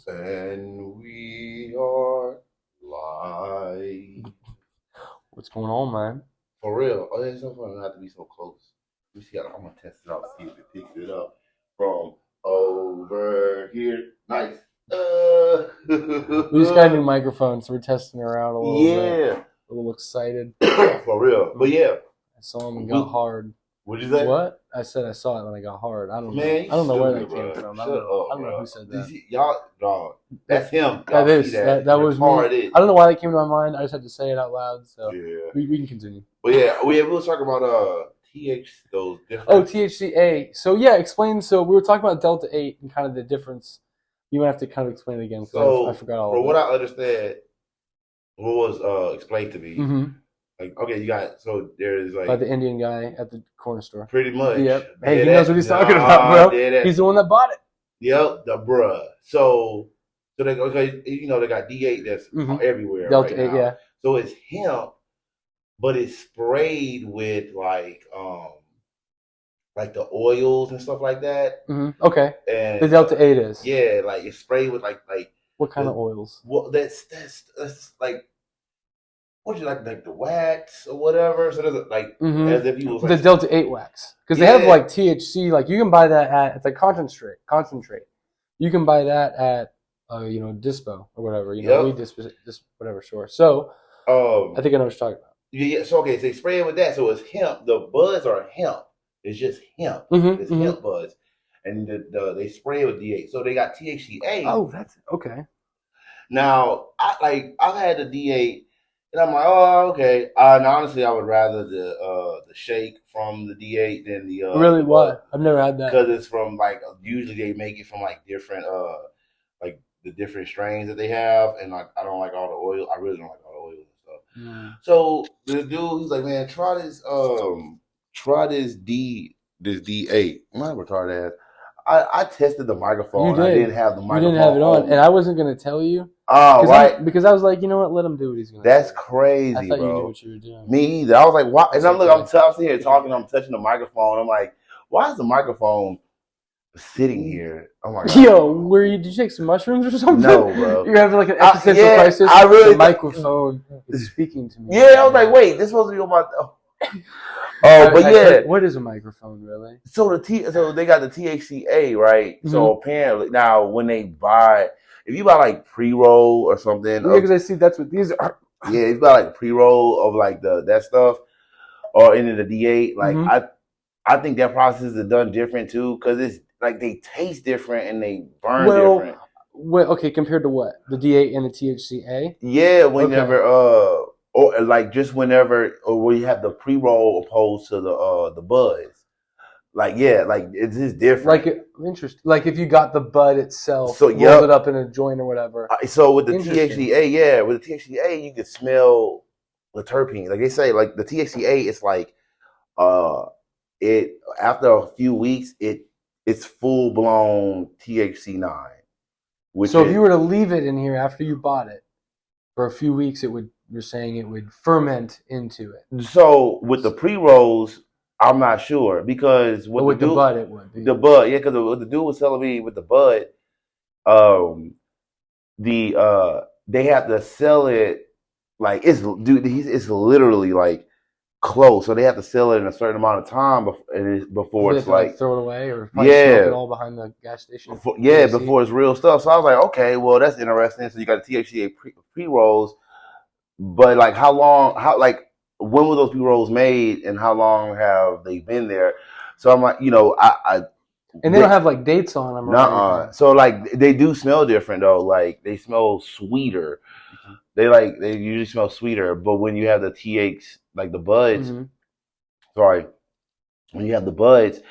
microphones. And we are live. What's going on, man? For real. Oh, it's so fun not to be so close. We see. I'm gonna test it out, see if it picks it up from over here. Nice. We just got a new microphone, so we're testing her out a little bit. Yeah. A little excited. For real. But yeah. I saw him and got hard. What'd you say? What? I said I saw it when I got hard. I don't know. Man, I don't know where that stupid, came from. Shut I don't up, know bro. who said that. Y'all, dog. That's him. That Y'all is. see that was me. retarded. I don't know why that came to my mind. I just had to say it out loud. So Yeah. we can continue. But yeah, we were talking about those different. Oh, THCA. So yeah, explain. So we were talking about Delta 8 and kind of the difference. You might have to kind of explain it again. So I forgot all from of what it. I understand, what was explained to me, Mm-hmm. like okay, you got so there's like By the Indian guy at the corner store. pretty much. Yep. Hey, he knows what he's talking about, bro. He's the one that bought it. Yep, the bruh. So they okay, you know they got D8 that's everywhere. Delta right 8, now. yeah. So it's hemp, but it's sprayed with like the oils and stuff like that. Mm-hmm. Okay. And the Delta 8 is. Yeah, like it's sprayed with like what kind of oils? Well, that's like what you like the wax or whatever. So there's like as if you was like the Delta 8 wax, because they have like THC. Like you can buy that at it's like concentrate. You can buy that at Dispo or whatever. Weed Dispo, whatever store. So I think I know what you're talking about. Yeah. So okay, so they spray it with that. So it's hemp. The buds are hemp. It's just hemp. It's hemp buds. And they spray it with D8. So they got THCA. Oh, that's okay. Now, I've had the D8, and I'm like, oh, okay. And honestly, I would rather the shake from the D8 than the really what? I've never had that because it's from like usually they make it from like different like the different strains that they have, and like I don't like all the oil. I really don't like all the oil and stuff. Mm. So the dude, he's like, man, try this D8. My retarded ass. I tested the microphone. You did. I didn't have the microphone. You didn't have it on, and I wasn't going to tell you. Oh, right. Because I was like, you know what? Let him do what he's going to do. That's crazy, I thought bro. you knew what you were doing. Me either. I was like, why? And I'm sitting here talking. I'm touching the microphone. I'm like, why is the microphone sitting here? Oh my god. Yo, did you take some mushrooms or something? No, bro. You're having like an existential crisis. I really. The microphone is speaking to me. Yeah, I was like, wait, this is supposed to be on my. But yeah, what is a microphone really? So so they got the THCA, right? Mm-hmm. So apparently now when they buy, if you buy like pre-roll or something, because I see that's what these are. Yeah, if you buy like pre-roll of like that stuff, or into the D8, like I think that process is done different too, because it's like they taste different and they burn different. Well, okay, compared to what? The D8 and the THCA? Yeah, whenever or like just whenever, or where you have the pre-roll opposed to the buds, like it's just different. Like interesting. Like if you got the bud itself, so rolled it up in a joint or whatever. So with the THCA, with the THCA, you can smell the terpene. Like they say, like the THCA, it's like it after a few weeks, it's full blown THC9. So if you were to leave it in here after you bought it for a few weeks, you're saying it would ferment into it. So with the pre-rolls, I'm not sure, because with the bud it would be. The bud, yeah, because the dude was telling me with the bud, they have to sell it like it's literally like close, so they have to sell it in a certain amount of time before it's like throw it away or smoke it all behind the gas station. Before it's real stuff. So I was like, okay, well that's interesting. So you got the THCA pre-rolls. But like when were those pre-rolls made and how long have they been there? So I'm like, and they don't have like dates on them. Nuh-uh. So like they do smell different though. Like they smell sweeter. Mm-hmm. They usually smell sweeter. But when you have the like the buds, when you have the buds,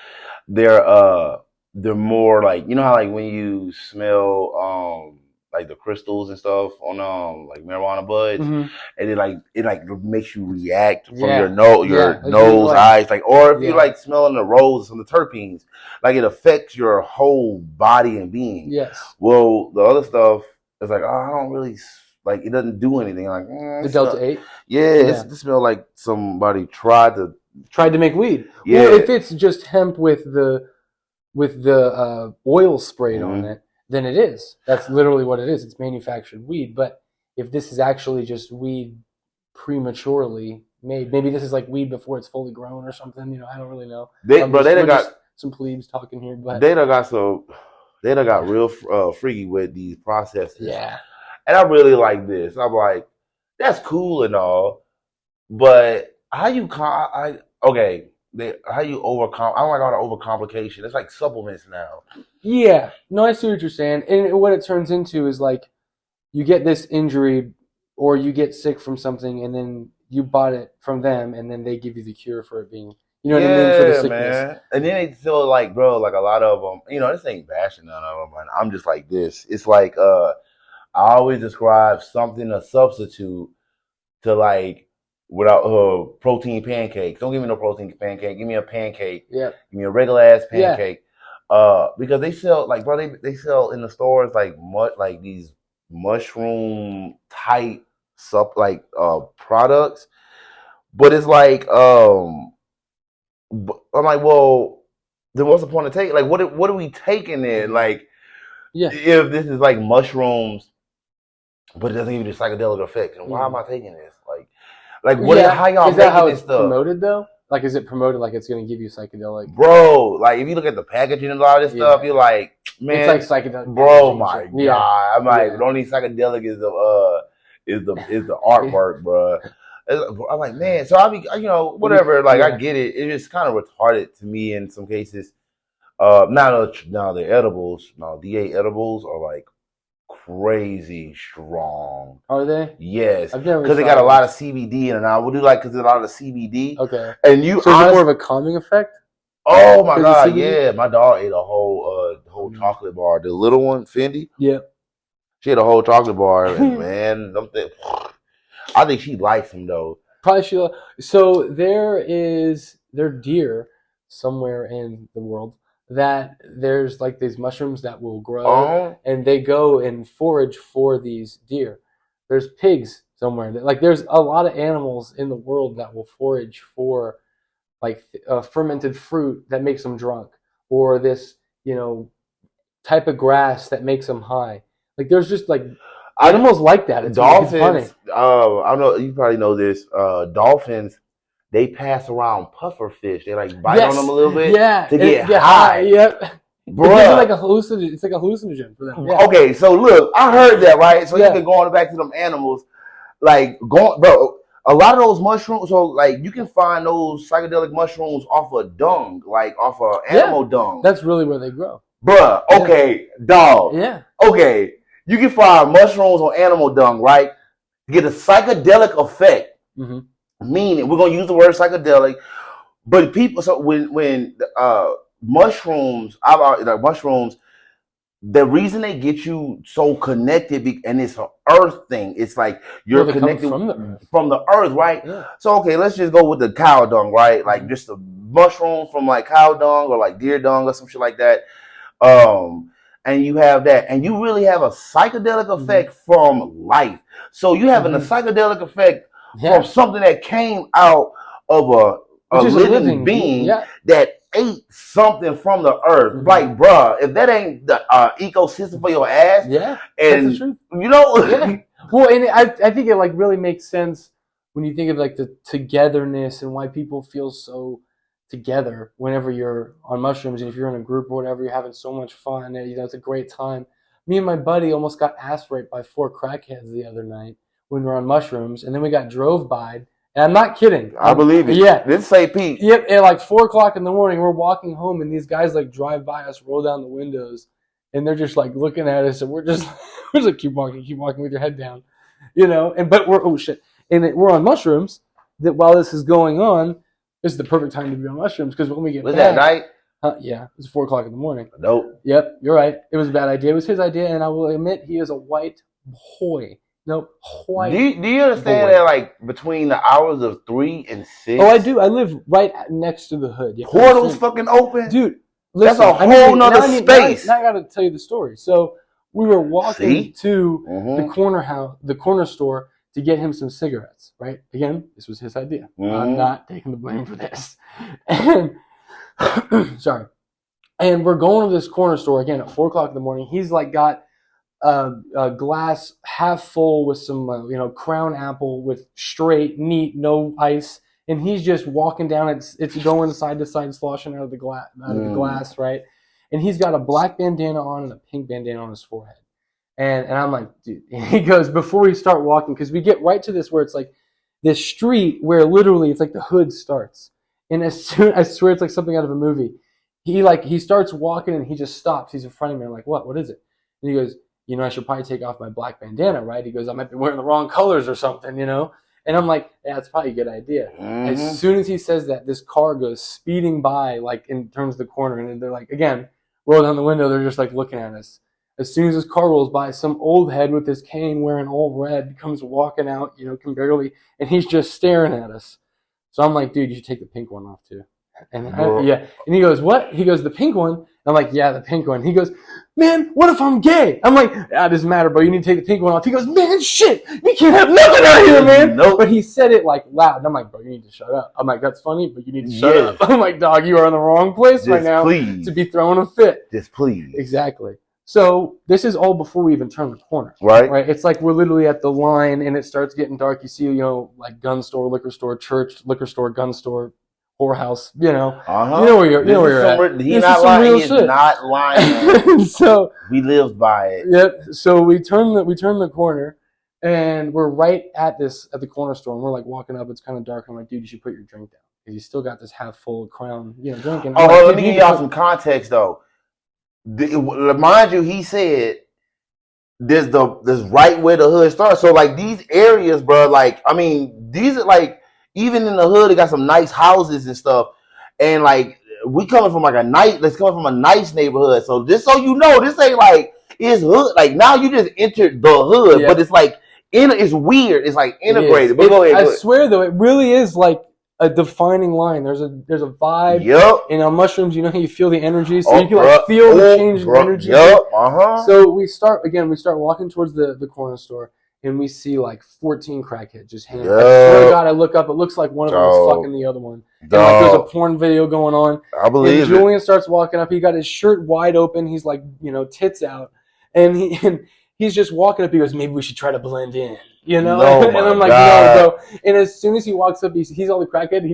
they're more like, you know how like when you smell like the crystals and stuff on like marijuana buds, and it makes you react from your nose, eyes, like, or if you like smelling the roses and the terpenes, like it affects your whole body and being. Yes. Well, the other stuff is like, I don't really like. It doesn't do anything. Like the Delta 8. Yeah, it smells like somebody tried to make weed. Yeah. Well, if it's just hemp with the oil sprayed on it, then it is. That's literally what it is. It's manufactured weed. But if this is actually just weed prematurely made, maybe this is like weed before it's fully grown or something. You know, I don't really know. They done got some plebes talking here, but they done got real freaky with these processes. Yeah. And I really like this. I'm like, that's cool and all, but how you overcome? I don't like all the overcomplication. It's like supplements now. Yeah, no, I see what you're saying, and what it turns into is like you get this injury or you get sick from something, and then you bought it from them, and then they give you the cure for it being, you know what I mean, for the sickness. Man. And then they feel like, bro, like a lot of them, you know, this ain't bashing none of them, man. I'm just like this. It's like I always describe something a substitute to like. Without protein pancakes. Don't give me no protein pancake. Give me a pancake. Yeah. Give me a regular ass pancake. Yeah. Because they sell like, bro, they sell in the stores like these mushroom type products. But it's like I'm like, well, then what's the point of taking? Like, what are we taking in? Like, if this is like mushrooms, but it doesn't give you the psychedelic effect, and why am I taking this? Like what? How y'all making this stuff? Promoted though? Like, is it promoted like it's going to give you psychedelic? Bro, like if you look at the packaging and all this stuff, you're like, man, it's like psychedelic. Bro, my God, I'm like, the only psychedelic is the artwork, bro. I'm like, man, so I be, you know, whatever. Like I get it. It's just kind of retarded to me in some cases. Now the edibles, DA edibles are like crazy strong. Are they? Yes. Because they got a lot of CBD in it now. What do you like? Because there's a lot of CBD. Okay. And you so is it more of a calming effect? Oh my God, yeah. My dog ate a whole chocolate bar. The little one, Fendi. Yeah. She had a whole chocolate bar, and man, I think she likes them though. Probably she. So there are deer somewhere in the world that there's like these mushrooms that will grow, and they go and forage for these deer. There's pigs somewhere. Like there's a lot of animals in the world that will forage for like fermented fruit that makes them drunk, or this, you know, type of grass that makes them high. Like there's just like animals like that. It's dolphins. It's funny. I don't know. You probably know this. Dolphins. They pass around puffer fish. They like bite on them a little bit to get high. Yep. Bro, it's like it's like a hallucinogen for them. Yeah. Okay, so look, I heard that, right? So you've been going back to them animals, like bro. A lot of those mushrooms, so like you can find those psychedelic mushrooms off of dung, like off of animal dung. That's really where they grow. Bruh, okay, dog. Yeah. Okay, you can find mushrooms on animal dung, right? To get a psychedelic effect. Mm-hmm. Meaning, we're gonna use the word psychedelic, but people. So when mushrooms, the reason they get you so connected, and it's an earth thing. It's like you're connected from the earth, right? Yeah. So okay, let's just go with the cow dung, right? Like just the mushrooms from like cow dung or like deer dung or some shit like that. And you have that, and you really have a psychedelic effect from life. So you having a psychedelic effect from something that came out of a living being that ate something from the earth. Like, bruh, if that ain't the ecosystem for your ass, and that's the truth. You know, well, and I think it like really makes sense when you think of like the togetherness and why people feel so together whenever you're on mushrooms, and if you're in a group or whatever, you're having so much fun, and you know, it's a great time. Me and my buddy almost got ass raped by 4 crackheads the other night when we were on mushrooms, and then we got drove by, and I'm not kidding. I believe it. Yeah. This is St. Pete. Yep, at like 4 o'clock in the morning, we're walking home, and these guys like drive by us, roll down the windows, and they're just like looking at us, and we're just like, keep walking with your head down, you know. But we're we're on mushrooms. That while this is going on, this is the perfect time to be on mushrooms, because when we get back, that night? Yeah, it was 4 o'clock in the morning. Nope. Yep, you're right. It was a bad idea. It was his idea, and I will admit he is a white boy. Nope. Do you understand that, like, between the hours of 3 and 6? Oh, I do. I live right next to the hood. Portals fucking open? Dude, listen, that's a whole nother space. Now I got to tell you the story. So we were walking to the corner store to get him some cigarettes, right? Again, this was his idea. I'm not taking the blame for this. And sorry. And we're going to this corner store again at 4:00 in the morning. He's like got a glass half full with some, Crown Apple with straight, neat, no ice. And he's just walking down. It's going side to side, sloshing out of the glass, right? And he's got a black bandana on and a pink bandana on his forehead. And I'm like, dude. And he goes, before we start walking, because we get right to this where it's like this street where literally it's like the hood starts. And as soon, I swear it's like something out of a movie. He starts walking and he just stops. He's in front of me. I'm like, what? What is it? And he goes, I should probably take off my black bandana, right? He goes, I might be wearing the wrong colors or something, And I'm like, yeah, that's probably a good idea. Mm-hmm. As soon as he says that, this car goes speeding by, like, and turns the corner. And they're like, again, roll down the window. They're just like looking at us. As soon as this car rolls by, some old head with his cane wearing all red comes walking out, can barely, and he's just staring at us. So I'm like, dude, you should take the pink one off too. And and he goes, what? He goes, the pink one? I'm like, yeah, the pink one. He goes, man, what if I'm gay? I'm like, it doesn't matter, bro. You need to take the pink one off. He goes, man, shit, you can't have nothing out here, man. Nope. But he said it like loud. And I'm like, bro, you need to shut up. I'm like, that's funny, but you need to shut up. I'm like, dog, you are in the wrong place right now to be throwing a fit. Just please. Exactly. So this is all before we even turn the corner. Right. It's like we're literally at the line and it starts getting dark. You see, like gun store, liquor store, church, liquor store, gun store, whorehouse, Uh-huh. You know where you're at. He's not lying. He's not lying. So we live by it. Yep. So we turn the corner, and we're right at the corner store, and we're like walking up. It's kind of dark. I'm like, dude, you should put your drink down because you still got this half full Crown, drink. And let me give y'all some context though. Mind you, he said there's right where the hood starts. So like these areas, bro. Like I mean, these are like. Even in the hood, they got some nice houses and stuff. And like we coming from let's come from a nice neighborhood. So just so you know, this ain't like it's hood. Like now you just entered the hood, but it's like it's weird. It's like integrated. But go ahead. I swear though, it really is like a defining line. There's a vibe. Yep. And on mushrooms, how you feel the energy, so you can like feel the change in energy. Yep. Uh-huh. So we start walking towards the corner store. And we see like 14 crackheads just hanging. I swear to God, I look up. It looks like one of them is fucking the other one. And like there's a porn video going on. I believe and Julian starts walking up. He got his shirt wide open. He's like, tits out. And he's just walking up. He goes, maybe we should try to blend in. No, and I'm like, no, bro. And as soon as he walks up, he's all the crackhead.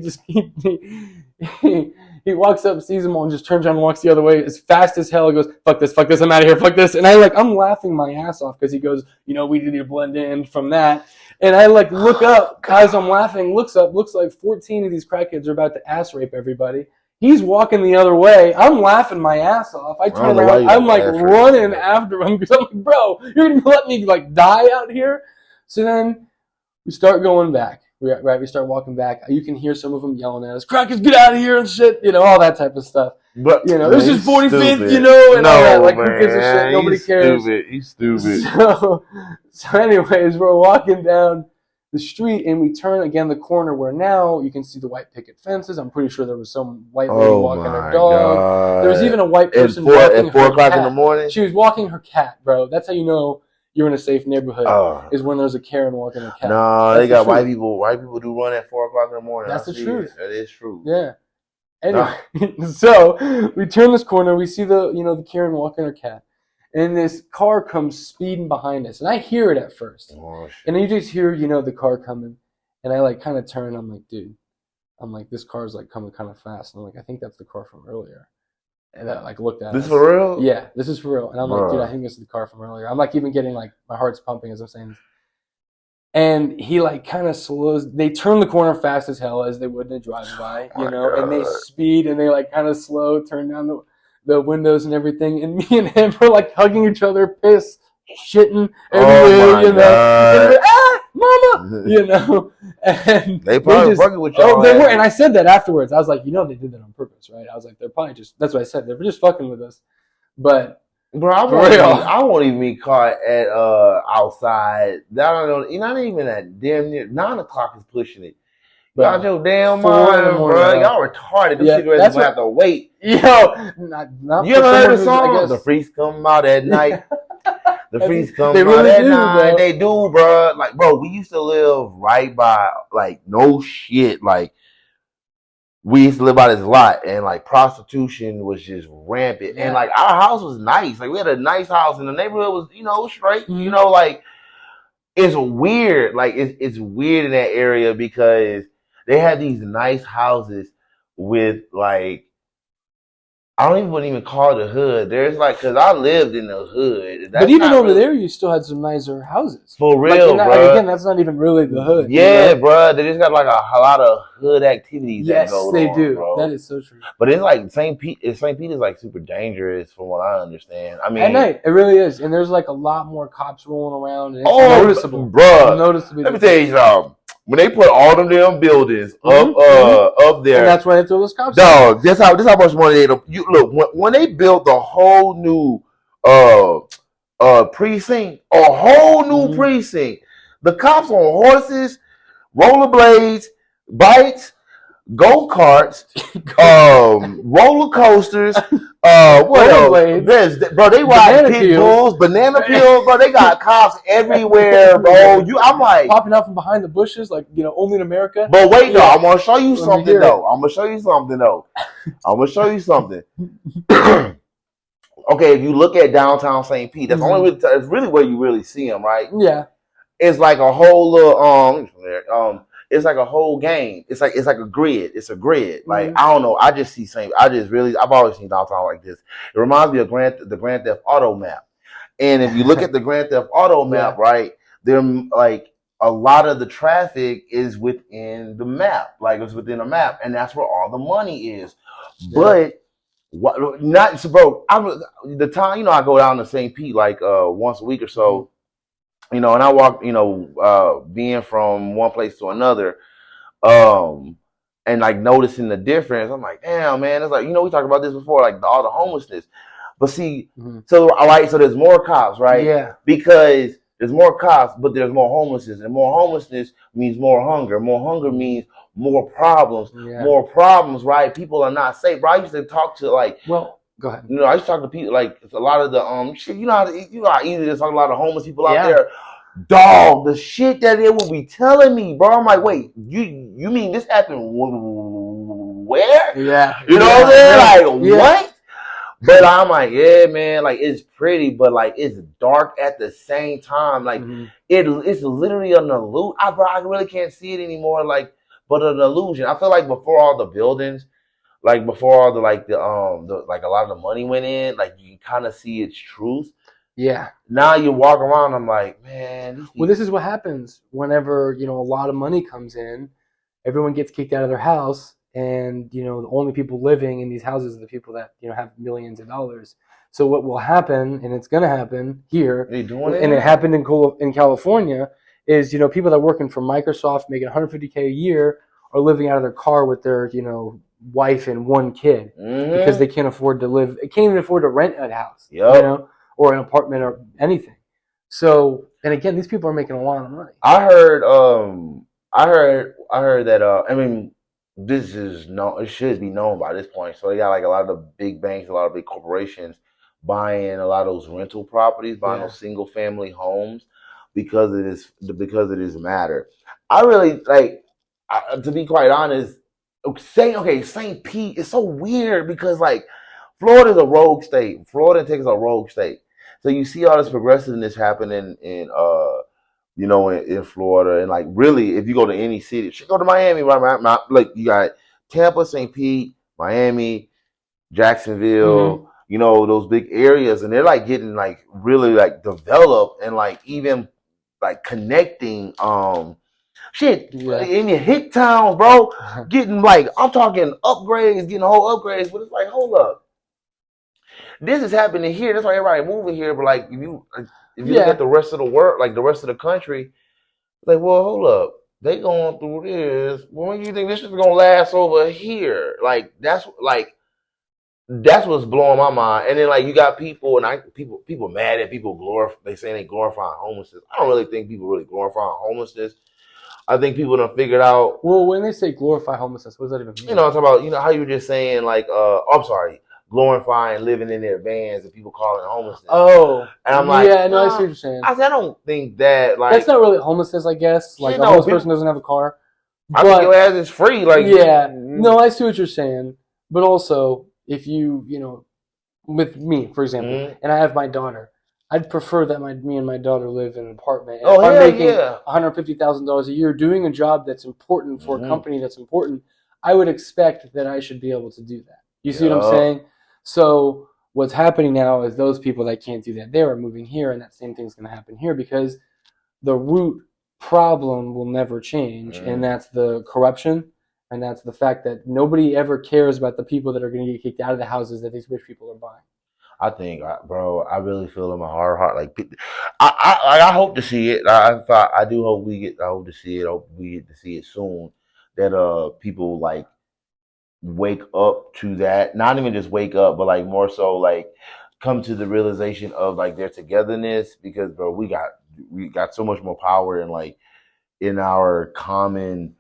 He walks up, sees them all, and just turns around and walks the other way as fast as hell. He goes, fuck this, I'm out of here, fuck this. And I'm laughing my ass off because he goes, we need to blend in from that. And I like look up as I'm laughing, looks up, looks like 14 of these crackheads are about to ass rape everybody. He's walking the other way. I'm laughing my ass off. I turn around, I'm like running after him because I'm like, bro, you're going to let me like die out here? So then we start going back. We start walking back. You can hear some of them yelling at us, crackers, get out of here and shit, all that type of stuff. But this is 45th, and all that. Like, who gives a shit? Nobody cares. He's stupid. So anyways, we're walking down the street, and we turn again the corner where now you can see the white picket fences. I'm pretty sure there was some white lady walking her dog. God. There was even a white person walking at 4 o'clock in the morning. She was walking her cat, bro. That's how you know you're in a safe neighborhood. Is when there's a Karen walking a cat. No, they got white people. White people do run at 4 o'clock in the morning. That's the truth. That is true. Yeah. Anyway, so we turn this corner. We see the Karen walking her cat, and this car comes speeding behind us, and I hear it at first, and then you just hear the car coming, and I like kind of turn. I'm like, dude, this car's like coming kind of fast, and I'm like, I think that's the car from earlier. And I like looked at this for real? Yeah, this is for real. And I'm like, dude, I think this is the car from earlier. I'm like even getting like my heart's pumping as I'm saying this. And he like kind of slows. They turn the corner fast as hell as they would in a drive-by, and they speed and they like kind of slow, turn down the windows and everything. And me and him were like hugging each other, pissed, shitting everywhere, God. And mama, and they probably fucking with y'all. Oh, they were, and I said that afterwards. I was like, they did that on purpose, right? I was like, they're probably just. That's what I said. They were just fucking with us, but. Bro, I won't even be caught at outside. I don't know. You're not even at damn near 9 o'clock is pushing it. Y'all your damn mind, bro. Y'all retarded. Them cigarettes gonna have to wait. Yo, not you ever heard the song? The freaks come out at night. The freaks come out at night. Bro. They do, bro. Like, bro, we used to live right by, like, no shit. Like, we used to live by this lot, and like prostitution was just rampant. And like our house was nice. Like we had a nice house, and the neighborhood was, straight. Mm-hmm. Like it's weird. Like it's weird in that area because they had these nice houses with like, I wouldn't even call it a hood. There's like, cause I lived in the hood. But even over there, you still had some nicer houses. For real, bro. Again, that's not even really the hood. Yeah, bro. They just got like a lot of hood activities. Yes, that go they on, do. Bro. That is so true. But it's like St. Pete is like super dangerous from what I understand. I mean, at night it really is, and there's like a lot more cops rolling around. And it's noticeable, bro. Let me tell you something. When they put all them damn buildings up there, and that's why they throw those cops. Dog, this how much money they look. When they built the whole new precinct, a whole new precinct, the cops on horses, rollerblades, bikes, go-karts, roller coasters, what else? Bro, they ride pit bulls, banana peels, bro. They got cops everywhere, bro. I'm like popping out from behind the bushes, like only in America. But wait, though, I'm gonna show you something, though. I'm gonna show you something. Okay, if you look at downtown St. Pete, that's it's really where you really see them, right? Yeah. It's like a whole little it's like a whole game. It's like a grid. It's a grid. Like I don't know. I've always seen downtown like this. It reminds me of the Grand Theft Auto map. And if you look at the Grand Theft Auto map, right, there like a lot of the traffic is within the map. Like it's within a map, and that's where all the money is. Yeah. But bro. The time I go down to St. Pete like once a week or so. And I walk, being from one place to another, and like noticing the difference. I'm like, damn, man. It's like, we talked about this before, like all the homelessness. But see, so there's more cops, right? Yeah. Because there's more cops, but there's more homelessness, and more homelessness means more hunger. More hunger means more problems. Yeah. More problems, right? People are not safe. Bro, I used to talk to go ahead. I used to talk to people like a lot of the shit. How easy it is to talk to a lot of homeless people out there. Dog, the shit that they will be telling me, bro. I'm like, wait, you mean this happened where? Yeah. You know what I'm saying? Like what? But I'm like, yeah, man. Like it's pretty, but like it's dark at the same time. Like it's literally an illusion. I really can't see it anymore. Like, but an illusion. I feel like before all the buildings. Like before all the like a lot of the money went in, like you can kind of see its truth. Yeah. Now you walk around, I'm like, man. Well, this is what happens whenever a lot of money comes in. Everyone gets kicked out of their house, and the only people living in these houses are the people that have millions of dollars. So what will happen, and it's going to happen here, and it happened in California, is people that are working for Microsoft making $150K a year are living out of their car with their wife and one kid because they can't even afford to rent a house, or an apartment or anything. So, and again, these people are making a lot of money. I heard that. I mean, this is it should be known by this point. So they got like a lot of the big banks, a lot of big corporations buying a lot of those rental properties, buying those single family homes because it is matter. I really to be quite honest. St. Pete is so weird because like Florida's a rogue state. Florida and Texas are a rogue state. So you see all this progressiveness happening in Florida, and like really, if you go to any city, go to Miami, right? Like you got Tampa, St. Pete, Miami, Jacksonville, those big areas, and they're like getting like really like developed and like even like connecting. In your hick towns, bro, getting like I'm talking upgrades, getting whole upgrades, but it's like, hold up. This is happening here. That's why everybody moving here. But like, if you look at the rest of the world, like the rest of the country, like, well, hold up, they going through this. Well, when you think this is gonna last over here? Like that's what's blowing my mind. And then like you got people people mad at people they saying they glorifying homelessness. I don't really think people really glorifying homelessness. I think people done figured out. Well, when they say glorify homelessness, what does that even mean? I'm talking about, how you were just saying like, I'm sorry, glorifying living in their vans and people calling it homelessness. Oh. And I'm like, I see what you're saying. I don't think that, like. That's not really homelessness, I guess. Like, a homeless person doesn't have a car. I think your ass is free. Like, No, I see what you're saying, but also if you know, with me, for example, and I have my daughter, I'd prefer that me and my daughter live in an apartment. And if I'm making $150,000 a year doing a job that's important for a company that's important, I would expect that I should be able to do that. You see what I'm saying? So what's happening now is those people that can't do that there are moving here, and that same thing's going to happen here because the root problem will never change, and that's the corruption. And that's the fact that nobody ever cares about the people that are going to get kicked out of the houses that these rich people are buying. I think, bro, I really feel in my heart, like I hope to see it. I do hope I hope to see it. I hope we get to see it soon. That people like wake up to that. Not even just wake up, but like more so like come to the realization of like their togetherness. Because bro, we got so much more power in like in our common,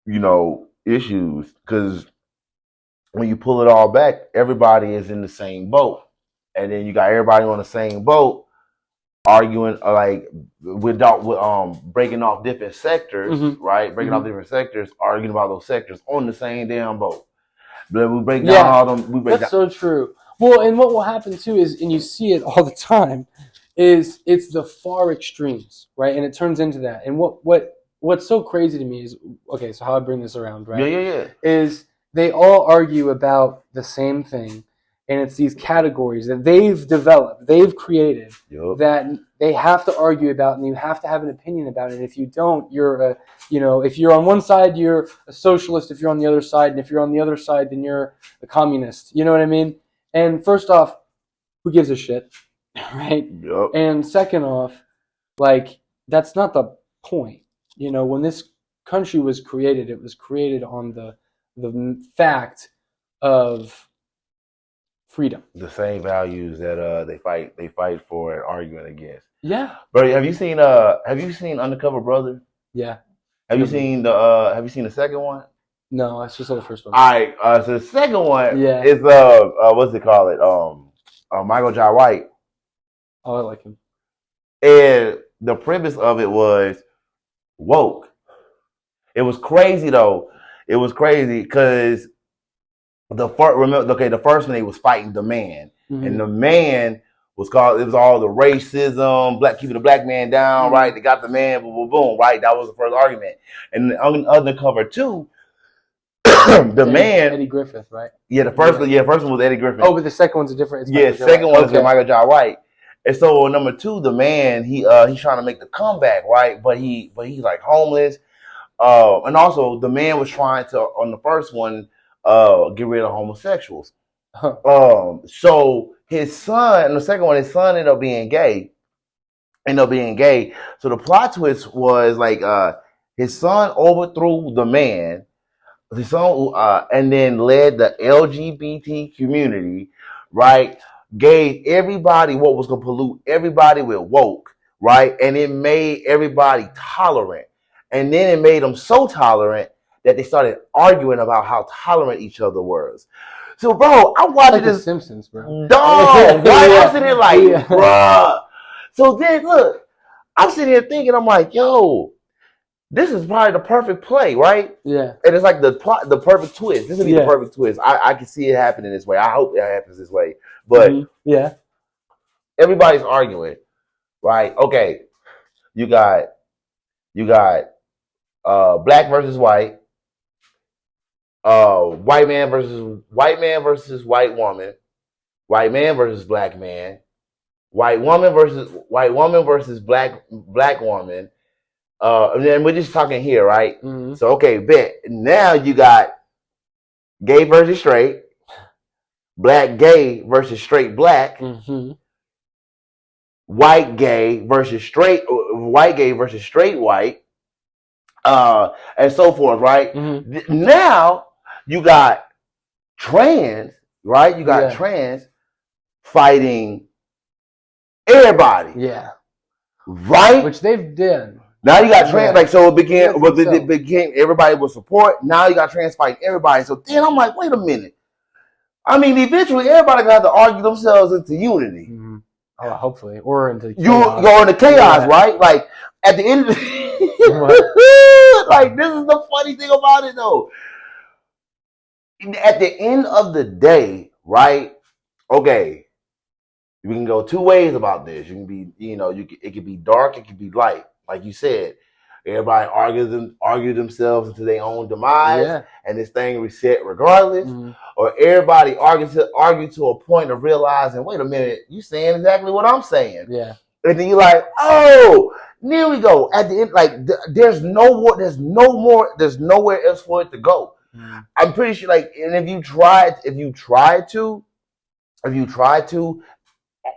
you know, issues. Because when you pull it all back, everybody is in the same boat, and then you got everybody on the same boat arguing like without breaking off different sectors, right? Breaking off different sectors, arguing about those sectors on the same damn boat. But we break down all them. That's so true. Well, and what will happen too is, and you see it all the time, is it's the far extremes, right? And it turns into that. And what's so crazy to me is, okay, so how I bring this around, right? Yeah. Is they all argue about the same thing, and it's these categories that they've developed, they've created, that they have to argue about, and you have to have an opinion about it. If you don't, you're if you're on one side, you're a socialist. If you're on the other side, and if you're on the other side, then you're a communist. You know what I mean? And first off, who gives a shit, right? Yep. And second off, like, that's not the point. You know, when this country was created, it was created on the fact of freedom. The same values that they fight for and arguing against. Yeah. Bro, have you seen Undercover Brother? Yeah. Have you seen the second one? No, I just saw the first one. All right, so the second one is what's it called? Michael Jai White. Oh, I like him. And the premise of it was woke. It was crazy though. It was crazy because the first one they was fighting the man, and the man was called. It was all the racism, keeping the black man down, right? They got the man, boom, boom, boom, right? That was the first argument. And Undercover 2, man, Eddie Griffith, right? Yeah, the first one was Eddie Griffith. Oh, but the second one's a different. Second one is with Michael Jai White. And so number 2, the man, he's trying to make the comeback, right? But he's like homeless. And also the man was trying to, on the first one, get rid of homosexuals. So his son, in the second one, his son ended up being gay. So the plot twist was like his son overthrew the man. His son, and then led the LGBT community, right? Gave everybody what was going to pollute everybody with woke, right? And it made everybody tolerant. And then it made them so tolerant that they started arguing about how tolerant each other was. So, bro, I'm watching this. The Simpsons, bro. Dog, right? I'm sitting here like, bruh. So then, look, I'm sitting here thinking, I'm like, yo, this is probably the perfect play, right? Yeah. And it's like the perfect twist. This would be the perfect twist. I can see it happening this way. I hope it happens this way. But everybody's arguing, right? Okay, you got black versus white, white man versus white woman, white man versus black man, white woman versus black woman. And then we're just talking here, right? So okay, bet. Now you got gay versus straight, black gay versus straight black, white gay versus straight white, and so forth, right? Now you got trans, right? You got trans fighting everybody, right? Which they've done. Now you got trans, like, so it became everybody with support. Now you got trans fighting everybody. So then I'm like, wait a minute. I mean, eventually everybody gonna have to argue themselves into unity. Oh, hopefully, or into chaos. You go into chaos, right? Like at the end of the like, this is the funny thing about it though. at the end of the day, right? Okay, we can go two ways about this. You can be, it could be dark, it could be light. Like you said, everybody argue themselves into their own demise, and this thing reset regardless. Mm-hmm. Or everybody argue to a point of realizing, wait a minute, you saying exactly what I'm saying. Yeah. And then you're like, oh, there we go. At the end, like there's nowhere else for it to go. Mm-hmm. I'm pretty sure, like, and if you try to,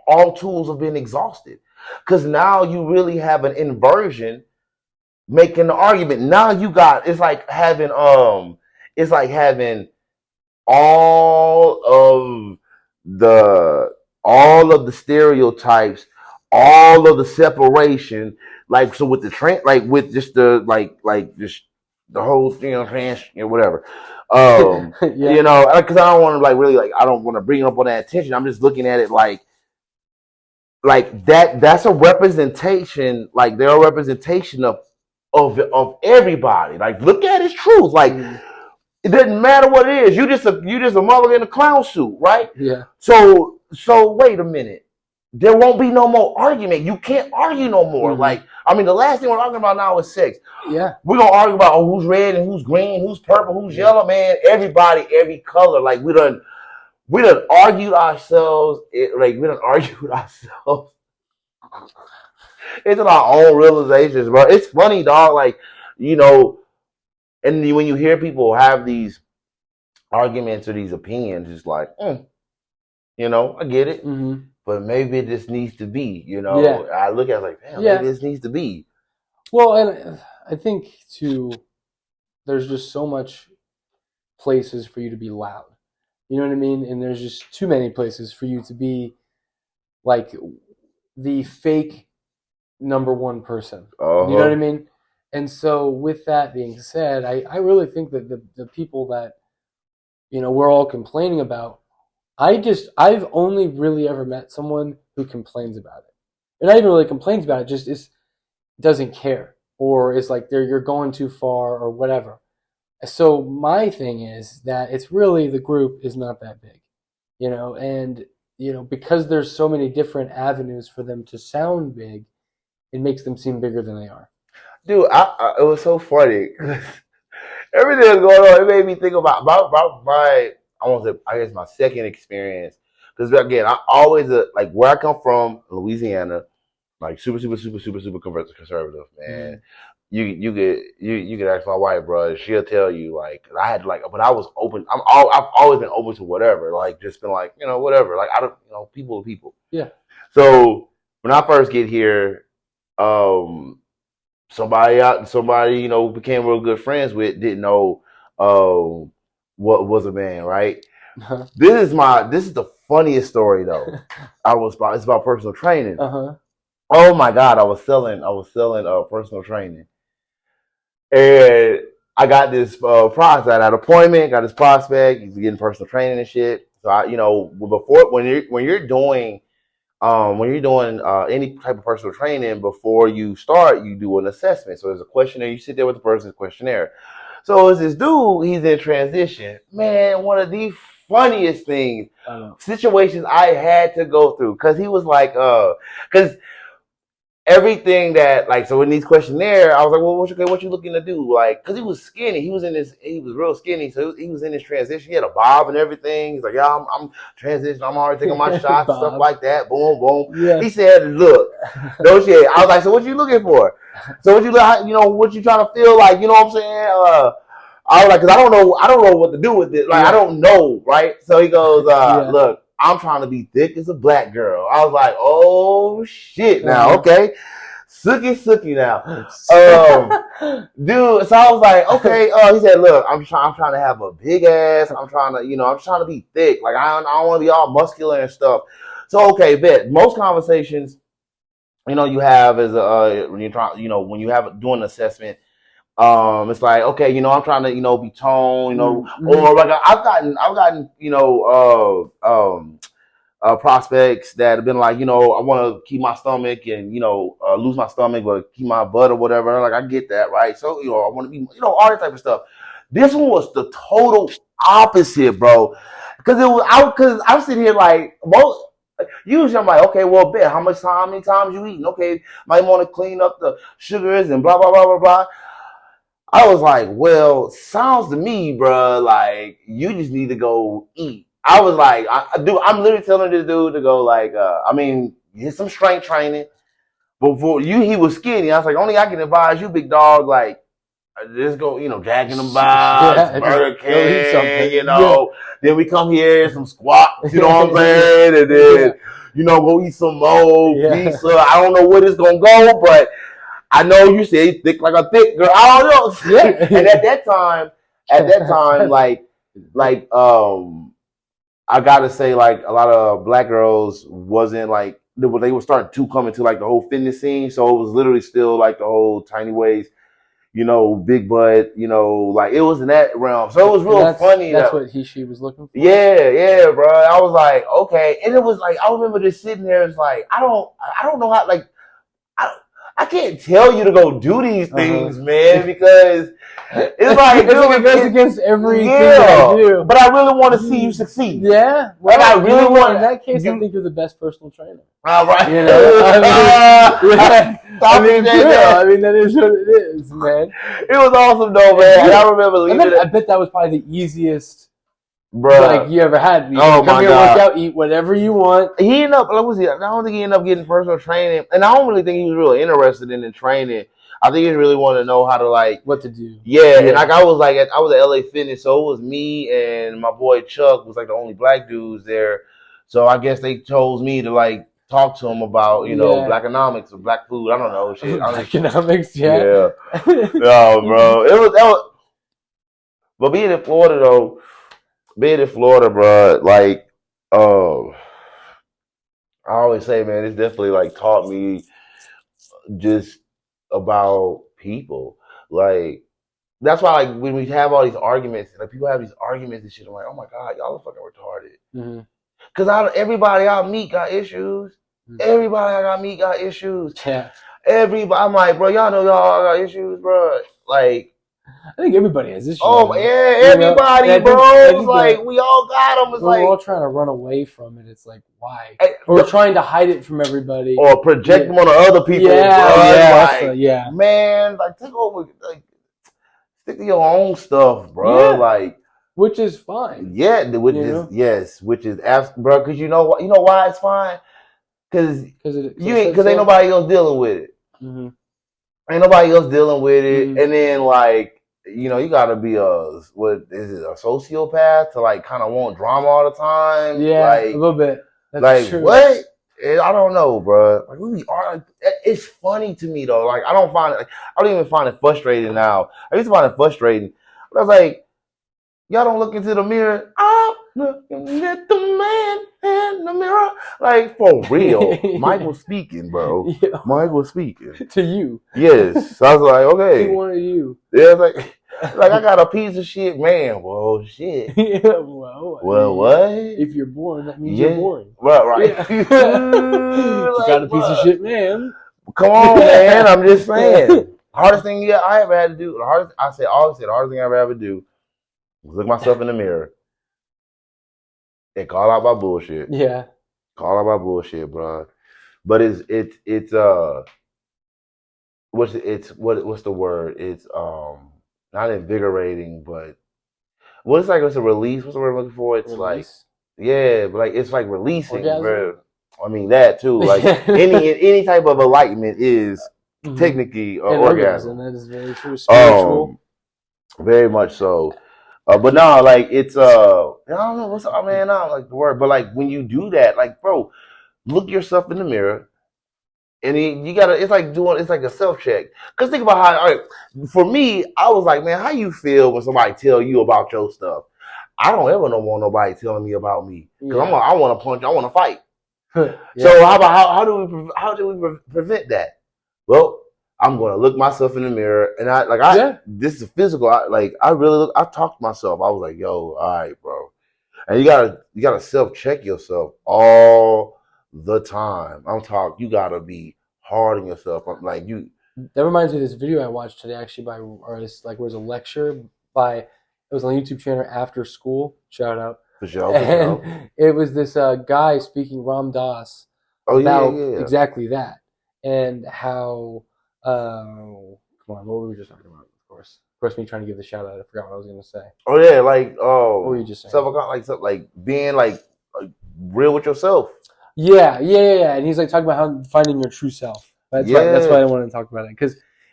all tools have been exhausted, because now you really have an inversion making the argument. Now you got, it's like having all of the stereotypes, all of the separation, like, so with the like with just the just the whole trans whatever. Yeah. Because I don't want to I don't want to bring up on that attention. I'm just looking at it like that's a representation, like they're a representation of everybody. Like, look at his truth. Like, it doesn't matter what it is. You just a mother in a clown suit, right? Yeah. So wait a minute. There won't be no more argument. You can't argue no more. Mm-hmm. Like, I mean, the last thing we're talking about now is sex. Yeah. We're gonna argue about who's red and who's green, who's purple, who's yellow, man. Everybody, every color. Like, we done argued ourselves. Into our own realizations, bro. It's funny, dog. Like, and when you hear people have these arguments or these opinions, it's like, I get it, mm-hmm. but maybe it just needs to be, Yeah. I look at it like, damn, maybe this needs to be. Well, and I think too, there's just so much places for you to be loud. You know what I mean? And there's just too many places for you to be like the fake number one person. Uh-huh. You know what I mean? And so with that being said, I really think that the people that, we're all complaining about, I've only really ever met someone who complains about it. And not even really complains about it, just doesn't care. Or it's like you're going too far or whatever. So my thing is that it's really, the group is not that big, and, because there's so many different avenues for them to sound big, it makes them seem bigger than they are. Dude, it was so funny. Everything that's going on, it made me think about my my second experience. Because again, I always, like, where I come from, Louisiana, like super conservative, man. Mm-hmm. You could ask my wife, bro. She'll tell you, like, I had but I was open. I've always been open to whatever. Like, just been like, whatever. Like, I don't, people to people. Yeah. So when I first get here, somebody became real good friends with, didn't know what was a man, right? Uh-huh. This is the funniest story though. It's about personal training. Uh-huh. Oh my God, I was selling personal training. And I got this prospect. I had an appointment, got this prospect, he's getting personal training and shit. So when you're doing any type of personal training, before you start, you do an assessment. So there's a questionnaire. You sit there with the person's questionnaire. So it's this dude, he's in transition. Man, one of the funniest situations I had to go through. Because he was like, because everything that, like, so in these questionnaire, I was like, well, what you looking to do? Like, because he was skinny. He was real skinny. So he was in this transition. He had a bob and everything. He's like, yeah, I'm transitioning. I'm already taking my shots and stuff like that. Boom, boom. Yeah. He said, look, no shit. I was like, so what you looking for? So what you trying to feel like? You know what I'm saying? I was like, because I don't know what to do with it. Like, I don't know, right? So he goes, look, I'm trying to be thick as a black girl. I was like, oh shit now, okay. Sookie now. Dude, so I was like, okay, he said, look, I'm trying to have a big ass. I'm trying to be thick. Like, I don't want to be all muscular and stuff. So, okay, bet. Most conversations, you have is when you're trying, when you have doing an assessment, it's like, okay, I'm trying to, be toned, mm-hmm. or like I've gotten, prospects that have been like, I want to keep my stomach and, lose my stomach, but keep my butt or whatever. Like, I get that, right? So, I want to be, all that type of stuff. This one was the total opposite, bro. Because I'm sitting here like most. Usually I'm like, okay, well, bet how many times you eating? Okay, might want to clean up the sugars and blah blah blah blah blah. I was like, well, sounds to me, bro, like you just need to go eat. I was like, I'm literally telling this dude to go like, get some strength training. But for you, he was skinny. I was like, only I can advise you, big dog, like, just go, Jack in the Box, Burger King, Then we come here, some squats, you know what I'm saying? And then, go eat some more pizza. I don't know where it's going to go, but I know you say thick like a thick girl. I don't know. Yeah. And at that time, I gotta say, like, a lot of black girls wasn't like they were starting to come into like the whole fitness scene. So it was literally still like the whole tiny waist, big butt, like it was in that realm. So it was real funny. That's what she was looking for. Yeah, bro. I was like, okay, and it was like I remember just sitting there. It's like I don't know how like. I can't tell you to go do these things, man, because it's like it goes against everything I do. But I really want to see you succeed. Yeah, well, like I really want. In that case, I think you're the best personal trainer. All right, I mean, that is what it is, man. It was awesome, though, man. And I remember leaving. I bet that was probably the easiest. Bro, like you ever had. Oh come my here, God. work out, eat whatever you want. He ended up. I don't think he ended up getting personal training, and I don't really think he was really interested in the training. I think he really wanted to know how to like what to do. Yeah, and like I was at LA Fitness, so it was me and my boy Chuck was like the only black dudes there. So I guess they chose me to like talk to him about blackonomics or black food. I don't know shit. Blackonomics, yeah. No, bro, that was. But being in Florida, bro, like, I always say, man, it's definitely like taught me just about people. Like, that's why, like, when we have all these arguments, like, people have these arguments and shit, I'm like, oh my God, y'all are fucking retarded. Because everybody I meet got issues. Everybody I got meet got issues. Yeah. Everybody, I'm like, bro, y'all know y'all got issues, bro. Like, I think everybody has issues. Oh yeah, everybody, bro. It's like we all got them. It's we're all trying to run away from it. It's like why? We're trying to hide it from everybody or project them on other people. Yeah, man, like take over, like stick to your own stuff, bro. Like, which is fine. Yeah, which is bro. Because you know why it's fine? Because ain't nobody else dealing with it. Ain't nobody else dealing with it, and then like you gotta be a sociopath to like kind of want drama all the time. Yeah, like, a little bit. That's like true. What? I don't know, bro. Like we are. It's funny to me though. Like I don't even find it frustrating now. I used to find it frustrating, but I was like, y'all don't look into the mirror. I'm looking at the man in the mirror. Like, for real. Michael speaking, bro. Yeah. Michael speaking. To you. Yes. So I was like, okay. He wanted you. Yeah, like I got a piece of shit, man. Well, shit. Yeah, well, what? If you're boring, that means you're boring. Right. Yeah. You got a piece of shit, man. Come on, man. I'm just saying. Hardest thing I ever had to do, the hardest thing I ever had to do was look myself in the mirror and call out my bullshit. Yeah. Call out my bullshit, bro. But what's the word? It's not invigorating, but it's a release. What's the word I'm looking for? It's release? But like it's like releasing, bro. I mean that too. Like any type of enlightenment is technically an orgasm. That is very true. Spiritual. Very much so. But no, like it's I don't know what's up, man. I don't like the word, but like when you do that, like bro, look yourself in the mirror, and you gotta. It's like a self check. Cause think about how. All right, for me, I was like, man, how you feel when somebody tell you about your stuff? I don't ever want nobody telling me about me. Cause I want to punch. I want to fight. So how do we prevent that? Well, I'm gonna look myself in the mirror, and this is physical. I talked to myself. I was like, "Yo, all right, bro," and you gotta self check yourself all the time. You gotta be hard on yourself. Like you. That reminds me of this video I watched today, actually, where it was a lecture by It was on the YouTube channel After School. Shout out. For sure. And it was this guy speaking Ram Dass about exactly that and how. Come on, what were we just talking about? Of course, me trying to give the shout out. I forgot what I was going to say. Oh yeah, like what were you just saying? Like being like real with yourself. Yeah. And he's like talking about how finding your true self. That's why I wanted to talk about it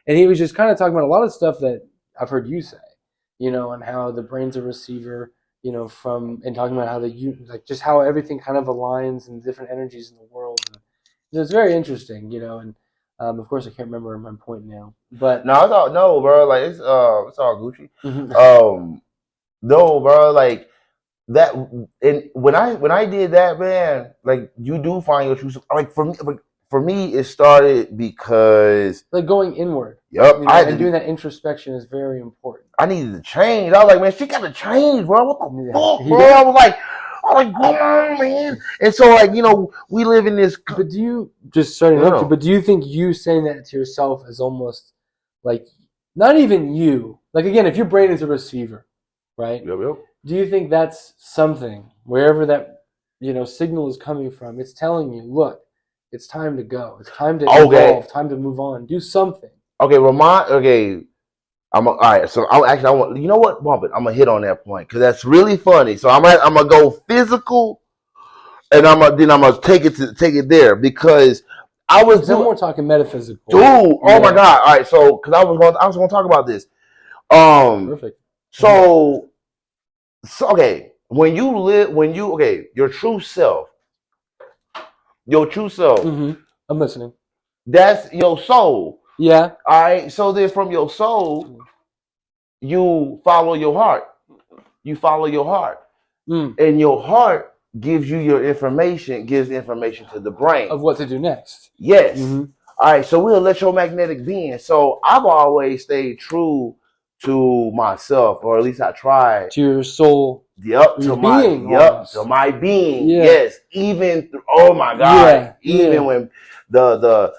and he was just kind of talking about a lot of stuff that I've heard you say, and how the brain's a receiver, and talking about how just how everything kind of aligns and different energies in the world. And it's very interesting, and of course I can't remember my point now, but no, bro, like it's all Gucci. No, bro, like that. And when I did that, man, like you do find your true self. Like for me, it started because like going inward. Yep, and doing that introspection is very important. I needed to change. I was like, man, she got to change, bro. What the fuck, bro? I was like, come on, man. And so, like, we live in this. But do you But do you think you saying that to yourself is almost like not even you? Like again, if your brain is a receiver, right? Yep. Do you think that's something wherever that signal is coming from? It's telling you, look, it's time to go. It's time to evolve. Time to move on. Do something. Okay, all right. So I want. You know what, Bump it. I'm gonna hit on that point because that's really funny. So I'm gonna go physical, and I'm gonna take it there because I was. No more talking metaphysical. Dude, oh my God! All right, so because I was going to talk about this. Perfect. So okay, your true self. Mm-hmm. I'm listening. That's your soul. Yeah. All right. So then from your soul, you follow your heart. And your heart gives you gives information to the brain. Of what to do next. Yes. Mm-hmm. All right. So we're electromagnetic beings. So I've always stayed true to myself, or at least I tried. To your soul. Yep. To my being. Yep. To my being. Yeah. Yes. Even oh my God. Yeah. When the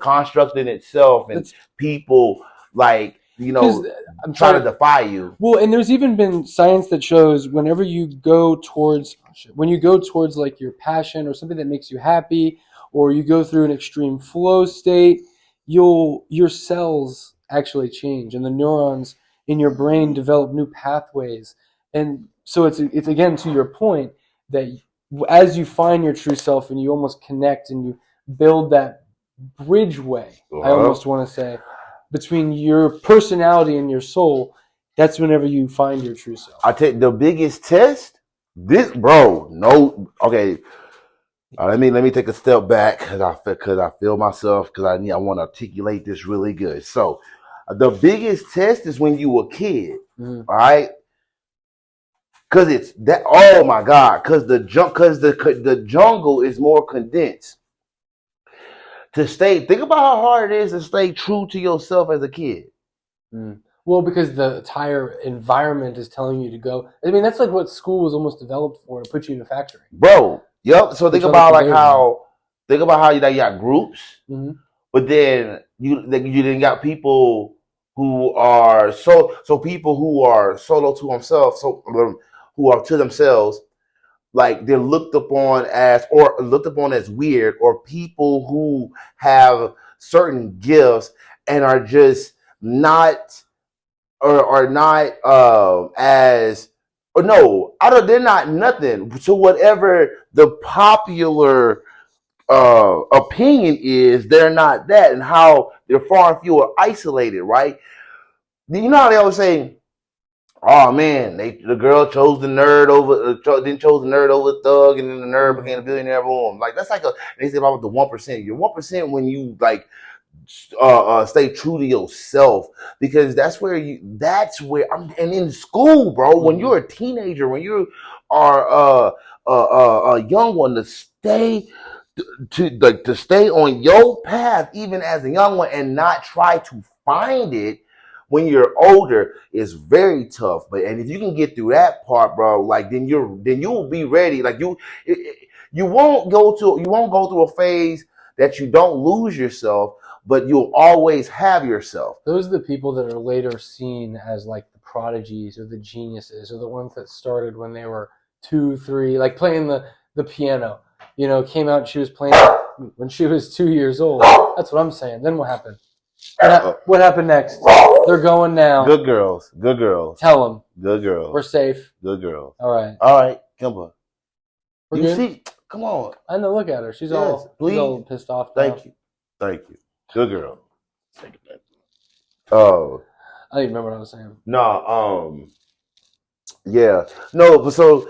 construct in itself and people like I'm trying to defy you. Well, and there's even been science that shows whenever you go towards like your passion or something that makes you happy, or you go through an extreme flow state, your cells actually change and the neurons in your brain develop new pathways. And so it's again to your point that as you find your true self and you almost connect and you build that bridgeway, I almost want to say, between your personality and your soul, that's whenever you find your true self. I take the biggest test. Let me take a step back because I feel myself because I want to articulate this really good. So, the biggest test is when you were a kid, all right? Because it's that. Oh my God! Because the jungle is more condensed. Think about how hard it is to stay true to yourself as a kid. Well, because the entire environment is telling you to go. I mean, that's like what school was almost developed for, to put you in a factory. Bro, yep. So think about how you got groups, but then you didn't got people who are people who are solo to themselves, who are to themselves. Like they're looked upon as weird, or people who have certain gifts and are just not they're not nothing to whatever the popular opinion is. They're not that, and how they're far and few are isolated, right? You know how they always say, oh man, the girl chose the nerd over the thug, and then the nerd became a billionaire. Boom. Like that's they say about the 1%. You're 1% when you stay true to yourself, because that's where I'm. And in school, bro, when you're a teenager, when you are a young one, to stay on your path, even as a young one, and not try to find it when you're older, is very tough. And if you can get through that part, bro, like then you'll be ready. Like you won't go through a phase that you don't lose yourself, but you'll always have yourself. Those are the people that are later seen as like the prodigies or the geniuses or the ones that started when they were 2, 3, like playing the piano. Came out. She was playing when she was 2 years old. That's what I'm saying. Then what happened? What happened next? They're going now. Good girls. Good girls. Tell them. Good girls. We're safe. Good girls. All right. All right. Kimba. We're good. See? Come on. I know. Look at her. She's all pissed off now. Thank you. Good girl. Oh. I don't even remember what I was saying. No. Yeah. No. But so.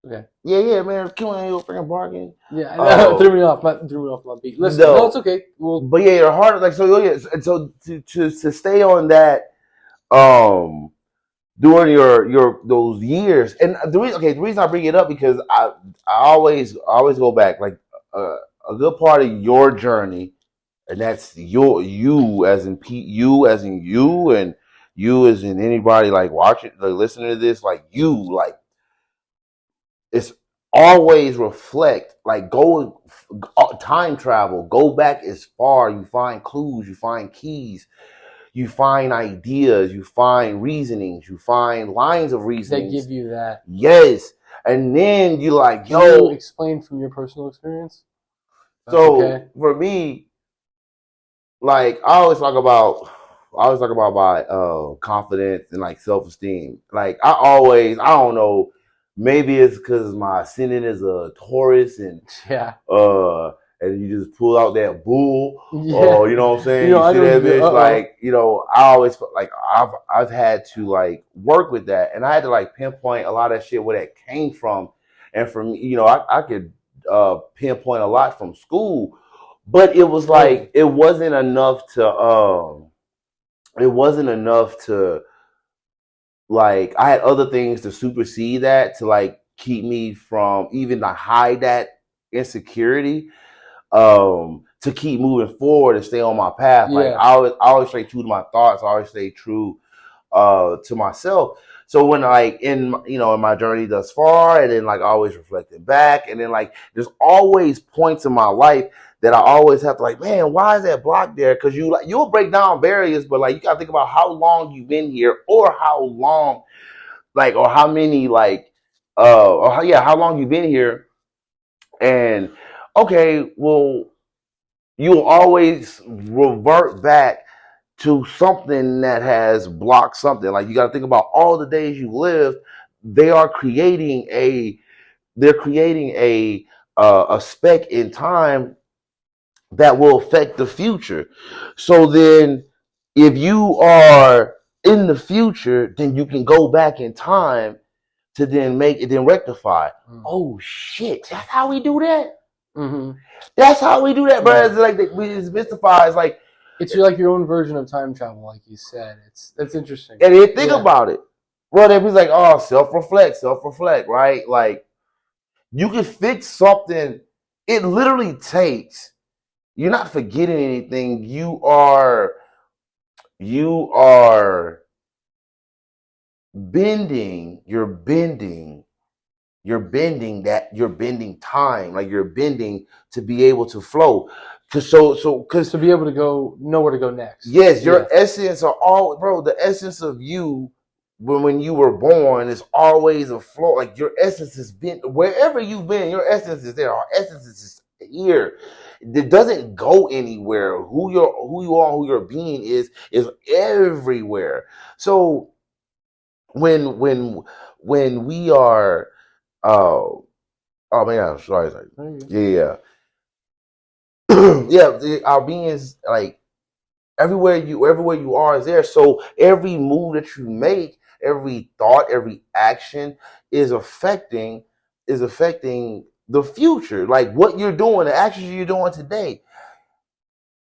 Okay. Yeah, man. Come on, you freaking barking. Yeah, I know. Threw me off my beat. Listen, no, it's okay. But yeah, your heart, like, so to stay on that, during your those years, and the reason I bring it up because I always go back, like, a good part of your journey, and that's you as in you as in you, and you as in anybody like watching, like listening to this, like you, like. It's always reflect, like go time travel, go back as far, you find clues, you find keys, you find ideas, you find reasonings, you find lines of reasoning. They give you that. Yes. And then you like, Can you explain from your personal experience? So for me, like I always talk about my confidence and like self-esteem. Like I don't know, maybe it's because my ascendant is a Taurus and and you just pull out that bull, or you know what I'm saying? You see that bitch, like, I always felt like I've had to like work with that, and I had to like pinpoint a lot of shit where that came from. And for me, I could pinpoint a lot from school, but it was like it wasn't enough to like, I had other things to supersede that, to like keep me from even to hide that insecurity, to keep moving forward and stay on my path. Like I always stay true to my thoughts. I always stay true to myself. So when like in my journey thus far, and then like always reflecting back, and then like there's always points in my life that I always have to like, man, why is that block there? Because you'll break down barriers, but like you gotta think about how long you've been here, or how long, like, or how many like, how long you've been here, and okay, well, you'll always revert back to something that has blocked something. Like you got to think about all the days you lived. They're creating a speck in time that will affect the future. So then, if you are in the future, then you can go back in time to then rectify. Oh shit! That's how we do that. Mm-hmm. That's how we do that, bro. It's like we just mystify. It's like. It's like your own version of time travel, like you said. That's interesting. And then think about it. Well, then he's like, oh, self-reflect, right? Like, you can fix something. It literally takes. You're not forgetting anything. You are bending. You're bending time. Like you're bending to be able to flow. Because to be able to know where to go next. Yes, your essence are all, bro. The essence of you when you were born is always a flow. Like your essence has been wherever you've been. Your essence is there. Our essence is here. It doesn't go anywhere. Who you are, who your being is everywhere. So when we are, oh man, sorry, yeah. Yeah, our being is like everywhere you are is there. So every move that you make, every thought, every action is affecting the future. Like what you're doing, the actions you're doing today.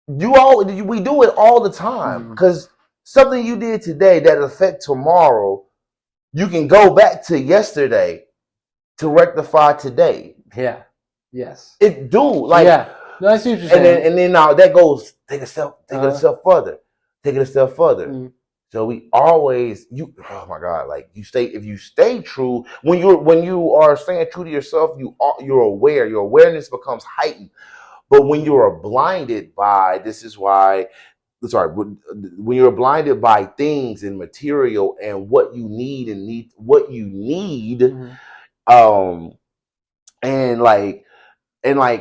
We do it all the time, because something you did today that affect tomorrow, you can go back to yesterday to rectify today. Yeah. Yes. It do like No, I see what you're saying. And then now that goes take it a step further. So we always oh my God, like if you stay true, when you are staying true to yourself, you're aware. Your awareness becomes heightened. But when you are blinded by, this is why when you're blinded by things and material and what you need um and like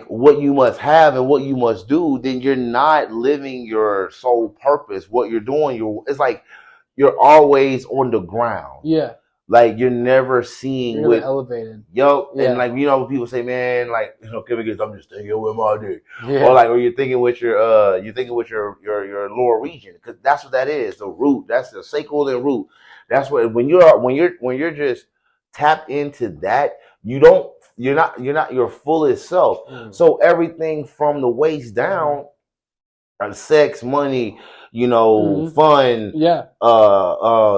what you must have and what you must do, then you're not living your sole purpose. What you're doing, it's like you're always on the ground. Yeah. Like you're never seeing you're with elevated. Yo, yeah. And like people say, man, like Kevin, I'm just thinking with my dick. Yeah. Or you're thinking with your lower region, because that's what that is. The root. That's the sacral and root. That's what when you're just tapped into that, you're not your fullest self. So everything from the waist down, sex, money, fun,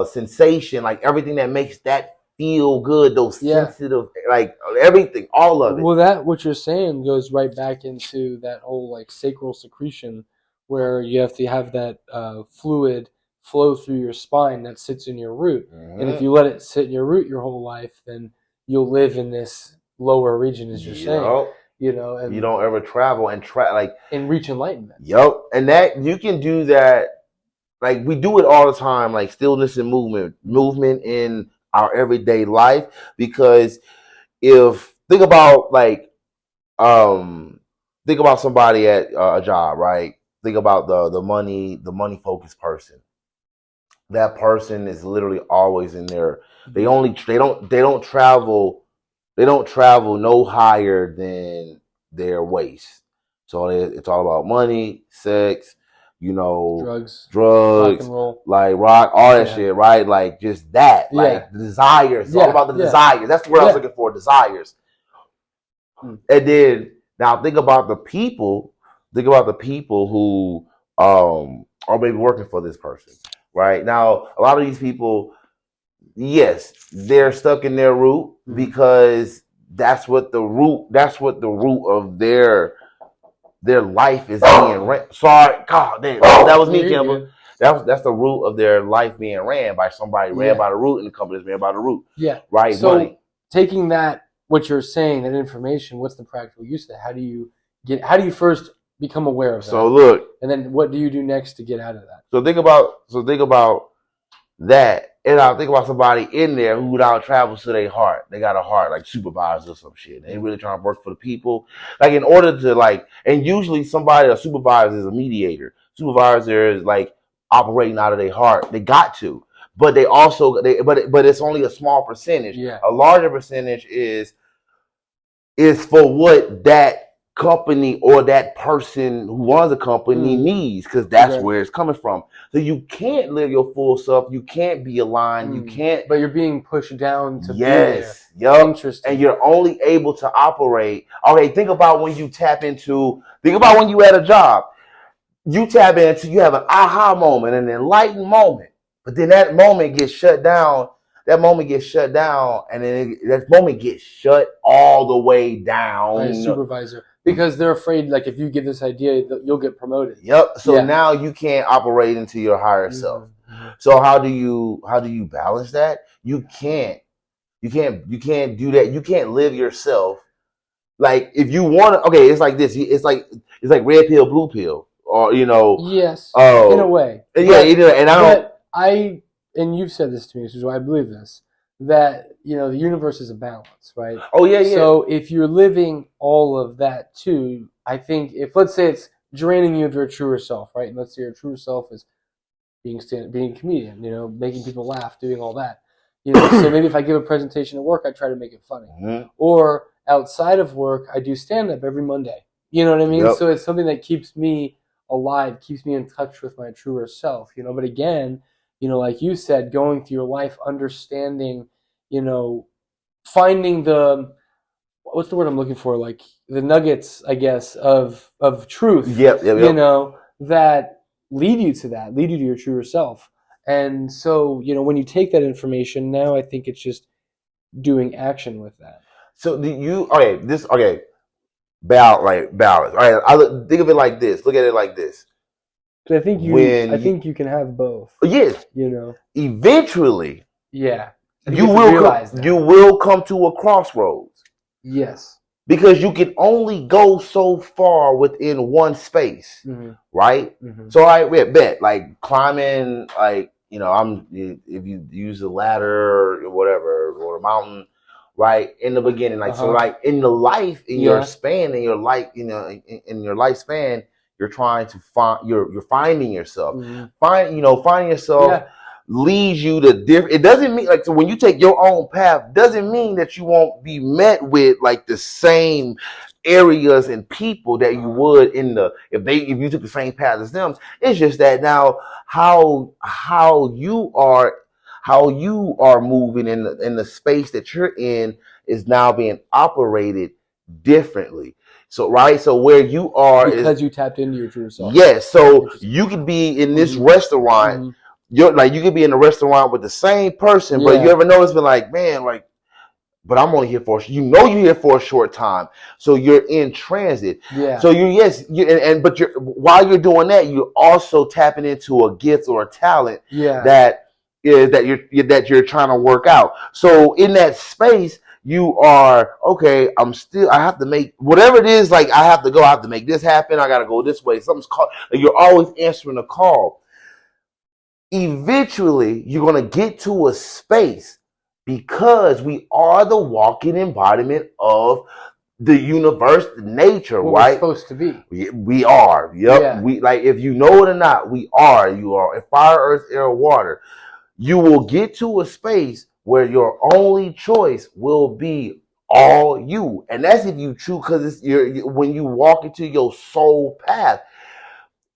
sensation, like everything that makes that feel good, those sensitive, like everything, all of it. Well, what you're saying goes right back into that whole like sacral secretion, where you have to have that fluid flow through your spine that sits in your root. And if you let it sit in your root your whole life, then you'll live in this lower region, as you're saying. And you don't ever travel and and reach enlightenment. Yep, and that you can do that. Like we do it all the time, like stillness and movement in our everyday life. Because think about somebody at a job, right? Think about the money focused person. That person is literally always in there. They don't travel no higher than their waist. So it's all about money, sex, drugs, rock and roll, like rock, all that shit, right? Like just that, like the desires. It's all about the desires. That's the word I was looking for, desires. And then now think about the people who are maybe working for this person, right? Now a lot of these people, yes, they're stuck in their root because that's what the root of their life is being ran. Sorry, God damn, that was me, Kimber. That's the root of their life being ran by somebody, ran by the root, and the company is ran by the root. Yeah, right. So taking that, what you're saying, that information, what's the practical use of that? How do you first become aware of that? So look, and then what do you do next to get out of that? So think about that. And I'll think about somebody in there who now travels to their heart. They got a heart, like supervisors or some shit. They really trying to work for the people. Like in order to and usually a supervisor is a mediator. Supervisor is like operating out of their heart. They got to. But they also, but it's only a small percentage. Yeah. A larger percentage is for what that company or that person who runs a company needs, because that's where it's coming from. So you can't live your full self. You can't be aligned. You can't. But you're being pushed down to be there. Interesting. And you're only able to operate. Okay, think about when you when you at a job. You tap into, you have an aha moment, an enlightened moment. But then that moment gets shut down. And then that moment gets shut all the way down. By a supervisor. Because they're afraid, like, if you give this idea, you'll get promoted. Yep. So now you can't operate into your higher self. So how do you balance that? You can't do that. You can't live yourself. Like if you want to, it's like this. It's like red pill, blue pill, or Yes. In a way. Yeah. And you've said this to me, which is why I believe this, that, the universe is a balance, right? Oh, yeah, yeah. So if you're living all of that too, I think let's say it's draining you of your truer self, right? And let's say your truer self is being a comedian, making people laugh, doing all that. So maybe if I give a presentation at work, I try to make it funny. Mm-hmm. Or outside of work, I do stand-up every Monday. You know what I mean? Yep. So it's something that keeps me alive, keeps me in touch with my truer self, But again, like you said, going through your life, understanding, finding what's the word I'm looking for? Like the nuggets, I guess, of truth, yep. That lead you to your truer self. And so, when you take that information, now I think it's just doing action with that. So balance. All right, I think of it like this. Look at it like this. I think you can have both. Yes. Eventually. Yeah. You will come to a crossroads. Yes. because you can only go so far within one space, right? So I bet like climbing, like if you use a ladder or whatever or a mountain, right, in the beginning, like so, like in the life, in your span, in your life, in your lifespan, you're trying to find, you're finding yourself, finding yourself. Leads you to different. It doesn't mean like, so when you take your own path, doesn't mean that you won't be met with like the same areas and people that you would if you took the same path as them. It's just that now how you are moving in the space that you're in is now being operated differently. So right, so where you are because you tapped into your true self. Yes, so you could be in this restaurant. You're like, you could be in a restaurant with the same person, but you ever know it's been like, man, like, but I'm only here for you're here for a short time, so you're in transit. So but while you're doing that, you're also tapping into a gift or a talent that you're trying to work out. So in that space, you are okay. I have to make whatever it is. Like I have to make this happen. I got to go this way. Something's called. Like, you're always answering a call. Eventually, you're going to get to a space because we are the walking embodiment of the universe, nature, what right? We're supposed to be. We are. Yep. Yeah. We, like, if you know it or not, we are. You are. Fire, earth, air, water. You will get to a space where your only choice will be all you, and that's if you choose, because when you walk into your soul path.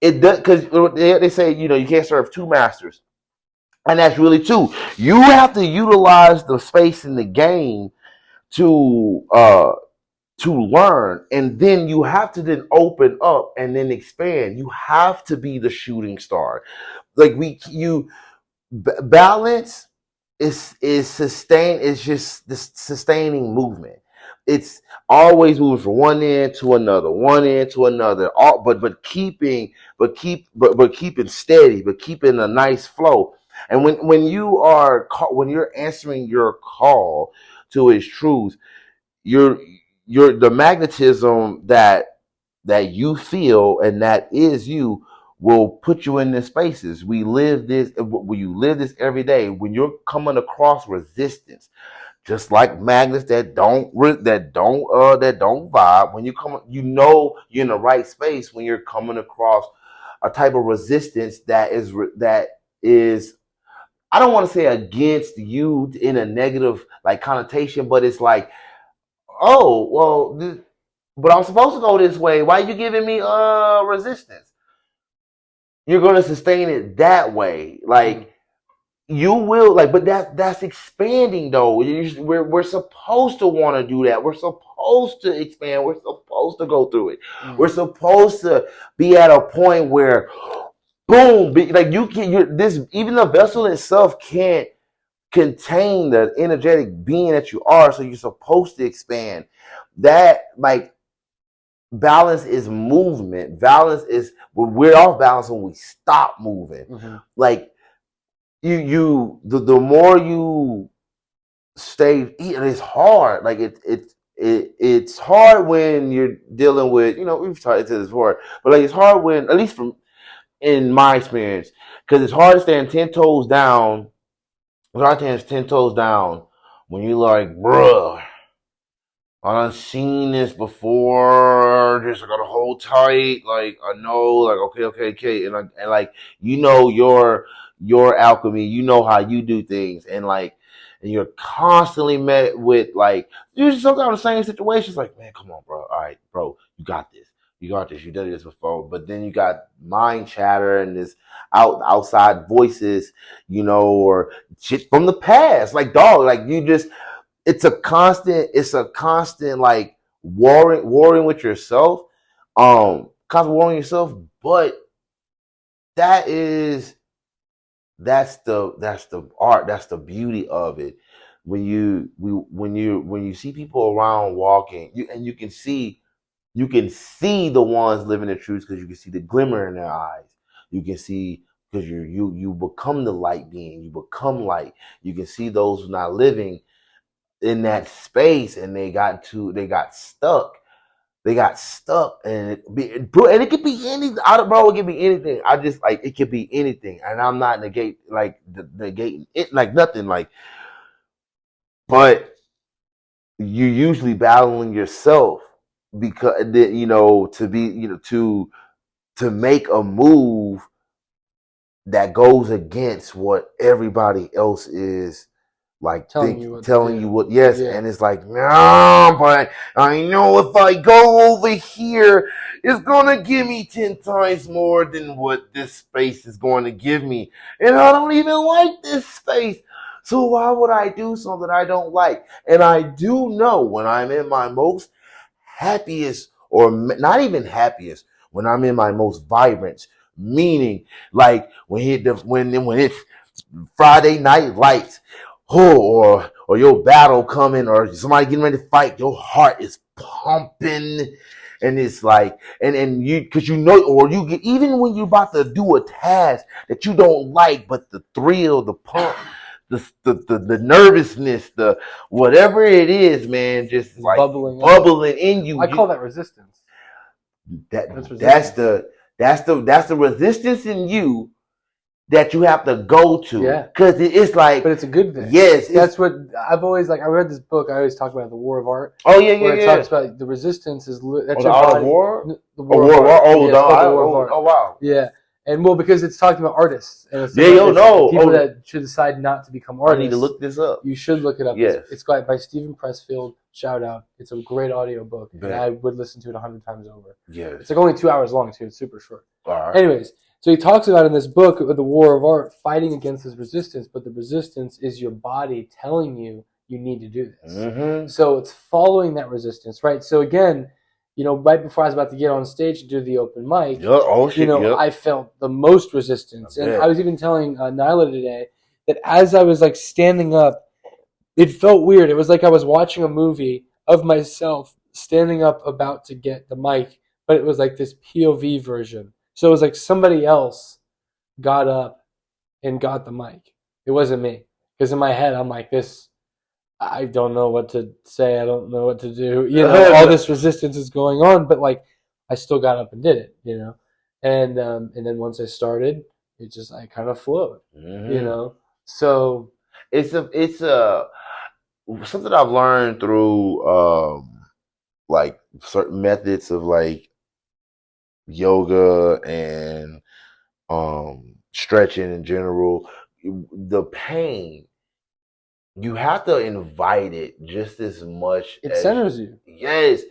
It does, because they say, you can't serve two masters. And that's really true. You have to utilize the space in the game to learn, and then you have to then open up and then expand. You have to be the shooting star. Like balance is sustain. It's just this sustaining movement. It's always moving from one end to another, but keeping steady, but keeping a nice flow. And when you're answering your call to its truth, you're the magnetism that you feel, and that is you, will put you in these spaces. We live this. When you live this every day, when you're coming across resistance, just like magnets that don't vibe, when you come, you're in the right space when you're coming across a type of resistance that is I don't want to say against you in a negative like connotation, but it's like, oh well, but I'm supposed to go this way. Why are you giving me resistance? You're going to sustain it that way, like. You will, like, but that's expanding though. We're supposed to want to do that. We're supposed to expand. We're supposed to go through it. We're supposed to be at a point where, boom, like even the vessel itself can't contain the energetic being that you are. So you're supposed to expand. That, like, balance is movement. Balance is, we're off balance when we stop moving. Like. The more you stay, it's hard. Like it's hard when you're dealing with, we've talked to this before, but like it's hard when, at least in my experience, because it's hard to stand 10 toes down. It's hard to stand 10 toes down when you're like, bruh, I done seen this before. Just I gotta hold tight. Like I know, like okay, and like your alchemy. You know how you do things, and you're constantly met with like usually sometimes the same situations. Like, man, come on, bro. All right, bro, you got this. You got this. You did this before, but then you got mind chatter and this outside voices, or shit from the past. Like, dog, like you just. It's a constant like warring with yourself, constant warring yourself. But that's the art, that's the beauty of it. When you see people around walking, you can see the ones living the truth, because you can see the glimmer in their eyes. You can see, because you become the light being, you become light. You can see those who are not living in that space, and they got stuck. They got stuck, and it could be anything. Bro, it could be anything. I just like it could be anything, and I'm not negating it, like nothing, like. But you're usually battling yourself because to be to make a move that goes against what everybody else is like telling you what yes, yeah. And it's like, no, but I know if I go over here, it's gonna give me 10 times more than what this space is going to give me, and I don't even like this space. So why would I do something I don't like? And I do know when I'm in my most happiest, or not even happiest, when I'm in my most vibrant, meaning like when it's Friday night lights, or your battle coming, or somebody getting ready to fight, your heart is pumping, and it's like, and you, because or you get, even when you're about to do a task that you don't like, but the thrill, the pump, the nervousness, the whatever it is, man, just like bubbling in you. I call that resistance. That's the resistance in you that you have to go to. Yeah. Because it's like, but it's a good thing. Yes. That's what I've always, like, I read this book, I always talk about The War of Art. Oh, yeah, where it talks about the resistance is, that's your body. The War of Art? Oh, wow. Yeah. And well, because it's talking about artists. And it's people that should decide not to become artists. I need to look this up. You should look it up. Yes. It's by Stephen Pressfield. Shout out. It's a great audio book. And I would listen to it 100 times over. Yes. It's like only 2 hours long, too. It's super short. All right. Anyways, so he talks about in this book, The War of Art, fighting against this resistance. But the resistance is your body telling you need to do this. Mm-hmm. So it's following that resistance, right? So again, right before I was about to get on stage to do the open mic, I felt the most resistance. And I was even telling Nyla today that as I was like standing up, it felt weird. It was like I was watching a movie of myself standing up about to get the mic, but it was like this POV version. So it was like somebody else got up and got the mic. It wasn't me. Because in my head, I'm like this. I don't know what to say. I don't know what to do. All this resistance is going on, but like I still got up and did it. And then once I started, I kind of flowed. Mm-hmm. So it's something I've learned through like certain methods of like yoga and stretching in general. The pain, you have to invite it just as much. It centers you. Yes.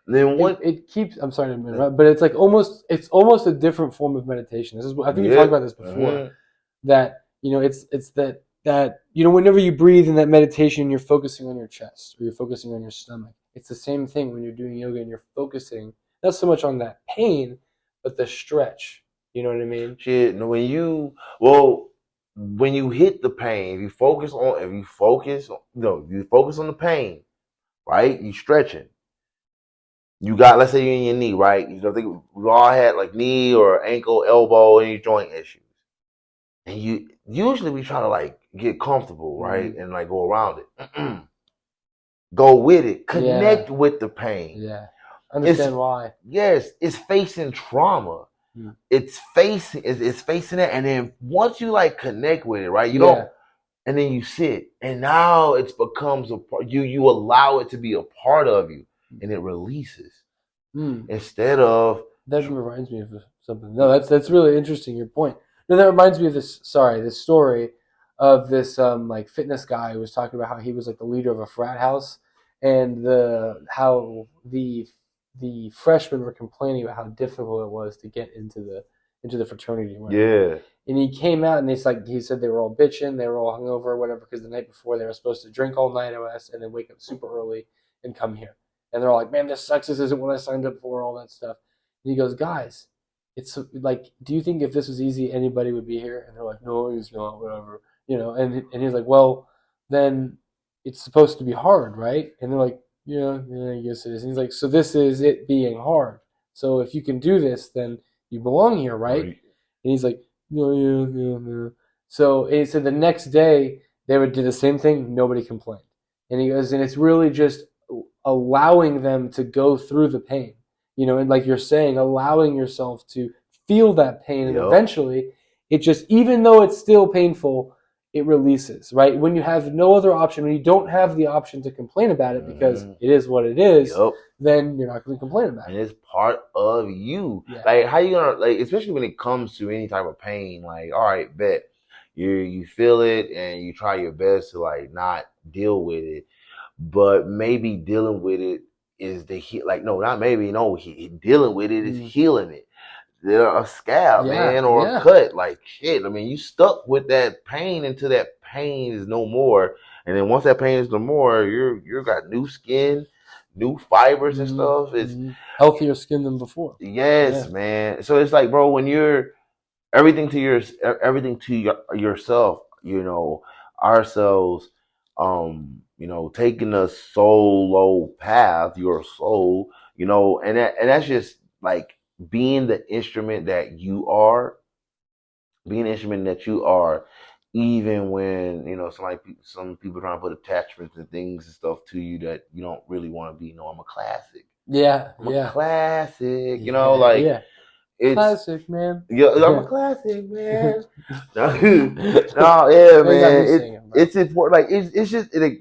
Then what it keeps. I'm sorry to interrupt, but it's like almost a different form of meditation. This is I think you talked about this before. Mm-hmm. That it's that whenever you breathe in that meditation, you're focusing on your chest or you're focusing on your stomach. It's the same thing when you're doing yoga and you're focusing not so much on that pain, but the stretch. You know what I mean? Shit. When you hit the pain, if you focus on the pain, right? You stretching. You got, let's say you're in your knee, right? I think we all had like knee or ankle, elbow, any joint issues. And we try to like get comfortable, right? Mm-hmm. And like go around it. Mm-mm. Go with it. Connect with the pain. Yeah. Understand why. Yes. It's facing trauma. It's facing it, and then once you like connect with it, right? And then you sit, and now it becomes a part. You allow it to be a part of you, and it releases instead of. That reminds me of something. No, that's really interesting. Your point. No, that reminds me of this story of this like fitness guy who was talking about how he was like the leader of a frat house, and how the freshmen were complaining about how difficult it was to get into the fraternity. Yeah. And he came out and he said they were all bitching, they were all hungover or whatever, because the night before they were supposed to drink all night OS and then wake up super early and come here. And they're all like, man, this sucks. This isn't what I signed up for, all that stuff. And he goes, guys, it's like, do you think if this was easy, anybody would be here? And they're like, no, it's not, whatever. And he's like, well, then it's supposed to be hard, right? And they're like, yeah, I guess it is. And he's like, so this is it being hard. So if you can do this, then you belong here, right? And he's like, no, yeah. So he said the next day they would do the same thing. Nobody complained. And he goes, and it's really just allowing them to go through the pain, and like you're saying, allowing yourself to feel that pain, and eventually it just, even though it's still painful, it releases, right? When you have no other option, when you don't have the option to complain about it because it is what it is, then you're not going to complain about it. And it's part of you. Yeah. Like, how you gonna, like, especially when it comes to any type of pain, like, all right, bet you feel it and you try your best to like not deal with it, but maybe dealing with it is dealing with it is healing it. A scab, man, or a cut, like shit. I mean, you stuck with that pain until that pain is no more, and then once that pain is no more, you're got new skin, new fibers and stuff. It's healthier skin than before. Yes, man. So it's like, bro, when you're everything to yourself, ourselves, taking a solo path, your soul, and that's just like being the instrument that you are, even when some people trying to put attachments and things and stuff to you that you don't really want to be. I'm a classic. I'm a classic. It's classic, man. Yeah, I'm a classic, man. No, yeah, man. It's important. Like it's just the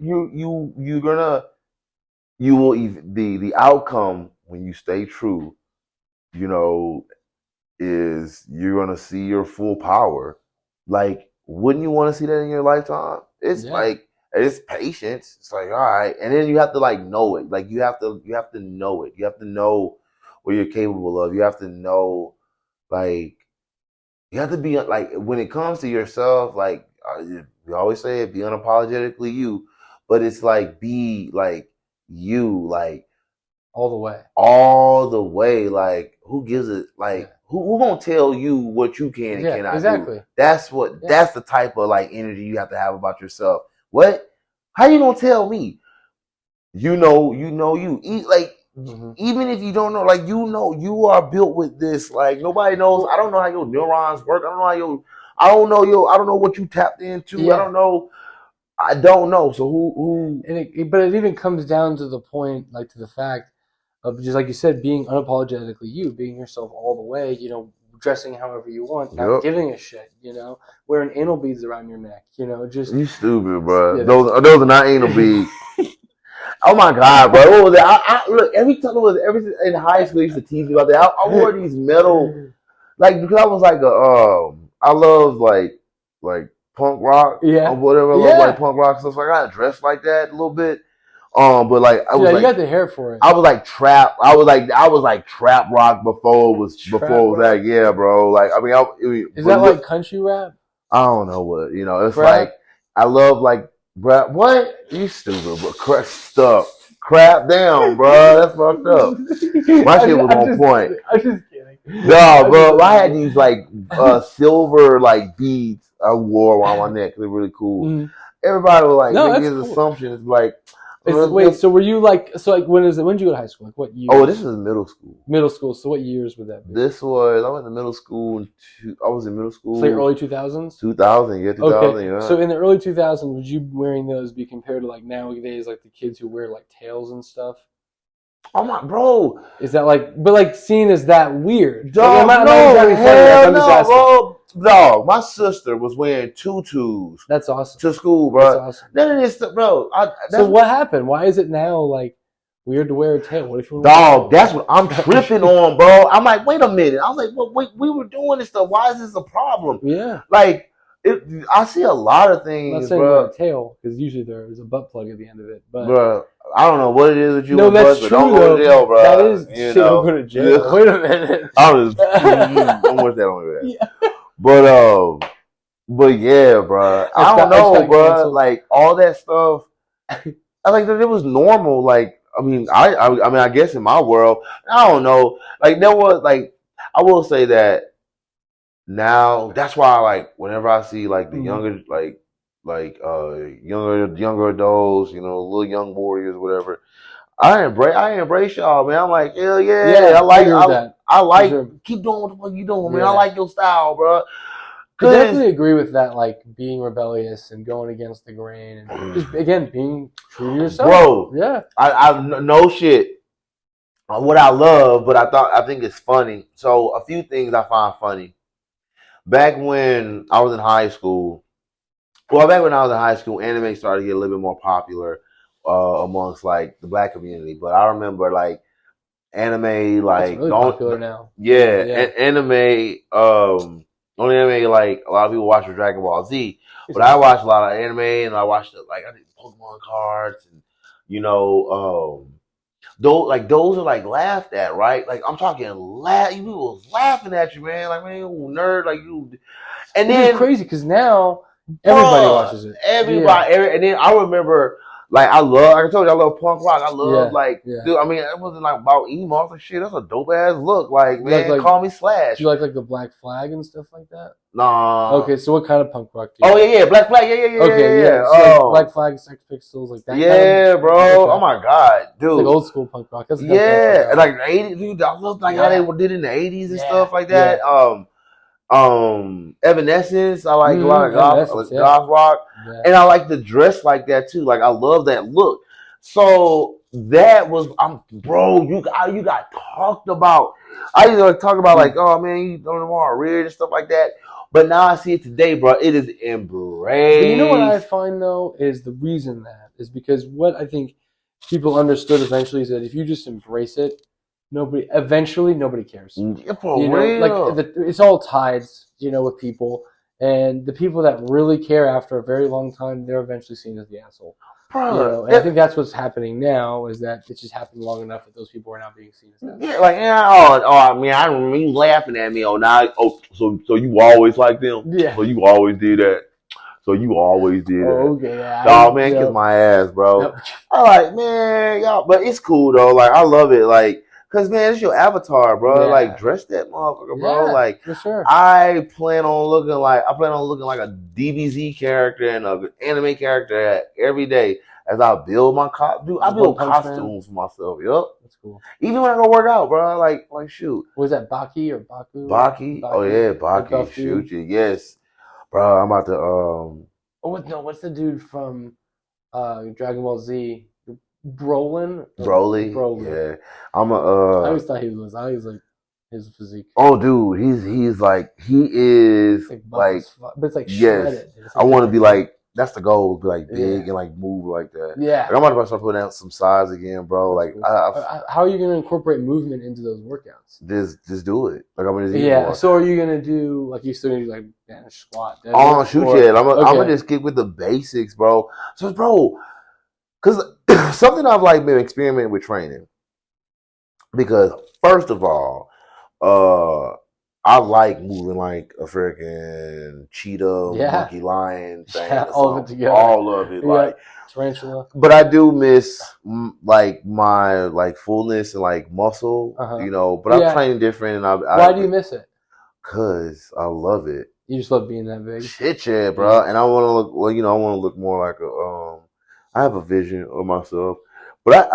outcome when you stay true. Is you're gonna see your full power. Like, wouldn't you want to see that in your lifetime? It's like, it's patience. It's like, all right, and then you have to like know it. Like you have to know it. You have to know what you're capable of. You have to know, like, you have to be like, when it comes to yourself, like we always say it, be unapologetically you. But it's like, be like you, like. All the way. Like, who gives it? Like, who gonna tell you what you can and cannot do? That's the type of like energy you have to have about yourself. What? How you gonna tell me? You know you. Even if you don't know, like, you are built with this. Like, nobody knows. I don't know how your neurons work. I don't know what you tapped into. Yeah. I don't know. So who? But it even comes down to the point, like, to the fact of, just like you said, being unapologetically you, being yourself all the way, dressing however you want, not giving a shit, wearing anal beads around your neck, just. You stupid, bro. Those are not anal beads. Oh my God, bro. What was that? I look, every time in high school, they used to tease me about that. I wore these metal, like, because I was like I love like punk rock or whatever. I love like punk rock stuff. So I got dressed like that a little bit. But like I was, you got the hair for it. I was like trap. I was like trap rock before it was that. Yeah, bro. Like, I mean, is that like country rap? I don't know what It's rap? Like, I love like rap. What? You stupid, but crap down, bro. That's fucked up. My shit was on point. I'm just kidding. No, bro. I had these like silver like beads I wore around my neck. They're really cool. Mm-hmm. Everybody was like, making his cool. assumptions like. Wait, so were you like, when did you go to high school? Like, what year? Oh, this is middle school. Middle school. So what years would that be? I went to middle school I was in middle school. So early 2000s? 2000, yeah, 2000, okay. Yeah. So in the early 2000s, would you wearing those be compared to like nowadays, like the kids who wear like tails and stuff? Oh my, bro. Is that like, but like seen as that weird? Dog, like, bro. No, my sister was wearing tutus. That's awesome. To school, bro. That's awesome. None of this stuff, bro. So what happened? Why is it now like weird to wear a tail? What if you dog? That's what I'm tripping on, bro. I'm like, wait a minute. I was like, well, wait, we were doing this stuff. Why is this a problem? Yeah. Like, I see a lot of things, I'm not saying bro. A tail, because usually there's a butt plug at the end of it, but. Bro, I don't know what it is with you. No, that's true. Don't go to jail, bro. That is shit. Don't go to jail. Yeah. Wait a minute. Don't wish that on me. Yeah. But yeah, bro. I don't know, bro. Like, all that stuff. I like that it was normal. Like, I mean, I guess in my world, I don't know. Like, there was like, I will say that now. That's why, like, whenever I see like the younger, younger adults, little young warriors, whatever. I embrace y'all, man. I'm like, hell yeah. I like, keep doing what the fuck you doing, man. I like your style, bro. I definitely agree with that, like being rebellious and going against the grain and just again being true to yourself. Bro, yeah. I no shit. What I love, but I think it's funny. So a few things I find funny. Back when I was in high school, anime started to get a little bit more popular amongst like the black community. But I remember like anime, like it's really popular now. Yeah, anime. Only anime like a lot of people watch Dragon Ball Z, but I watch a lot of anime, and I watched I did Pokemon cards, and you know, those are like laughed at, right? Like I'm talking people was laughing at you, man. Like man, you nerd, like you. And then it's crazy because now everybody watches it. And then I remember. Like I told you, I love punk rock. I love dude. I mean, it wasn't like about emo. I was like, shit, that's a dope ass look. Like, man, call me Slash. Do you like the Black Flag and stuff like that? Nah. Okay, so what kind of punk rock do you? Oh yeah, Black Flag. Yeah. Okay, yeah. So Black Flag, Sex Pistols, like that. Yeah, bro. Okay. Oh my god, dude. It's like old school punk rock. That's like 80s, dude. I love like how they did in the 80s and stuff like that. Evanescence. I like a lot of goth rock, and I like the dress like that too. Like I love that look. So that was, bro. You got talked about. I used to talk about like, oh man, you don't want red and stuff like that. But now I see it today, bro. It is embraced. But you know what I find though is the reason that is because what I think people understood eventually is that if you just embrace it, nobody cares. Yeah, for real. Like it's all tides, with people, and the people that really care after a very long time, they're eventually seen as the asshole. And I think that's what's happening now is that it's just happened long enough that those people are now being seen as that. Yeah, like I mean, I remember you laughing at me. So you always like them? Yeah. So you always did that. So you always did that. Okay, yeah. Dog, man, kiss my ass, bro. I like, man, y'all, but it's cool though. Like, I love it. Like, cause man, it's your avatar, bro. Yeah. Like, dress that motherfucker, bro. Like, for sure. I plan on looking like a DBZ character and an anime character every day as I build my dude. I build costumes for myself. Yup. That's cool. Even when I go work out, bro. Like shoot. Was that Baki or Baku? Baki. Oh yeah, Baki. Shoot you. Yes. Bro, I'm about to what's the dude from Dragon Ball Z? Broly. Yeah. I always thought he was. I was like his physique. Oh, dude, he's like he is like but it's like shredded. Yes. I want to be like. That's the goal. Be like big and like move like that. Yeah. Like, I'm about to start putting out some size again, bro. Like, cool. How are you gonna incorporate movement into those workouts? Just do it. Like I'm gonna. Yeah. So are you gonna do like you still gonna do like bench, squat? Oh, shoot, yeah. I'm gonna just kick with the basics, bro. So, bro, because something I've like been experimenting with training. Because first of all, I like moving like a freaking cheetah, monkey, lion thing. All of it together. All of it, like tarantula. But I do miss like my like fullness and like muscle, But I'm training different, and why do you miss it? Cause I love it. You just love being that big. Shit, yeah, bro. And I want to look. Well, I want to look more like I have a vision of myself, but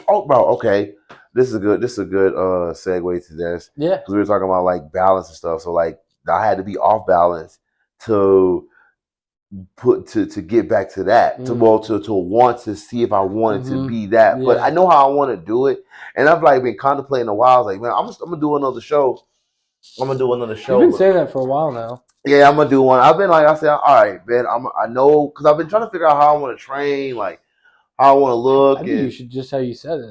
bro, okay. This is a good segue to this. Yeah. Because we were talking about like balance and stuff. So like I had to be off balance to get back to that. To want to see if I wanted to be that. Yeah. But I know how I want to do it. And I've like been contemplating a while. I was like, man, I'm gonna do another show. You've been saying that for a while now. Yeah, I'm gonna do one. I've been like, I said, all right, man. I know because I've been trying to figure out how I want to train, like how I want to look. I think you should just how you said it.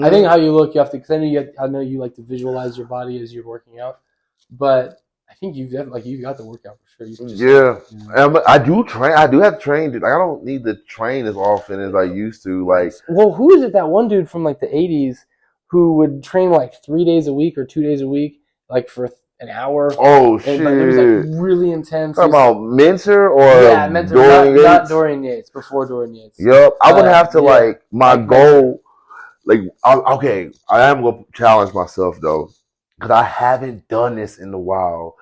I think how you look, you have to. Because I know you like to visualize your body as you're working out, but I think you've got the workout for sure. I do train. I do have to train. Like I don't need to train as often as I used to. Like, well, who is it? That one dude from like the '80s who would train like 3 days a week or 2 days a week, like for an hour. Oh shit! Like, it was like really intense. Talking about Mentor or Mentor, not Dorian Yates. Before Dorian Yates. Yep, I would have to like my goal. Like, okay, I am gonna challenge myself though, because I haven't done this in a while.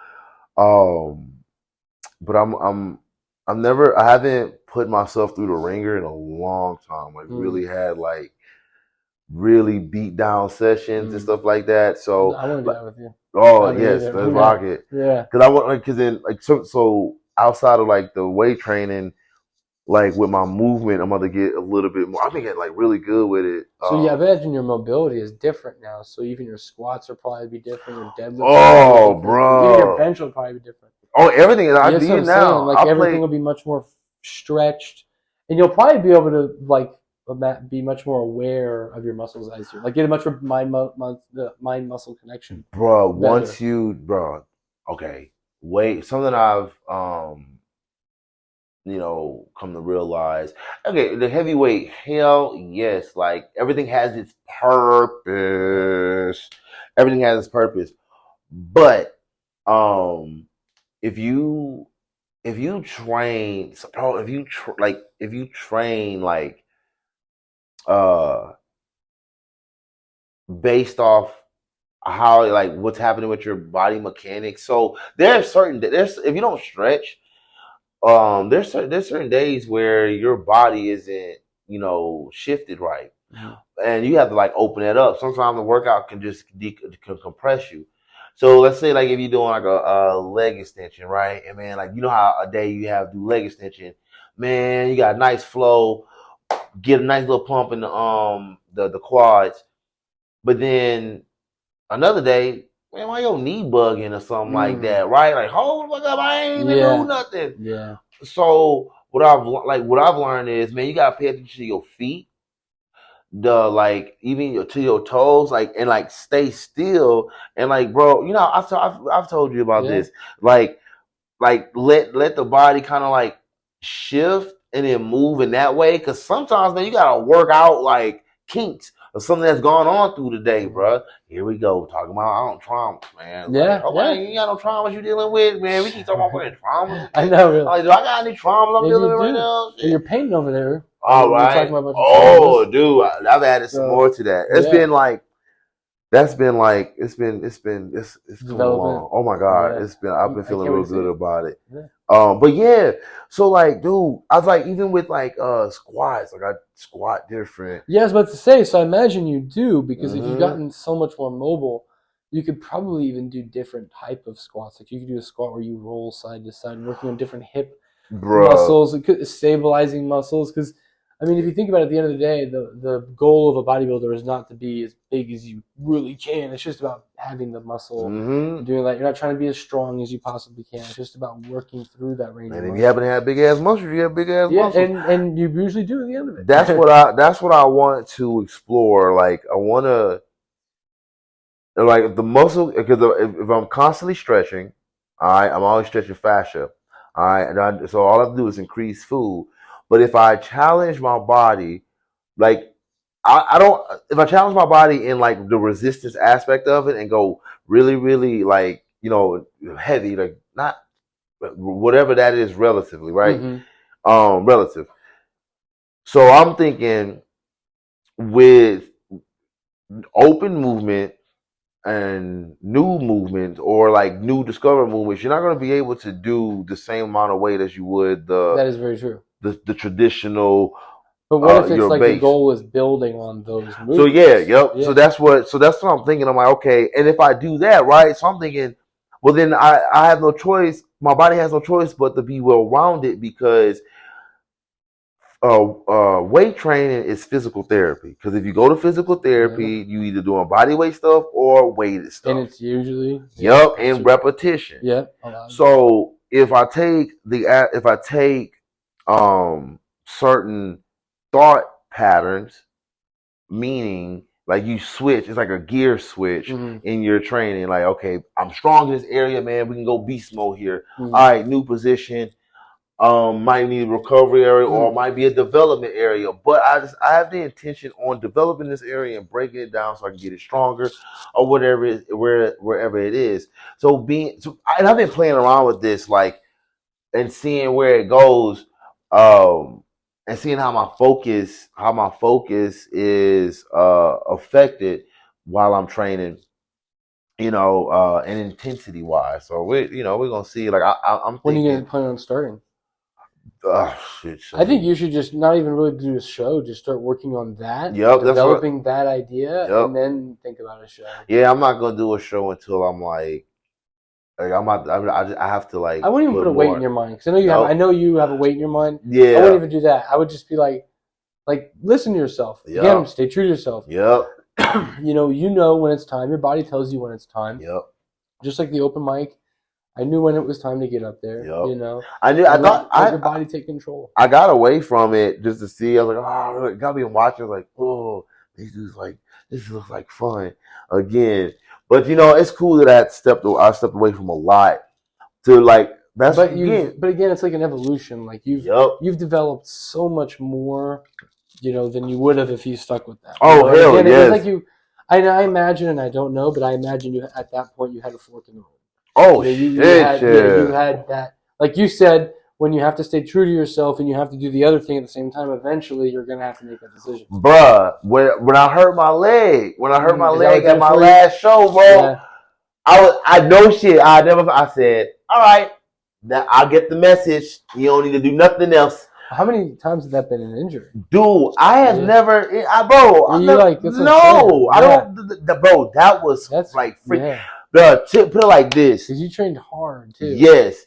But I haven't put myself through the ringer in a long time. Like, really had like really beat down sessions and stuff like that. So I want to do that with you. Oh yes, let's rock it. Yeah. Because I want because then so outside of like the weight training, like with my movement, I'm going to get a little bit more. I'm gonna get like really good with it. So I imagine your mobility is different now. So even your squats will probably be different. Your deadlifts. Oh, bro. Even your bench will probably be different. Oh, everything is. I do now. Like everything will be much more stretched, and you'll probably be able to like be much more aware of your muscles as you get a much more mind muscle connection. Bro, once okay, wait, something I've come to realize. Okay, the heavyweight, hell yes, like everything has its purpose. Everything has its purpose. But if you train, bro, if you train based off how like what's happening with your body mechanics. So there's if you don't stretch, there's certain days where your body isn't shifted right, and you have to like open it up. Sometimes the workout can just can compress you. So let's say like if you're doing like a leg extension, right? And man, like how a day you have to do leg extension, man, you got a nice flow, get a nice little pump in the quads, but then another day, man, why your knee bugging or something like that, right? Like, hold the fuck up, I ain't even do nothing. Yeah. So what I've learned is, man, you gotta pay attention to your feet, even to your toes, and stay still and bro, I've told you about this, let the body kind of shift and then move in that way, because sometimes, man, you gotta work out kinks or something that's gone on through the day, bro. Here we go, talking about traumas, man. Yeah, you got no traumas you dealing with, man. We keep talking about traumas. I know, really. Do I got any traumas I'm dealing with right now? And you're painting over there. All right. Oh, dude, I've added some more to that. It's been it's too long. Oh my God, I've been feeling real good about it. Yeah. But yeah, so dude, I was even with squats, I squat different. Yeah, I was about to say. So I imagine you do, because if you've gotten so much more mobile, you could probably even do different type of squats. Like you could do a squat where you roll side to side, working on different hip muscles, stabilizing muscles. Because I mean, if you think about it, at the end of the day, the goal of a bodybuilder is not to be as big as you really can. It's just about having the muscle, doing that. You're not trying to be as strong as you possibly can. It's just about working through that range. And if you happen to have big ass muscles, you have big ass muscles. And you usually do at the end of it. That's what I want to explore. I want to the muscle, because if I'm constantly stretching, I'm always stretching fascia. So all I have to do is increase food. But if I challenge my body, I don't. If I challenge my body in the resistance aspect of it and go really, really heavy, not whatever that is relatively, right? Relative. So I'm thinking with open movement and new movements or new discovered movements, you're not going to be able to do the same amount of weight as you would that is very true. The traditional. But what if it's the goal is building on those movements? So yeah. So that's what I'm thinking. I'm like, okay, and if I do that, right? So I'm thinking, well, then I have no choice. My body has no choice but to be well rounded, because weight training is physical therapy. Because if you go to physical therapy, you either doing body weight stuff or weighted stuff, and it's usually and repetition. Yep. So if I take certain thought patterns, meaning you switch, it's like a gear switch in your training. Okay, I'm strong in this area, man. We can go beast mode here. All right, new position. Might need a recovery area or might be a development area, but I have the intention on developing this area and breaking it down so I can get it stronger or whatever wherever it is. And I've been playing around with this and seeing where it goes, and seeing how my focus is affected while I'm training, and intensity wise. So we're gonna see. I'm thinking, when are you gonna plan on starting? Shit. I think you should just not even really do a show. Just start working on that. Yep, developing that idea, and then think about a show. Yeah, I'm not gonna do a show until I'm like I'm not. I have to like. I wouldn't even put a weight in your mind because I know you have. I know you have a weight in your mind. Yeah. I wouldn't even do that. I would just be like listen to yourself. Yep. Again, stay true to yourself. Yep. You know when it's time. Your body tells you when it's time. Yep. Just like the open mic, I knew when it was time to get up there. Yep. You know. I knew. I thought your body take control. I got away from it just to see. I was like, oh, it got me watching. Like, oh, these dudes like this looks like fun again. But it's cool that I stepped away from a lot to like. That's but again, it's like an evolution. Like you've developed so much more, than you would have if you stuck with that. Oh hell again, yes! It was like I imagine, and I don't know, but I imagine you at that point you had a fork in the road. Oh shit! You had that, like you said, when you have to stay true to yourself and you have to do the other thing at the same time. Eventually, you're gonna have to make that decision. Bruh, when I hurt my leg, at my last show, bro, yeah. I know shit. I said, all right. Now I'll get the message. You don't need to do nothing else. How many times has that been an injury? Dude, I have never, bro. I don't, bro. That's like freak. Yeah. Put it like this. Because you trained hard too. Yes,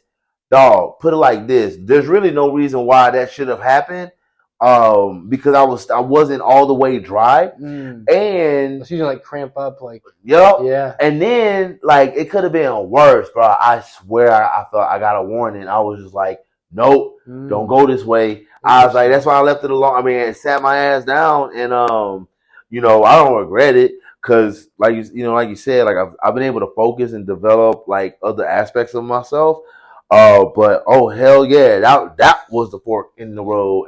dog. Put it like this. There's really no reason why that should have happened. Because I wasn't all the way dry, and so you like cramp up, like yeah, and then like it could have been worse, bro. I swear, I thought I got a warning. I was just like, nope, don't go this way. I was like, that's why I left it alone. I mean, it sat my ass down, and I don't regret it because, like you said, like I've been able to focus and develop like other aspects of myself. But oh hell yeah, that was the fork in the road,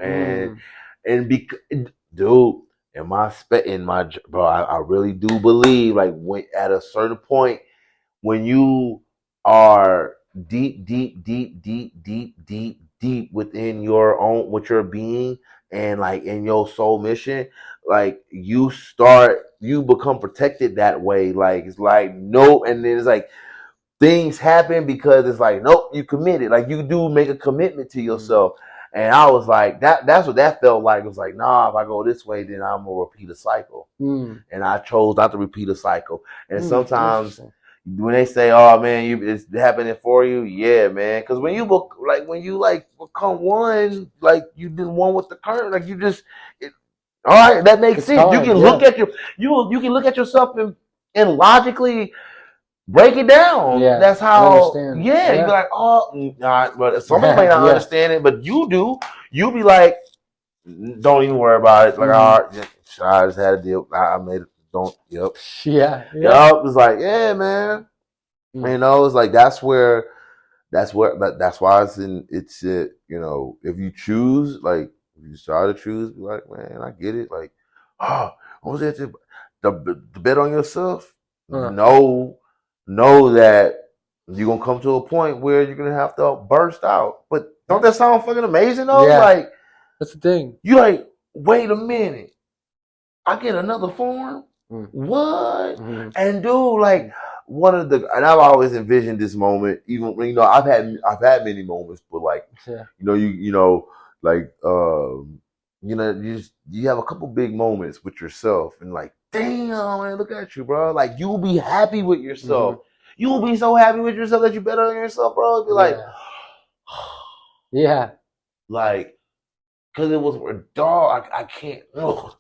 dude, in my bro, I really do believe like when at a certain point when you are deep within your own with your being and like in your soul mission, like you become protected that way. Like it's like no, and then it's like. Things happen because it's like, nope, you committed. Like you do make a commitment to yourself. And I was like, that's what that felt like. It was like, nah, if I go this way, then I'm gonna repeat a cycle. And I chose not to repeat a cycle. And sometimes when they say, oh man, it's happening for you, yeah, man. Because when you become one, like you did one with the current, like you just all right, that makes sense. Time, you can look at you can look at yourself and logically break it down. Yeah, that's how. Yeah, you be like, oh, but somebody might not understand it, but you do. You be like, don't even worry about it. Like, all right, I just had a deal. I made it. Don't. Yep. Yeah. Yep. It's like, yeah, man. It's like that's why it's in. It's if you choose, like, if you try to choose, be like, man, I get it. Like, what was that? The bet on yourself. Know that you're gonna come to a point where you're gonna have to burst out. But don't that sound fucking amazing though? Yeah. Like that's the thing. You like, wait a minute. I get another form? What? And dude, like and I've always envisioned this moment, even when I've had many moments, but like you have a couple big moments with yourself and like, damn, man, look at you, bro. Like, you'll be happy with yourself. You'll be so happy with yourself that you better on yourself, bro. It'll be like, yeah. Like, because it was a dog, I can't. Ugh.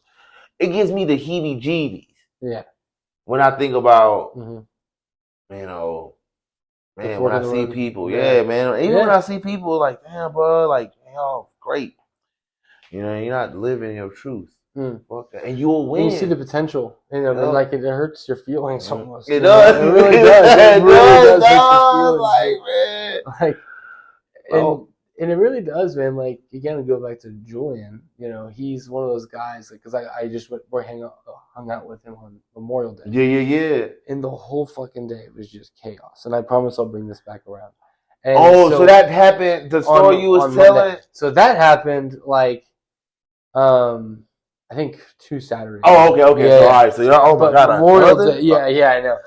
It gives me the heebie-jeebies. Yeah. When I think about, when I see people. Yeah, man. Even when I see people, like, damn, bro, like, great. You're not living your truth. Fuck that. And you'll win. And you see the potential. Like it hurts your feelings almost. It does. It really does. It really does. Like, man. Like, and it really does, man. Like, again, to go back to Julian, he's one of those guys, like, because I just hung out with him on Memorial Day. Yeah. And the whole fucking day was just chaos. And I promise I'll bring this back around. And so that happened, the story you was telling? Monday. So that happened, like, I think 2 Saturdays. Oh, okay. Yeah. So, all right. So, my God. Memorial Day, yeah, I know.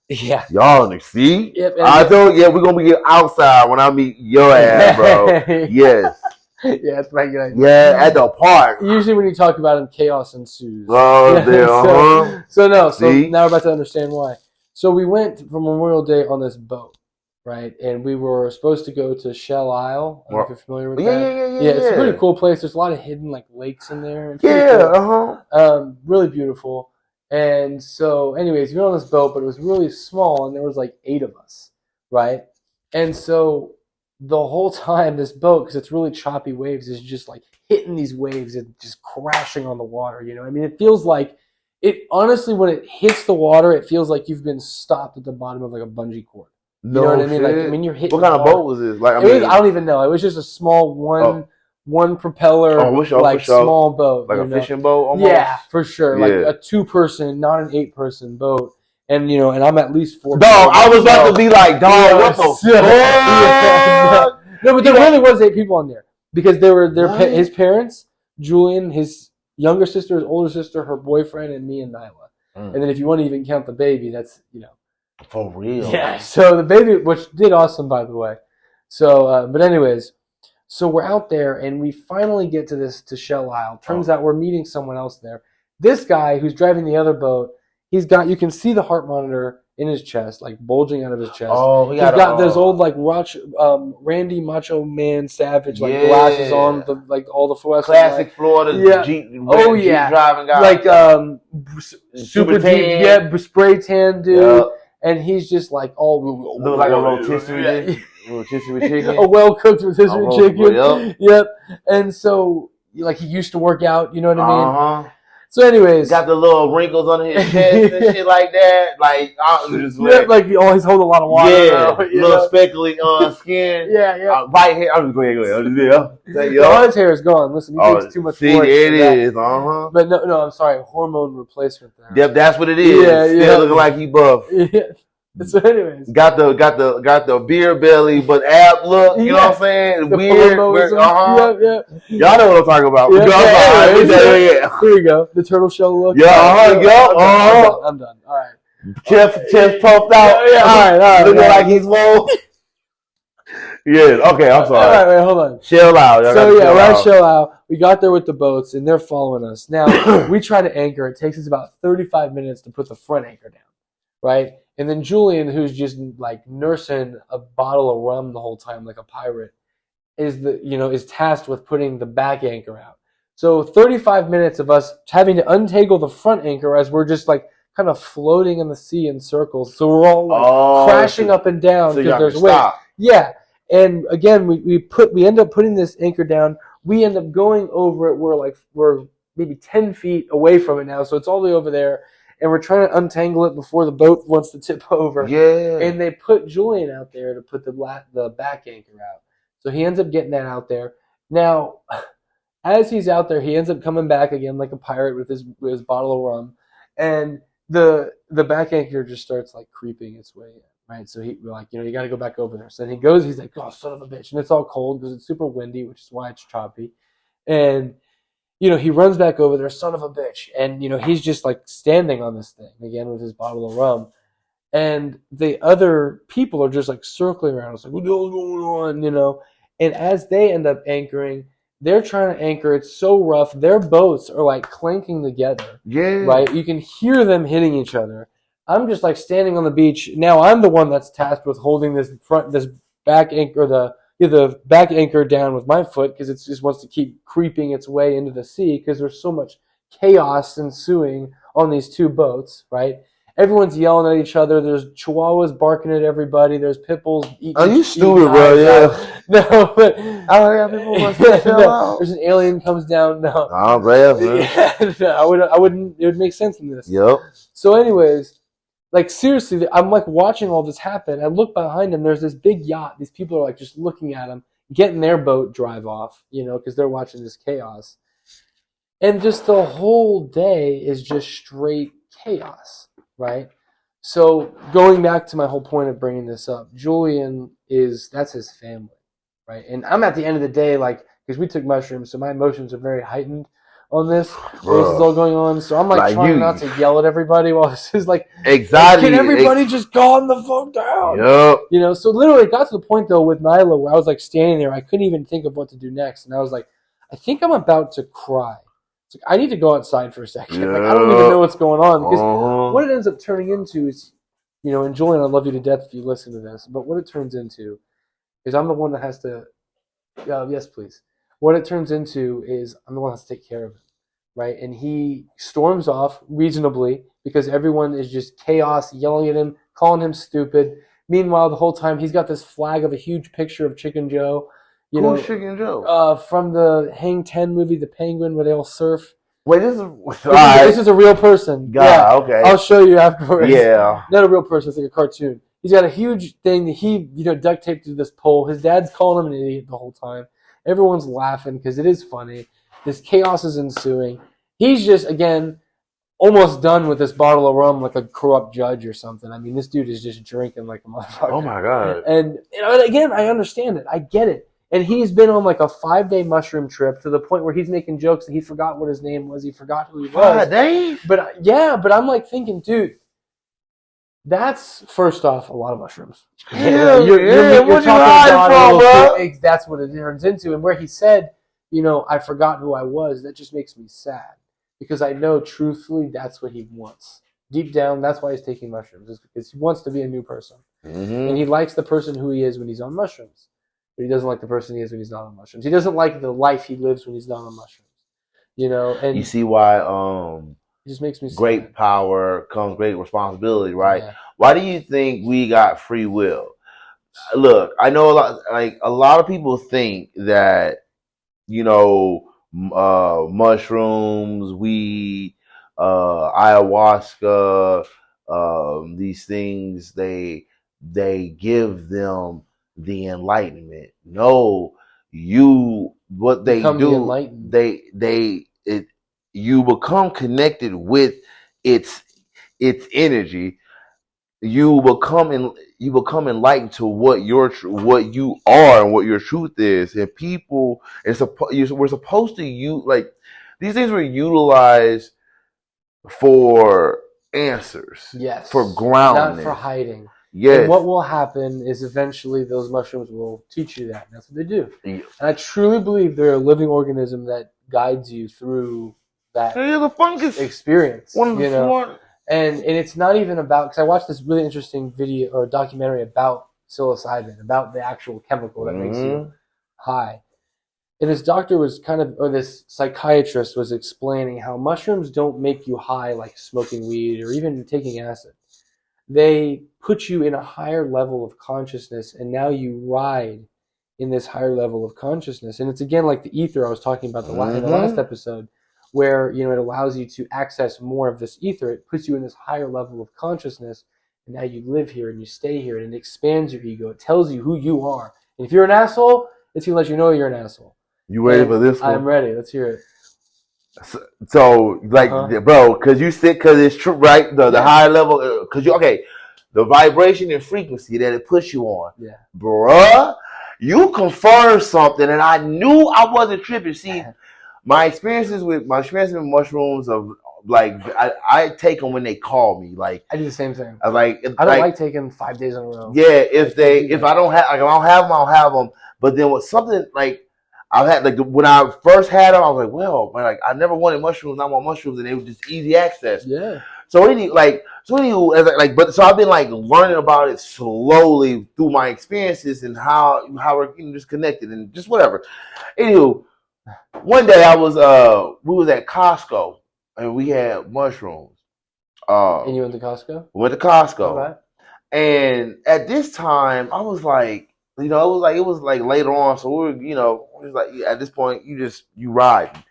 Yeah. Y'all, see? Yep, I told we're going to be outside when I meet your ass, bro. Yes. Yeah, it's regular. Yeah, at the park. Usually when you talk about him, chaos ensues. Oh, there. So now we're about to understand why. So we went for Memorial Day on this boat, right? And we were supposed to go to Shell Isle. I don't know if you're familiar with that. Yeah, it's a pretty cool place. There's a lot of hidden like lakes in there. It's cool. Really beautiful. And so, anyways, we were on this boat, but it was really small, and there was like 8 of us, right? And so the whole time, this boat, because it's really choppy waves, is just like hitting these waves and just crashing on the water. You know, I mean, it feels like it. Honestly, when it hits the water, it feels like you've been stopped at the bottom of like a bungee cord. You know what I mean? Like, I mean, you're hitting. What kind of boat was this? Like, I don't even know. It was just a small one propeller, small boat, like a fishing boat. Almost? Yeah, for sure. Like a 2-person, not an 8-person boat. And and I'm at least 4. Dog, I was about to be like, dog, what the fuck? No, but there really was 8 people on there because they were his parents, Julian, his younger sister, his older sister, her boyfriend, and me and Nyla. And then if you want to even count the baby, that's for real. Yeah. So the baby, which did awesome, by the way. So, but anyways, so we're out there and we finally get to Shell Isle. Turns out we're meeting someone else there. This guy who's driving the other boat, you can see the heart monitor in his chest, like bulging out of his chest. Oh, he's got those old like Randy Macho Man Savage like glasses on, all the fluorescent classic Florida Jeep. Jeep driving guy, like super deep, spray tan dude. Yep. And he's just like all look like a rotisserie chicken, a well cooked rotisserie chicken. Yep. And so like he used to work out, you know what I mean? So anyways, got the little wrinkles on his chest and shit like that. Like just like he always hold a lot of water. Yeah, little speckly skin. Yeah. White hair. I'm just going. His hair is gone. Listen, he takes too much. See, it is. But no, I'm sorry. Hormone replacement. Yep, that's what it is. Still looking like he buff. Yeah. So anyways, got the beer belly, but ab look. You know what I'm saying? The weird. Yeah. Y'all know what I'm talking about. Yeah. Here we go. The turtle shell look. I'm done. All right. Chest puffed out. Yeah. All right. Looking like he's low. Yeah. Okay. I'm sorry. All right. Wait. Hold on. Shell out. So we're at Shell out. We got there with the boats, and they're following us. Now we try to anchor. It takes us about 35 minutes to put the front anchor down, right? And then Julian, who's just like nursing a bottle of rum the whole time like a pirate, is tasked with putting the back anchor out. So 35 minutes of us having to untangle the front anchor as we're just like kind of floating in the sea in circles. So we're all like crashing up and down because there's waves. Yeah. And again, we end up putting this anchor down. We end up going over it. We're maybe 10 feet away from it now. So it's all the way over there. And we're trying to untangle it before the boat wants to tip over. Yeah. And they put Julian out there to put the back anchor out. So he ends up getting that out there. Now, as he's out there, he ends up coming back again like a pirate with his bottle of rum. And the back anchor just starts like creeping its way in, right? So we're like, you got to go back over there. So then he goes, he's like, oh, son of a bitch. And it's all cold because it's super windy, which is why it's choppy. And he runs back over there, son of a bitch. And, he's just like standing on this thing again with his bottle of rum. And the other people are just like circling around. It's like, what the hell's going on, And as they end up anchoring, they're trying to anchor. It's so rough. Their boats are like clanking together. Yeah. Right? You can hear them hitting each other. I'm just like standing on the beach. Now I'm the one that's tasked with holding this back anchor, the back anchor down with my foot because it just wants to keep creeping its way into the sea because there's so much chaos ensuing on these 2 boats, right? Everyone's yelling at each other. There's chihuahuas barking at everybody. There's pit bulls eating. Oh, you stupid, bro. Yeah. No, but there's an alien comes down. No. Oh, bro. Yeah, I wouldn't. It would make sense in this. Yep. So, anyways, like seriously, I'm like watching all this happen. I look behind him. There's this big yacht. These people are like just looking at him, getting their boat drive off, because they're watching this chaos. And just the whole day is just straight chaos, right? So going back to my whole point of bringing this up, Julian that's his family, right? And I'm at the end of the day, like, because we took mushrooms, so my emotions are very heightened. on this while this is all going on. So I'm like trying not to yell at everybody while this is like, exactly. Can everybody just calm the fuck down? Yep. You know, so literally it got to the point though with Nyla where I was like standing there, I couldn't even think of what to do next, and I was like, I think I'm about to cry. It's like, I need to go outside for a second. Like I don't even know what's going on, because what it ends up turning into is, you know, and Julian, I love you to death if you listen to this, but what it turns into is I'm the one that has to. Yes, please. What it turns into is I'm the one that has to take care of him, right? And he storms off reasonably because everyone is just chaos, yelling at him, calling him stupid. Meanwhile, the whole time he's got this flag of a huge picture of Chicken Joe. Who's Chicken Joe? From the Hang 10 movie, The Penguin, where they all surf. Wait, this is a real person. God, yeah, okay. I'll show you afterwards. Yeah. Not a real person, it's like a cartoon. He's got a huge thing that he, duct taped to this pole. His dad's calling him an idiot the whole time. Everyone's laughing because it is funny. This chaos is ensuing. He's just, again, almost done with this bottle of rum like a corrupt judge or something. I mean, this dude is just drinking like a motherfucker. Oh, my God. And again, I understand it. I get it. And he's been on like a 5-day mushroom trip to the point where he's making jokes that he forgot what his name was. He forgot who he was. 5 days? But I'm like thinking, dude, that's first off a lot of mushrooms. You're talking about that's what it turns into. And where he said, I forgot who I was, that just makes me sad because I know truthfully that's what he wants. Deep down, that's why he's taking mushrooms, is because he wants to be a new person. Mm-hmm. And he likes the person who he is when he's on mushrooms. But he doesn't like the person he is when he's not on mushrooms. He doesn't like the life he lives when he's not on mushrooms. And you see why it just makes me great sad. Power comes great responsibility, right? Yeah. Why do you think we got free will? Look, I know a lot of people think that, mushrooms, weed, ayahuasca, these things, they give them the enlightenment. No, what they do, you become connected with its energy. You become enlightened to what you are and what your truth is. And people, we're supposed to like these things were utilized for answers. Yes. For grounding. Not for hiding. Yes. And what will happen is eventually those mushrooms will teach you that. And that's what they do. Yeah. And I truly believe they're a living organism that guides you through that the fungus experience. And it's not even about, because I watched this really interesting video or documentary about psilocybin, about the actual chemical that makes you high. And this doctor was this psychiatrist was explaining how mushrooms don't make you high like smoking weed or even taking acid. They put you in a higher level of consciousness, and now you ride in this higher level of consciousness. And it's again like the ether I was talking about in the last episode, where it allows you to access more of this ether. It puts you in this higher level of consciousness, and now you live here and you stay here, and it expands your ego. It tells you who you are. And if you're an asshole, it's gonna let you know you're an asshole. You ready for this one? I'm ready. Let's hear it. So bro, because it's true, right? The higher level, because the vibration and frequency that it puts you on, bruh, you confirmed something, and I knew I wasn't tripping. See. My experience with mushrooms of I take them when they call me. Like I do the same thing. I don't like taking 5 days in a row. Yeah, if I don't have them, I'll have them. But then with something like I've had when I first had them, I was like, well, man, I never wanted mushrooms. I want mushrooms, and they were just easy access. Yeah. So I've been learning about it slowly through my experiences and how we're just connected and just whatever. Anywho. One day we was at Costco and we had mushrooms. And you went to Costco? We went to Costco. Right. And at this time I was like, it was like later on, so we were, it was like at this point you ride.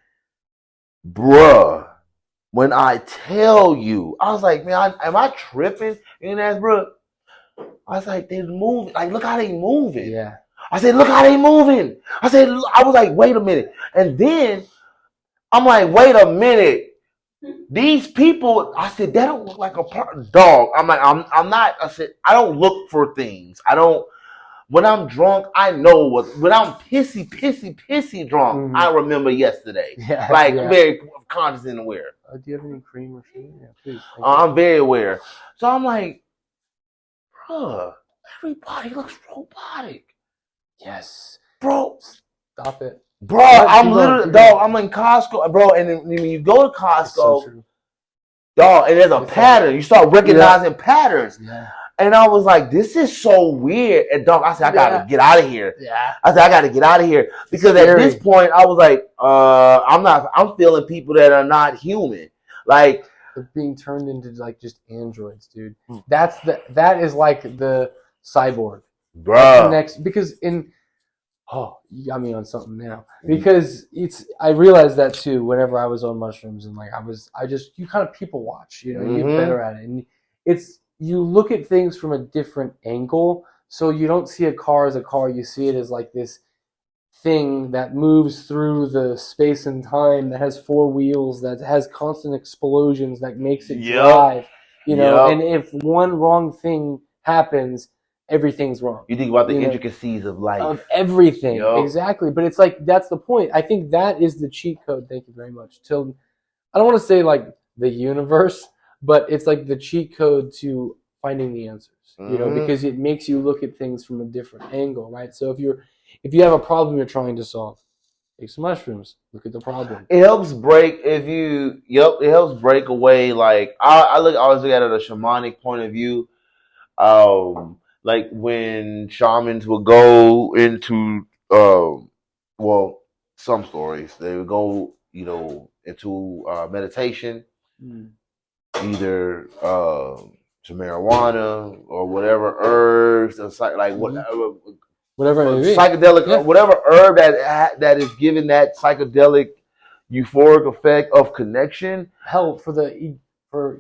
Bruh, when I tell you, I was like, man, am I tripping? And asked, bruh, I was like, they're moving. Like, look how they moving. Yeah. I said, look how they moving. I was like, wait a minute. And then I'm like, wait a minute. These people, I said, that don't look like a dog. I'm like, I'm not, I said, I don't look for things. I don't, When I'm drunk, I know what. When I'm pissy drunk, I remember yesterday. Yeah, like very conscious and aware. Do you have any cream or shit? Yeah, please. I'm very aware. So I'm like, bruh, everybody looks robotic. Yes, bro. Stop it, bro. I'm literally dog. I'm in Costco, bro, and then when you go to Costco, dog, and there's a pattern. You start recognizing patterns. Yeah. And I was like, this is so weird. And dog, I said, I gotta get out of here. Yeah. I said, I gotta get out of here. Because at this point, I was like, I'm feeling people that are not human. Like, they're being turned into like just androids, dude. That is like the cyborg. Bro. Because you got me on something now. Because I realized that too whenever I was on mushrooms, and like you kind of people watch, you get better at it. And you look at things from a different angle, so you don't see a car as a car. You see it as like this thing that moves through the space and time, that has four wheels, that has constant explosions, that makes it drive. And if one wrong thing happens, everything's wrong. You think about the intricacies of life. Of everything. Exactly. But it's like, that's the point. I think that is the cheat code. Thank you very much. I don't want to say like the universe, but it's like the cheat code to finding the answers, because it makes you look at things from a different angle, right? So if you have a problem you're trying to solve, take some mushrooms, look at the problem. It helps break it helps break away. Like I always look at it a shamanic point of view. Like when shamans would go into some stories, they would go, into meditation, either to marijuana or whatever herbs, like whatever psychedelic, whatever herb that is giving that psychedelic euphoric effect of connection. Hell, for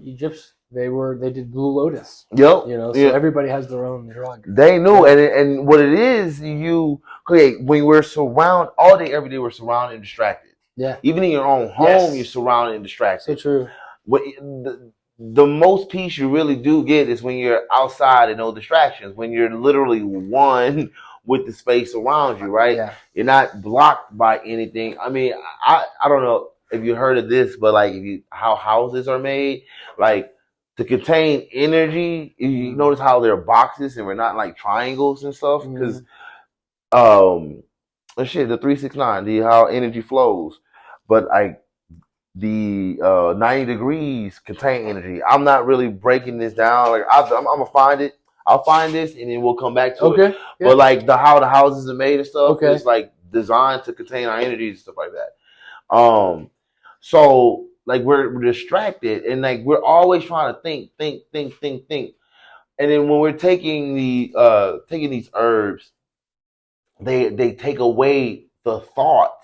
Egyptians, they did Blue Lotus. So everybody has their own drug. They knew, and what it is, when we're surrounded all day, every day, we're surrounded and distracted. Yeah. Even in your own home, you're surrounded and distracted. So true. The most peace you really do get is when you're outside and no distractions. When you're literally one with the space around you, right? Yeah. You're not blocked by anything. I mean, I don't know if you heard of this, but like how houses are made, like to contain energy. You notice how they're boxes and we're not like triangles and stuff, because the 369, how energy flows, but like the 90 degrees contain energy. I'm not really breaking this down. Like I'm gonna find it. I'll find this and then we'll come back to it. Yeah. But like how the houses are made and stuff, it's like designed to contain our energy and stuff like that. So like we're distracted and like we're always trying to think. And then when we're taking these herbs, they take away the thought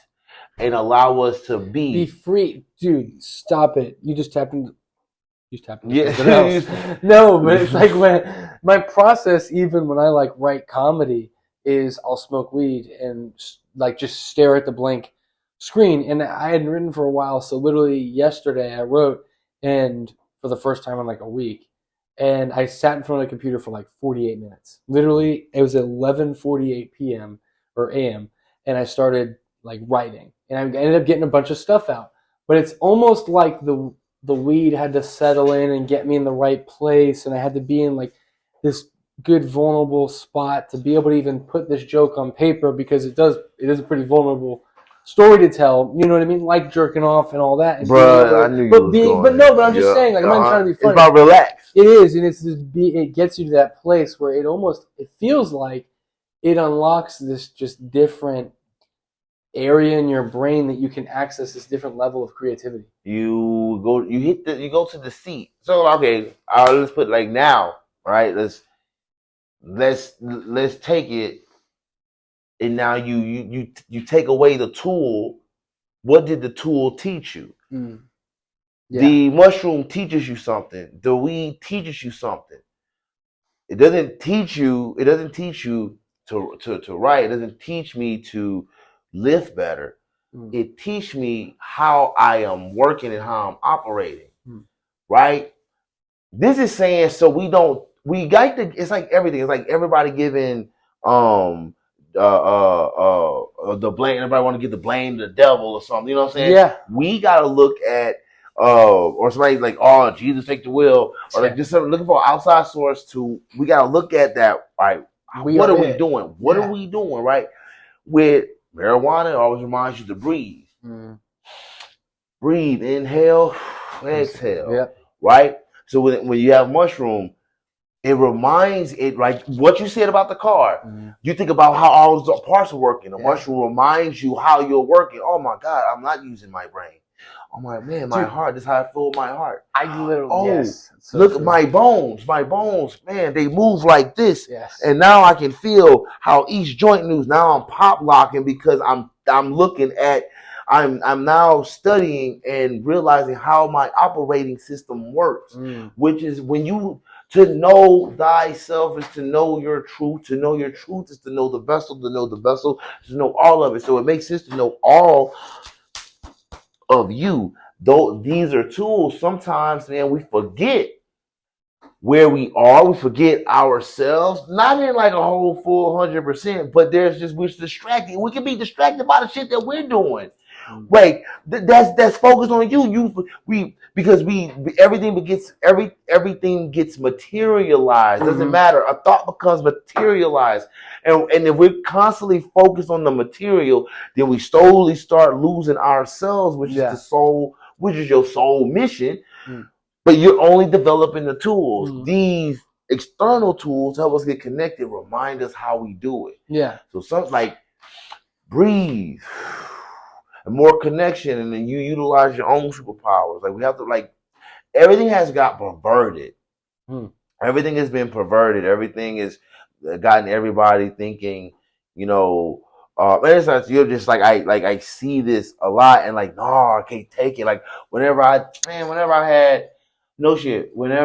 and allow us to be free. Dude, stop it. You just tapped into something else. No, but it's like when my process, even when I like write comedy, is I'll smoke weed and like just stare at the blank screen. And I hadn't written for a while, so literally yesterday I wrote, and for the first time in like a week, and I sat in front of the computer for like 48 minutes. Literally, it was 11:48 p.m. or a.m. and I started like writing, and I ended up getting a bunch of stuff out. But it's almost like the weed had to settle in and get me in the right place, and I had to be in like this good vulnerable spot to be able to even put this joke on paper, because it is a pretty vulnerable story to tell. You know what I mean? Like jerking off and all that. Bro, I knew you was going. But I'm just saying, like, I'm not trying to be funny. It's about relax. It is, and it gets you to that place where it feels like it unlocks this just different area in your brain that you can access this different level of creativity. You go to the seat. So okay, let's put like now, right? Let's take it, and now you take away the tool. What did the tool teach you? Yeah. The mushroom teaches you something. The weed teaches you something. It doesn't teach you to write. It doesn't teach me to live better. It teach me how I am working and how I'm operating. Right? This is saying so it's like everything. It's like everybody giving the blame. Everybody want to give the blame to the devil or something. You know what I'm saying? Yeah. We got to look at or somebody like, oh, Jesus take the wheel, or like just looking for an outside source to. We got to look at that. Right? What are we doing? What are we doing? Right? With marijuana, it always reminds you to breathe. Breathe, inhale, exhale. Yeah. Right? So when you have mushroom, it reminds it, like what you said about the car. You think about how all the parts are working. The mushroom reminds you how you're working. Oh my God, I'm not using my brain. I'm like, man, my heart, this is how I feel my heart. I literally, look at my bones, man, they move like this. Yes. And now I can feel how each joint moves. Now I'm pop locking because I'm looking at, I'm now studying and realizing how my operating system works, which is when you, to know thyself is to know your truth. To know your truth is to know the vessel. To know the vessel is to know all of it. So it makes sense to know all of you. Though these are tools, sometimes, man, we forget where we are. We forget ourselves. Not in like a whole full 100%, but we're distracted. We can be distracted by the shit that we're doing. Right, that's focused on you. Because everything gets materialized. Doesn't matter. A thought becomes materialized, and if we're constantly focused on the material, then we slowly start losing ourselves, which is the soul, which is your soul mission. But you're only developing the tools. These external tools help us get connected, remind us how we do it. Yeah. So something like breathe. More connection, and then you utilize your own superpowers. Like we have to, like, everything has got perverted. Everything has been perverted. Everything has gotten everybody thinking, and it's not, you're just like I see this a lot, and like, no, I can't take it. Like whenever I had no shit, when I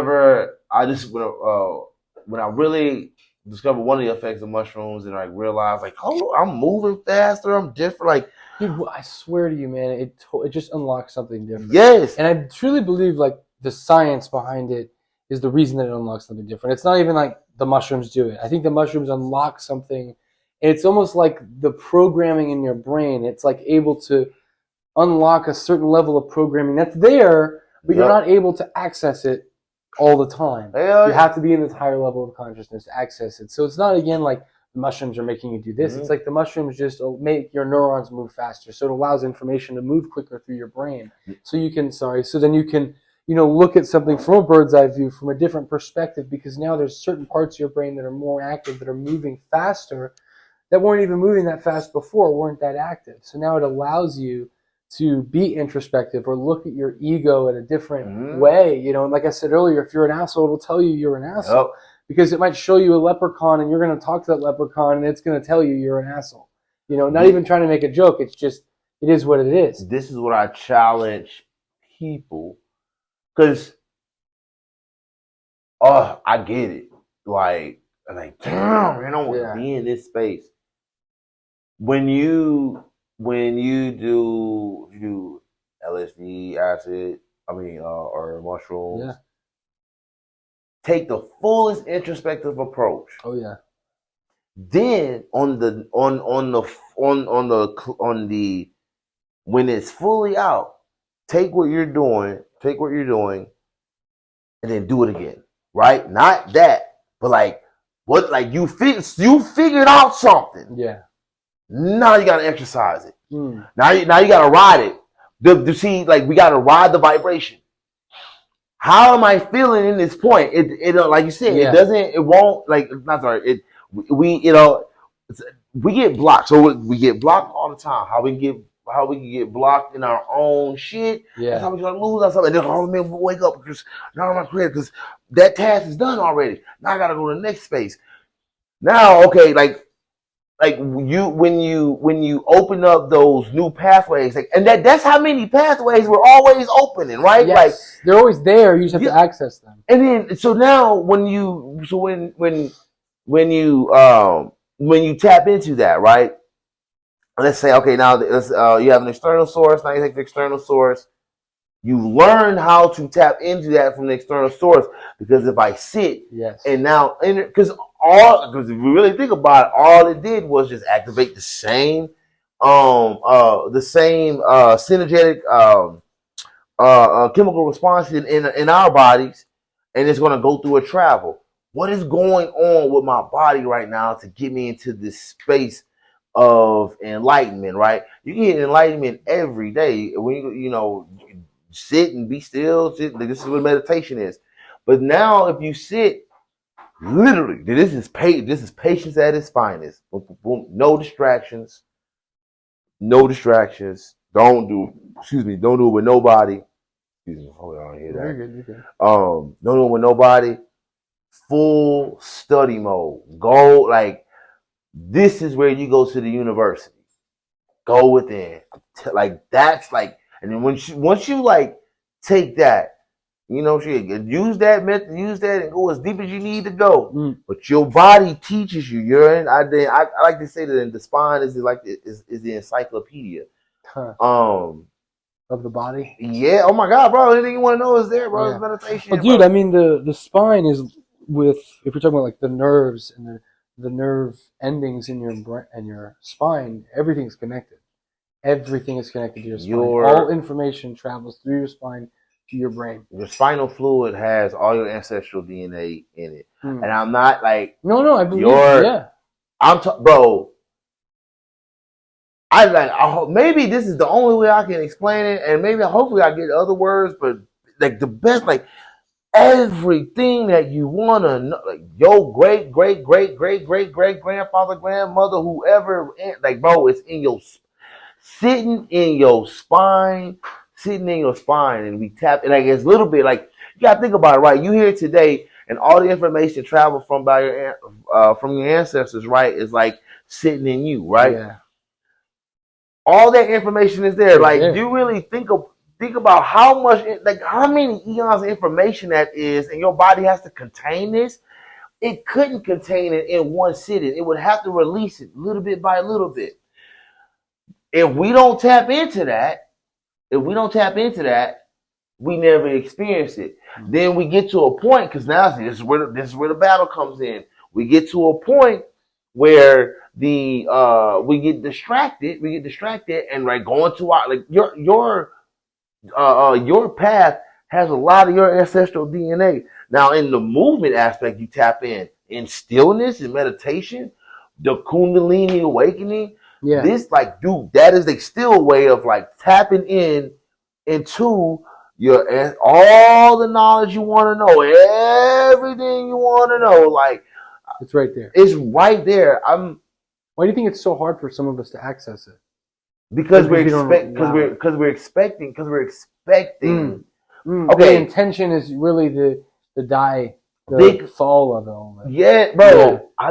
really discovered one of the effects of mushrooms, and I realized like, oh, I'm moving faster, I'm different, like. Dude, I swear to you, man, it just unlocks something different. Yes. And I truly believe, like, the science behind it is the reason that it unlocks something different. It's not even like the mushrooms do it. I think the mushrooms unlock something. It's almost like the programming in your brain. It's like able to unlock a certain level of programming that's there, but you're not able to access it all the time. You have to be in this higher level of consciousness to access it. So it's not, again, like, the mushrooms are making you do this. It's like the mushrooms just make your neurons move faster. So it allows information to move quicker through your brain. So then you can, look at something from a bird's eye view, from a different perspective, because now there's certain parts of your brain that are more active, that are moving faster, that weren't even moving that fast before, weren't that active. So now it allows you to be introspective or look at your ego in a different way. And like I said earlier, if you're an asshole, it'll tell you you're an asshole. Yep. Because it might show you a leprechaun, and you're going to talk to that leprechaun, and it's going to tell you you're an asshole. Not even trying to make a joke. It's just, it is what it is. This is what I challenge people, because, I get it. Like, I'm like, damn, I don't want to be in this space. When you do LSD, acid, or mushrooms. Take the fullest introspective approach. Oh yeah. Then on the when it's fully out, take what you're doing, and then do it again. Right? Not that, but like what? Like you figured out something. Yeah. Now you gotta exercise it. Now you gotta ride it. See, like we gotta ride the vibration. How am I feeling in this point? It like you said, it won't, like, not sorry. We get blocked. So we get blocked all the time. How we can get blocked in our own shit. That's how we gonna lose ourselves. And then man, we wake up because now I'm not creative because that task is done already. Now I gotta go to the next space. Now, okay, like when you open up those new pathways, like, and that's how many pathways we're always opening, right? Yes, like they're always there. You just have to access them. And then so now when you tap into that, right? Let's say, okay, now you have an external source. Now you take the external source. You learn how to tap into that from the external source, because if I sit and now, because all, because if we really think about it, all it did was just activate the same synergetic chemical response in our bodies, and it's going to go through a travel. What is going on with my body right now to get me into this space of enlightenment? Right, you get enlightenment every day when you sit and be still. This is what meditation is. But now, if you sit, literally, this is patience at its finest. Boom, boom, boom. No distractions. No distractions. Don't do it with nobody. Excuse me. Hold on, I hear that. You're good. Don't do it with nobody. Full study mode. Go, like, this is where you go to the university. Go within. Like, that's like, and then once you like take that, use that method, use that, and go as deep as you need to go. But your body teaches you. I like to say that the spine is the encyclopedia. Of the body. Yeah. Oh my God, bro! Anything you want to know is there, bro. Yeah. It's meditation. Well, dude, bro. I mean, the spine is if you're talking about like the nerves and the nerve endings in your spine, everything's connected. Everything is connected to your spine. All information travels through your spine to your brain. Your spinal fluid has all your ancestral DNA in it, and I'm not like no, I believe yeah. Bro. Maybe this is the only way I can explain it, and maybe hopefully I get other words, but like the best, like everything that you want to know, like your great grandfather, grandmother, whoever, like, bro, it's sitting in your spine, and we tap, and like it's a little bit like, you gotta think about it, right? You here today, and all the information traveled from your ancestors, right, is like sitting in you, right? Yeah. All that information is there. Like, you really think about how many eons of information that is, and your body has to contain this. It couldn't contain it in one sitting. It would have to release it little bit by little bit. If we don't tap into that, we never experience it. Then we get to a point, because now this is where the battle comes in. We get to a point where we get distracted, and like going to our, like, your path has a lot of your ancestral DNA. Now, in the movement aspect, you tap in stillness and meditation, the Kundalini awakening. Yeah. This, like, dude, that is a still way of like tapping into your all the knowledge you want to know, everything you want to know, like, it's right there. It's right there. Why do you think it's so hard for some of us to access it? Because we're expecting. Okay. The intention is really the fall of it all. Yeah, bro. Yeah. I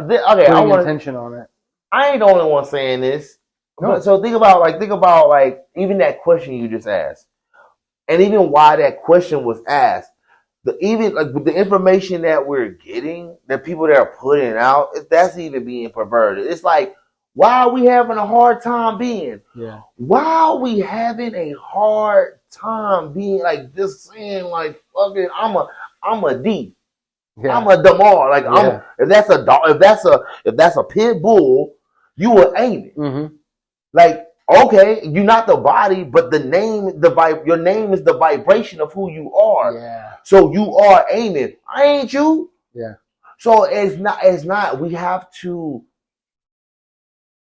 want intention on it. I ain't the only one saying this. No. But so think about even that question you just asked, and even why that question was asked. With the information that we're getting, that people that are putting out, that's even being perverted. It's like, why are we having a hard time being? Yeah. Why are we having a hard time being, like, just saying, like, fucking, I'm a D. Yeah. I'm a Damar. Like, yeah. If that's a dog, if that's a pit bull, you will aim it. Mm-hmm. Like, okay, you're not the body, but your name is the vibration of who you are. Yeah. So you are aiming. I ain't you. Yeah. So it's not.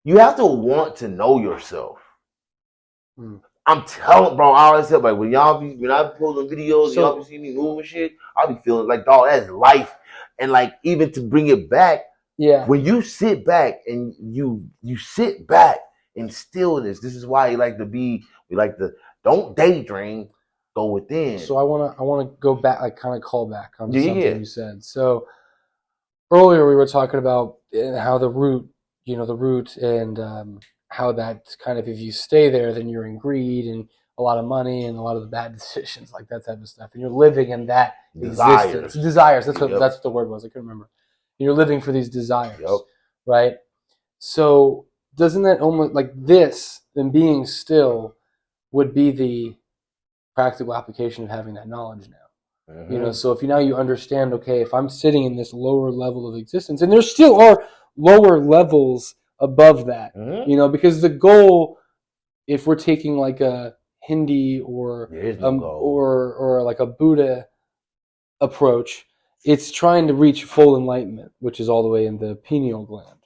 You have to want to know yourself. I'm telling, bro. I always say, like, when I posting videos, y'all be seeing me moving shit, I'll be feeling like, dog, that's life. And like, even to bring it back, yeah. When you sit back and you sit back in stillness, this is why we like to don't daydream, go within. So I wanna go back, like, kind of call back on something you said. So earlier we were talking about how the root, and how that kind of, if you stay there, then you're in greed and a lot of money and a lot of the bad decisions, like that type of stuff. And you're living in that existence. Desires. That's what the word was. I couldn't remember. And you're living for these desires, right? So doesn't that almost, like, this and being still would be the practical application of having that knowledge now? So if you understand, okay, if I'm sitting in this lower level of existence, and there still are lower levels above that, because the goal, if we're taking like a Hindi or or like a Buddha approach, it's trying to reach full enlightenment, which is all the way in the pineal gland,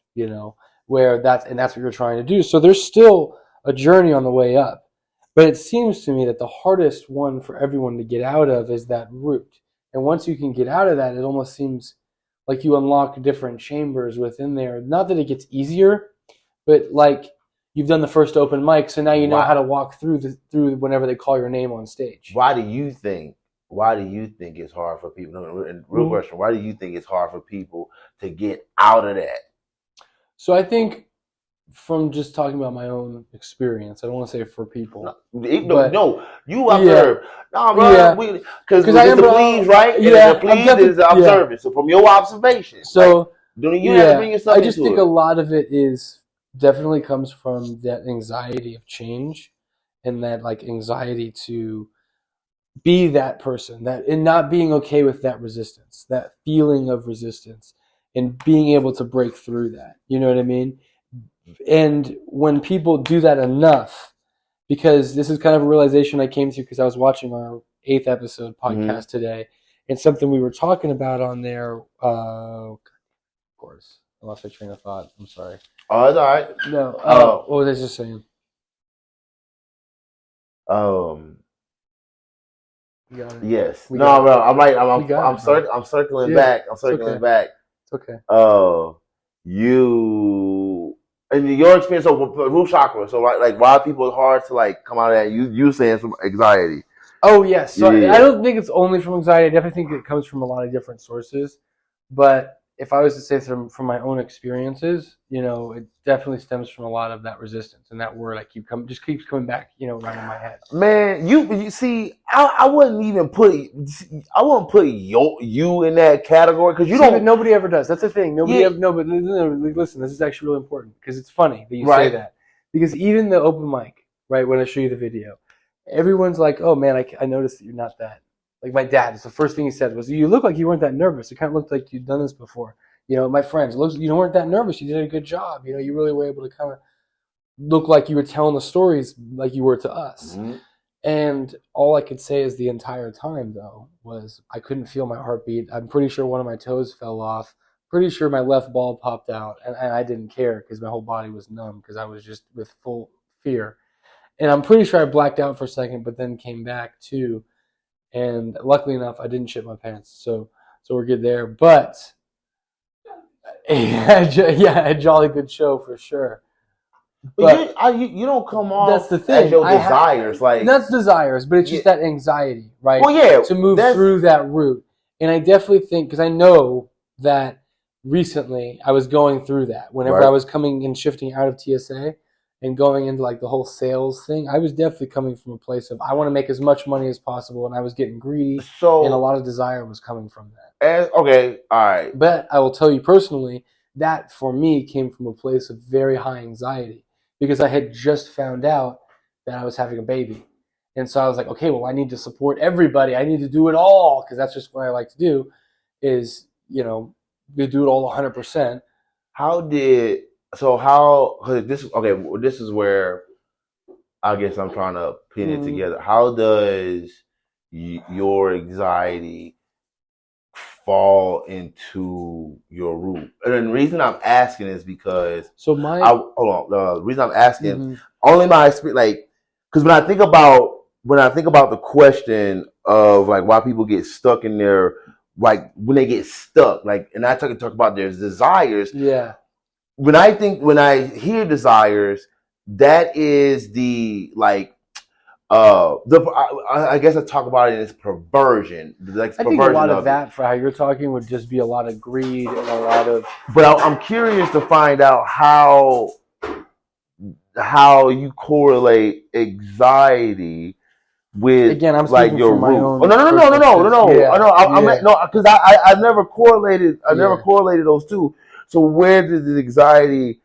where that's what you're trying to do. So there's still a journey on the way up. But it seems to me that the hardest one for everyone to get out of is that root. And once you can get out of that, it almost seems like you unlock different chambers within there. Not that it gets easier, but like you've done the first open mic, so now you know how to walk through whenever they call your name on stage. Why do you think it's hard for people? Real question. Why do you think it's hard for people to get out of that? So I think, from just talking about my own experience, I don't want to say for people. No, you observe. No, bro, because I am the please, right? Yeah, the please is observing. So from your observation, so you have to bring yourself. I just think a lot of it is definitely comes from that anxiety of change, and that like anxiety to be that person, and not being okay with that resistance, that feeling of resistance, and being able to break through that. You know what I mean? And when people do that enough, because this is kind of a realization I came to because I was watching our 8th episode podcast today, and something we were talking about on there. Of course, I lost my train of thought. I'm sorry. Oh, that's all right. No. What was I just saying? Yes. No, bro. I'm circling back. I'm circling back. It's okay. You and your experience of root chakra. So like why people it's hard to like come out of that? You saying some anxiety. Oh yes. So I don't think it's only from anxiety. I definitely think it comes from a lot of different sources. But if I was to say from my own experiences, it definitely stems from a lot of that resistance, and that word keeps coming back, right in my head. Man, you see, I wouldn't even put you in that category because you don't. Nobody ever does. That's the thing. Nobody ever. No, but listen, this is actually really important because it's funny that you say that, because even the open mic, right? When I show you the video, everyone's like, "Oh man, I noticed that you're not that." Like my dad, it's the first thing he said was, "You look like you weren't that nervous. It kind of looked like you'd done this before." My friends, you weren't that nervous. You did a good job. You really were able to kind of look like you were telling the stories like you were to us. Mm-hmm. And all I could say is the entire time, though, was I couldn't feel my heartbeat. I'm pretty sure one of my toes fell off. Pretty sure my left ball popped out, and I didn't care because my whole body was numb because I was just with full fear. And I'm pretty sure I blacked out for a second, but then came back too. And luckily enough, I didn't shit my pants, so we're good there. But a jolly good show for sure. But you don't come off. That's the thing. As your desires, that's desires, but it's just that anxiety, right? Well, yeah, to move through that route. And I definitely think, because I know that recently I was going through that. Whenever I was coming and shifting out of TSA and going into like the whole sales thing, I was definitely coming from a place of I want to make as much money as possible, and I was getting greedy. So, and a lot of desire was coming from that. Okay, all right. But I will tell you personally, that for me came from a place of very high anxiety because I had just found out that I was having a baby. And so I was like, okay, well, I need to support everybody. I need to do it all because that's just what I like to do is, do it all 100%. This is where I guess I'm trying to pin it together. How does your anxiety fall into your root? And the reason I'm asking is because the reason I'm asking only my experience, because when I think about the question of like why people get stuck in their when they get stuck, and I talk about their desires. Yeah. When I hear desires, that is the I guess I talk about it as perversion. I think a lot of that, for how you're talking, would just be a lot of greed and a lot of. But I'm curious to find out how you correlate anxiety with I'm speaking your from my own. No. Yeah. Because I never correlated. I never correlated those two. So where did the anxiety?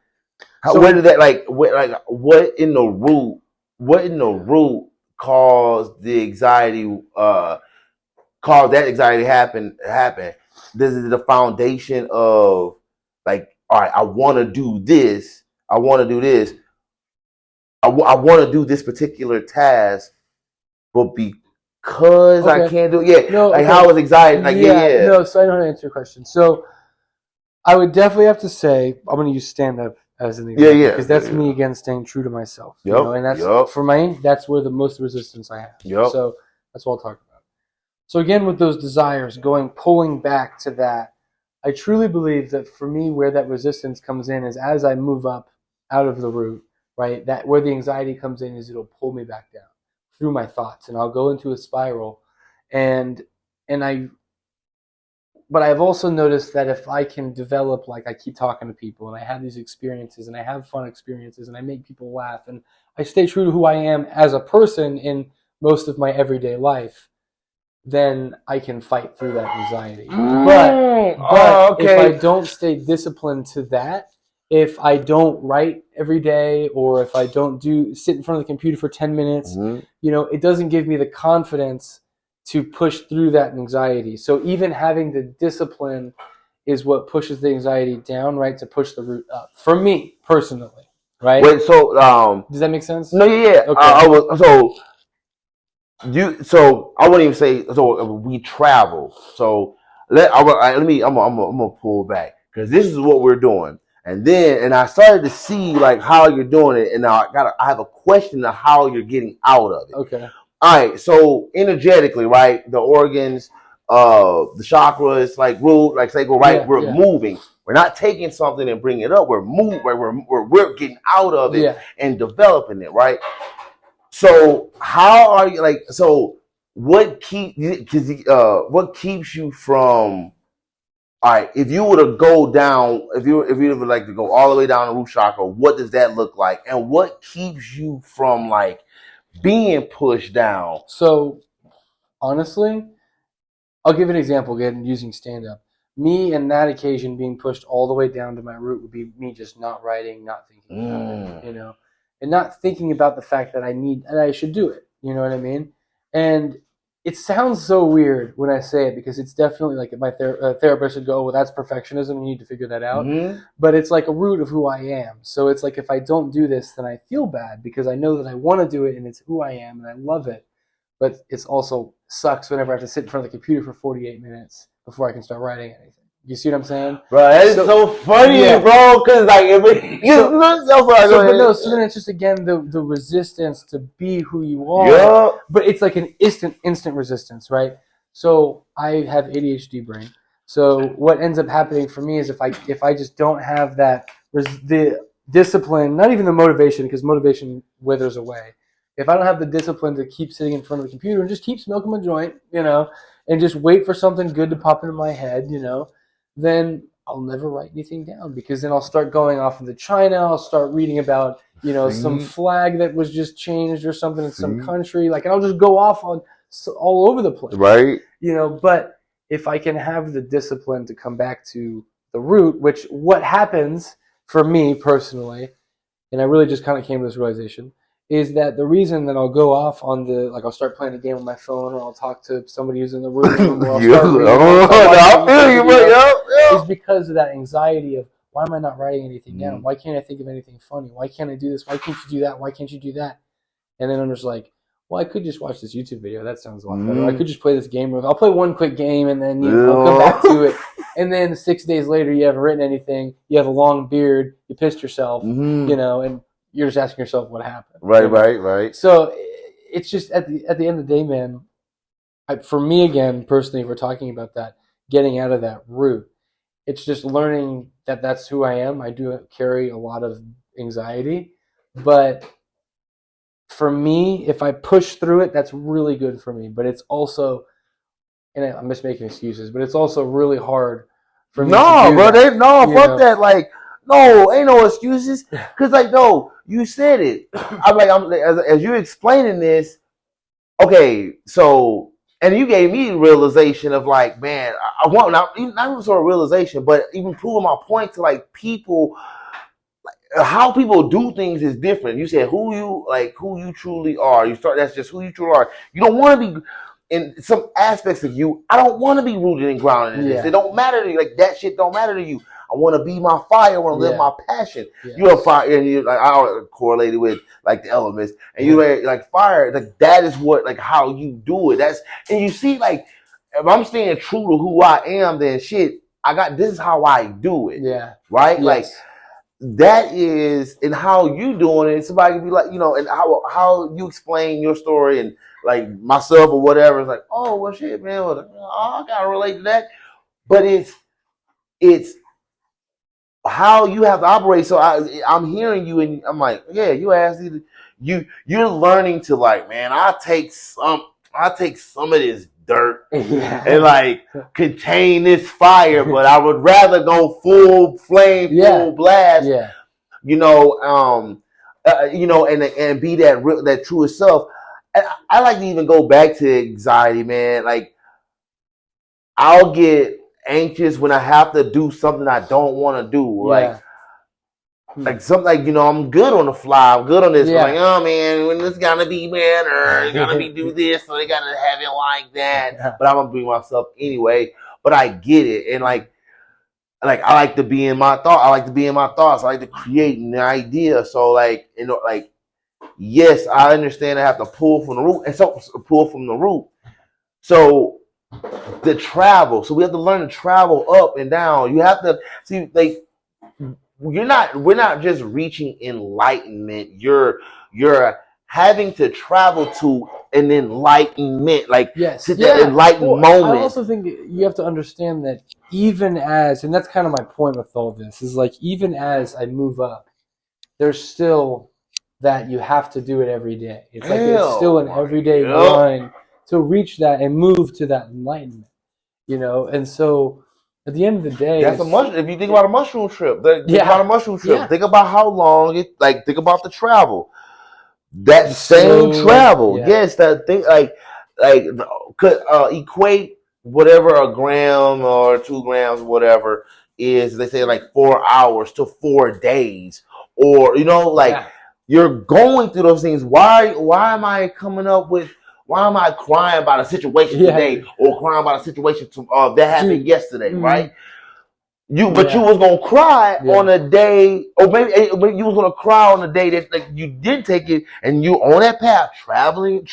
Where did that what in the root? What in the root caused the anxiety cause that anxiety happen. This is the foundation of like, all right, I want to do this. I want to do this. I want to do this particular task, but because I can't do it, how is anxiety? Like, No, so I know how to answer your question. So I would definitely have to say I'm going to use stand up as an example, because that's me again staying true to myself. Yep. You know, and that's for me. That's where the most resistance I have. Yep. So that's what I'll talk about. So again, with those desires, pulling back to that, I truly believe that for me, where that resistance comes in is as I move up out of the root, right? That where the anxiety comes in is it'll pull me back down through my thoughts, and I'll go into a spiral, but I've also noticed that if I can develop, like I keep talking to people and I have these experiences and I have fun experiences and I make people laugh and I stay true to who I am as a person in most of my everyday life, then I can fight through that anxiety. But if I don't stay disciplined to that, if I don't write every day, or if I don't sit in front of the computer for 10 minutes, it doesn't give me the confidence to push through that anxiety. So even having the discipline is what pushes the anxiety down, right? To push the root up. For me, personally, right? Wait, so does that make sense? No, yeah. Okay. So I wouldn't even say so. We travel. So I'm gonna pull back, because this is what we're doing. And I started to see like how you're doing it, and now I have a question of how you're getting out of it. Okay. All right. So energetically, right? The organs, the chakras, like root, like sacral, right? We're moving. We're not taking something and bringing it up. We're moving. We're getting out of it and developing it, right? So how are you like? So what keeps you from? All right, if you were to go down, if you would like to go all the way down the root chakra, what does that look like? And what keeps you from like being pushed down? So honestly, I'll give an example again using stand-up. Me and that occasion being pushed all the way down to my root would be me just not writing, not thinking about it, and not thinking about the fact that I should do it. You know what I mean? And it sounds so weird when I say it, because it's definitely like my therapist would go, "Oh, well, that's perfectionism. You need to figure that out." But it's like a root of who I am. So it's like if I don't do this, then I feel bad, because I know that I want to do it and it's who I am and I love it. But it's also sucks whenever I have to sit in front of the computer for 48 minutes before I can start writing anything. You see what I'm saying? Bro, that is so funny, bro. Because like, so then it's just again the resistance to be who you are. Yeah. But it's like an instant resistance, right? So I have ADHD brain. So what ends up happening for me is if I just don't have the discipline, not even the motivation, because motivation withers away. If I don't have the discipline to keep sitting in front of the computer and just keep smoking my joint, and just wait for something good to pop into my head, then I'll never write anything down, because then I'll start going off into China. I'll start reading about, some flag that was just changed or something in some country. Like, and I'll just go off on all over the place. Right. But if I can have the discipline to come back to the root, which what happens for me personally, and I really just kind of came to this realization, is that the reason that I'll go off on I'll start playing a game on my phone, or I'll talk to somebody who's in the room, or I'll is because of that anxiety of, why am I not writing anything down? Why can't I think of anything funny? Why can't I do this? Why can't you do that? Why can't you do that? And then I'm just like, well, I could just watch this YouTube video. That sounds a lot better. I could just play this game. I'll play one quick game, and then I'll come back to it. And then 6 days later, you haven't written anything. You have a long beard. You pissed yourself, and you're just asking yourself what happened. Right. So it's just at the end of the day, man, for me, again, personally, if we're talking about that, getting out of that root, it's just learning that that's who I am. I do carry a lot of anxiety, but for me, if I push through it, that's really good for me. But it's also, and I'm just making excuses, but it's also really hard for me to do fuck that. Like, no, ain't no excuses. Cause like, no, you said it. As you explaining this, okay, so, and you gave me realization of like, man, I want not even sort of realization, but even proving my point to like people, like, how people do things is different. You said who you truly are. That's just who you truly are. You don't want to be in some aspects of you, I don't want to be rooted and grounded in this. It don't matter to you. Like that shit don't matter to you. I want to be my fire. I want to live my passion. Yes. You're a fire, and you like I correlated with like the elements, and you like fire. Like that is what like how you do it. That's and you see like if I'm staying true to who I am, then shit. This is how I do it. Yeah. Right? Yes. Like that is and how you doing it. Somebody can be like, and how you explain your story and like myself or whatever. It's like, oh well shit, man, I gotta relate to that. But it's how you have to operate. So I'm hearing you and I'm like, yeah, you're learning to like, man, I take some of this dirt and like contain this fire, but I would rather go full flame, full blast. Yeah. And be that truest self. I like to even go back to anxiety, man. Like I'll get anxious when I have to do something I don't want to do. Like something like, I'm good on the fly. I'm good on this. Yeah. Like, oh man, when this gotta be better, it's gotta be do this, so they gotta have it like that. Yeah. But I'm gonna be myself anyway. But I get it. And like I like to be in my thoughts. I like to create an idea. So like, yes, I understand I have to pull from the root and so pull from the root. So the travel. So we have to learn to travel up and down. You have to see like we're not just reaching enlightenment. You're having to travel to an enlightenment, like to the enlightened moment. I also think you have to understand that even as, and that's kind of my point with all this, is like even as I move up, there's still that you have to do it every day. It's like it's still an everyday grind to reach that and move to that enlightenment, and so at the end of the day, that's if you think about a mushroom trip, think about how long think about the travel. That same travel, yes, that thing could equate whatever a gram or 2 grams, whatever is. They say like 4 hours to 4 days, or you're going through those things. Why am I coming up with? Why am I crying about a situation today or crying about a situation that happened yesterday, right? You was gonna cry on a day, or maybe you was gonna cry on a day that like you did take it, and you on that path traveling,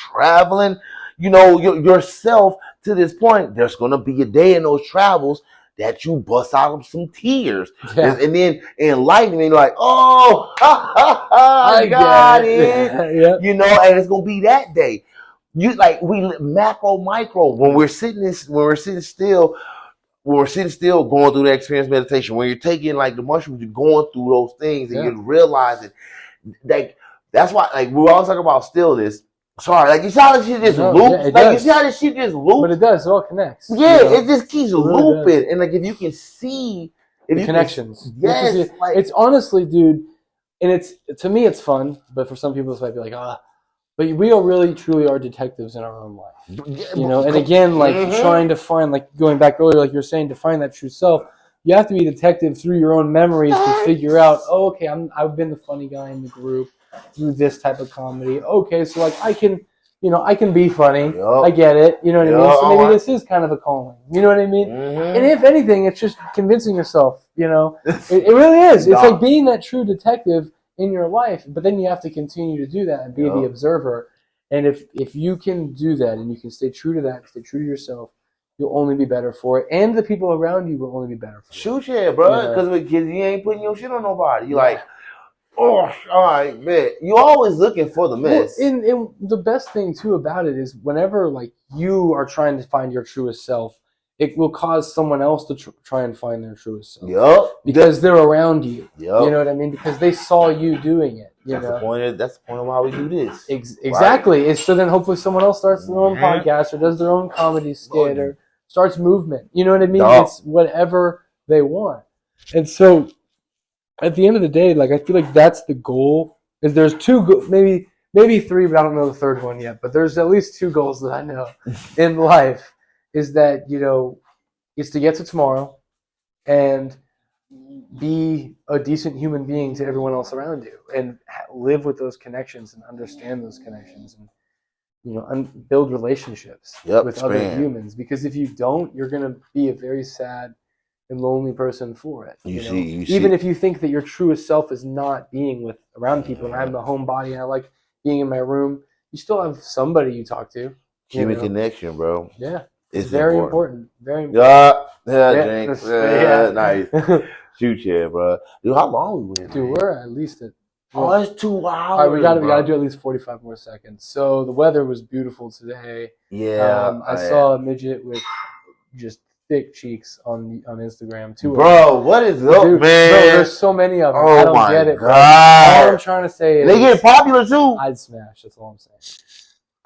yourself to this point. There's gonna be a day in those travels that you bust out of some tears, and then enlightenment, like, oh, I got it. And it's gonna be that day. You like macro, micro. When we're sitting still, going through the experience meditation, when you're taking like the mushrooms, you're going through those things and you're realizing like that's why like we always talk about stillness. Sorry, like you see how this shit just loops. You see how this shit just loops. But it does. It all connects. Yeah, it just keeps looping, and like if you can see the connections. It's honestly, dude, and it's to me it's fun, but for some people it might be like but we are really truly are detectives in our own life, And again, like trying to find, like going back earlier, like you're saying, to find that true self, you have to be a detective through your own memories to figure out. Oh, okay, I've been the funny guy in the group through this type of comedy. Okay, so like I can be funny. Yep. I get it. You know what I mean? So maybe this is kind of a calling. You know what I mean? Mm-hmm. And if anything, it's just convincing yourself. It really is. It's like being that true detective in your life, but then you have to continue to do that and be the observer. And if you can do that and you can stay true to that, stay true to yourself, you'll only be better for it, and the people around you will only be better for it. Shoot, yeah, bro. Because you ain't putting your shit on nobody. You like, oh, all right, man. You're always looking for the mess. Well, and the best thing too about it is whenever like you are trying to find your truest self, it will cause someone else to try and find their truest self. Yep. Because they're around you. Yep. You know what I mean? Because they saw you doing it. That's the point of why we do this. Exactly. Right? So then hopefully someone else starts their own podcast or does their own comedy skit or starts movement. You know what I mean? It's whatever they want. And so at the end of the day, like I feel like that's the goal. Is there's 2 maybe 3, but I don't know the third one yet. But there's at least 2 goals that I know in life. Is that, is to get to tomorrow and be a decent human being to everyone else around you and live with those connections and understand those connections. And build relationships with other humans. Because if you don't, you're going to be a very sad and lonely person for it. You see. Even if you think that your truest self is not being around people, and I'm a homebody and I like being in my room, you still have somebody you talk to. Human connection, bro. Yeah. It's very important. Very important. Jinx. Nice. Shoot, yeah, bro. Dude, how long we went? Dude, we're at least at. It's 2 hours. All right, we gotta do at least 45 more seconds. So the weather was beautiful today. Yeah. I saw a midget with just thick cheeks on Instagram too. Bro, what is up, man? Bro, there's so many of them. Oh, I don't get it. God. All I'm trying to say is they get popular too. I'd smash. That's all I'm saying.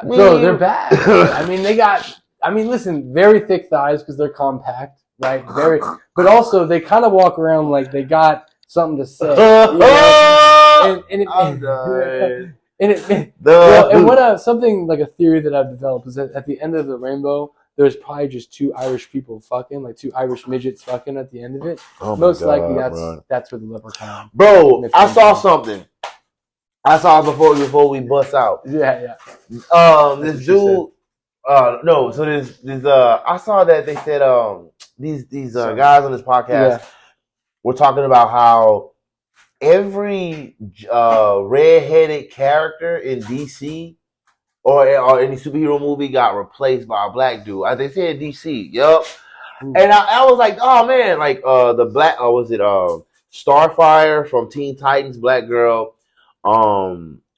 Bro, they're bad. I mean, listen, very thick thighs because they're compact, right? But also they kind of walk around like they got something to say. Something like a theory that I've developed is that at the end of the rainbow, there's probably just 2 Irish people fucking, like 2 Irish midgets fucking at the end of it. Most likely that's where the leprechaun. Bro, I saw something. I saw it before we bust out. Yeah. This dude. No. So this. I saw that they said these guys on this podcast were talking about how every redheaded character in DC or any superhero movie got replaced by a black dude. They said DC. Yup. And I was like, oh man, like the black. Was it Starfire from Teen Titans? Black girl.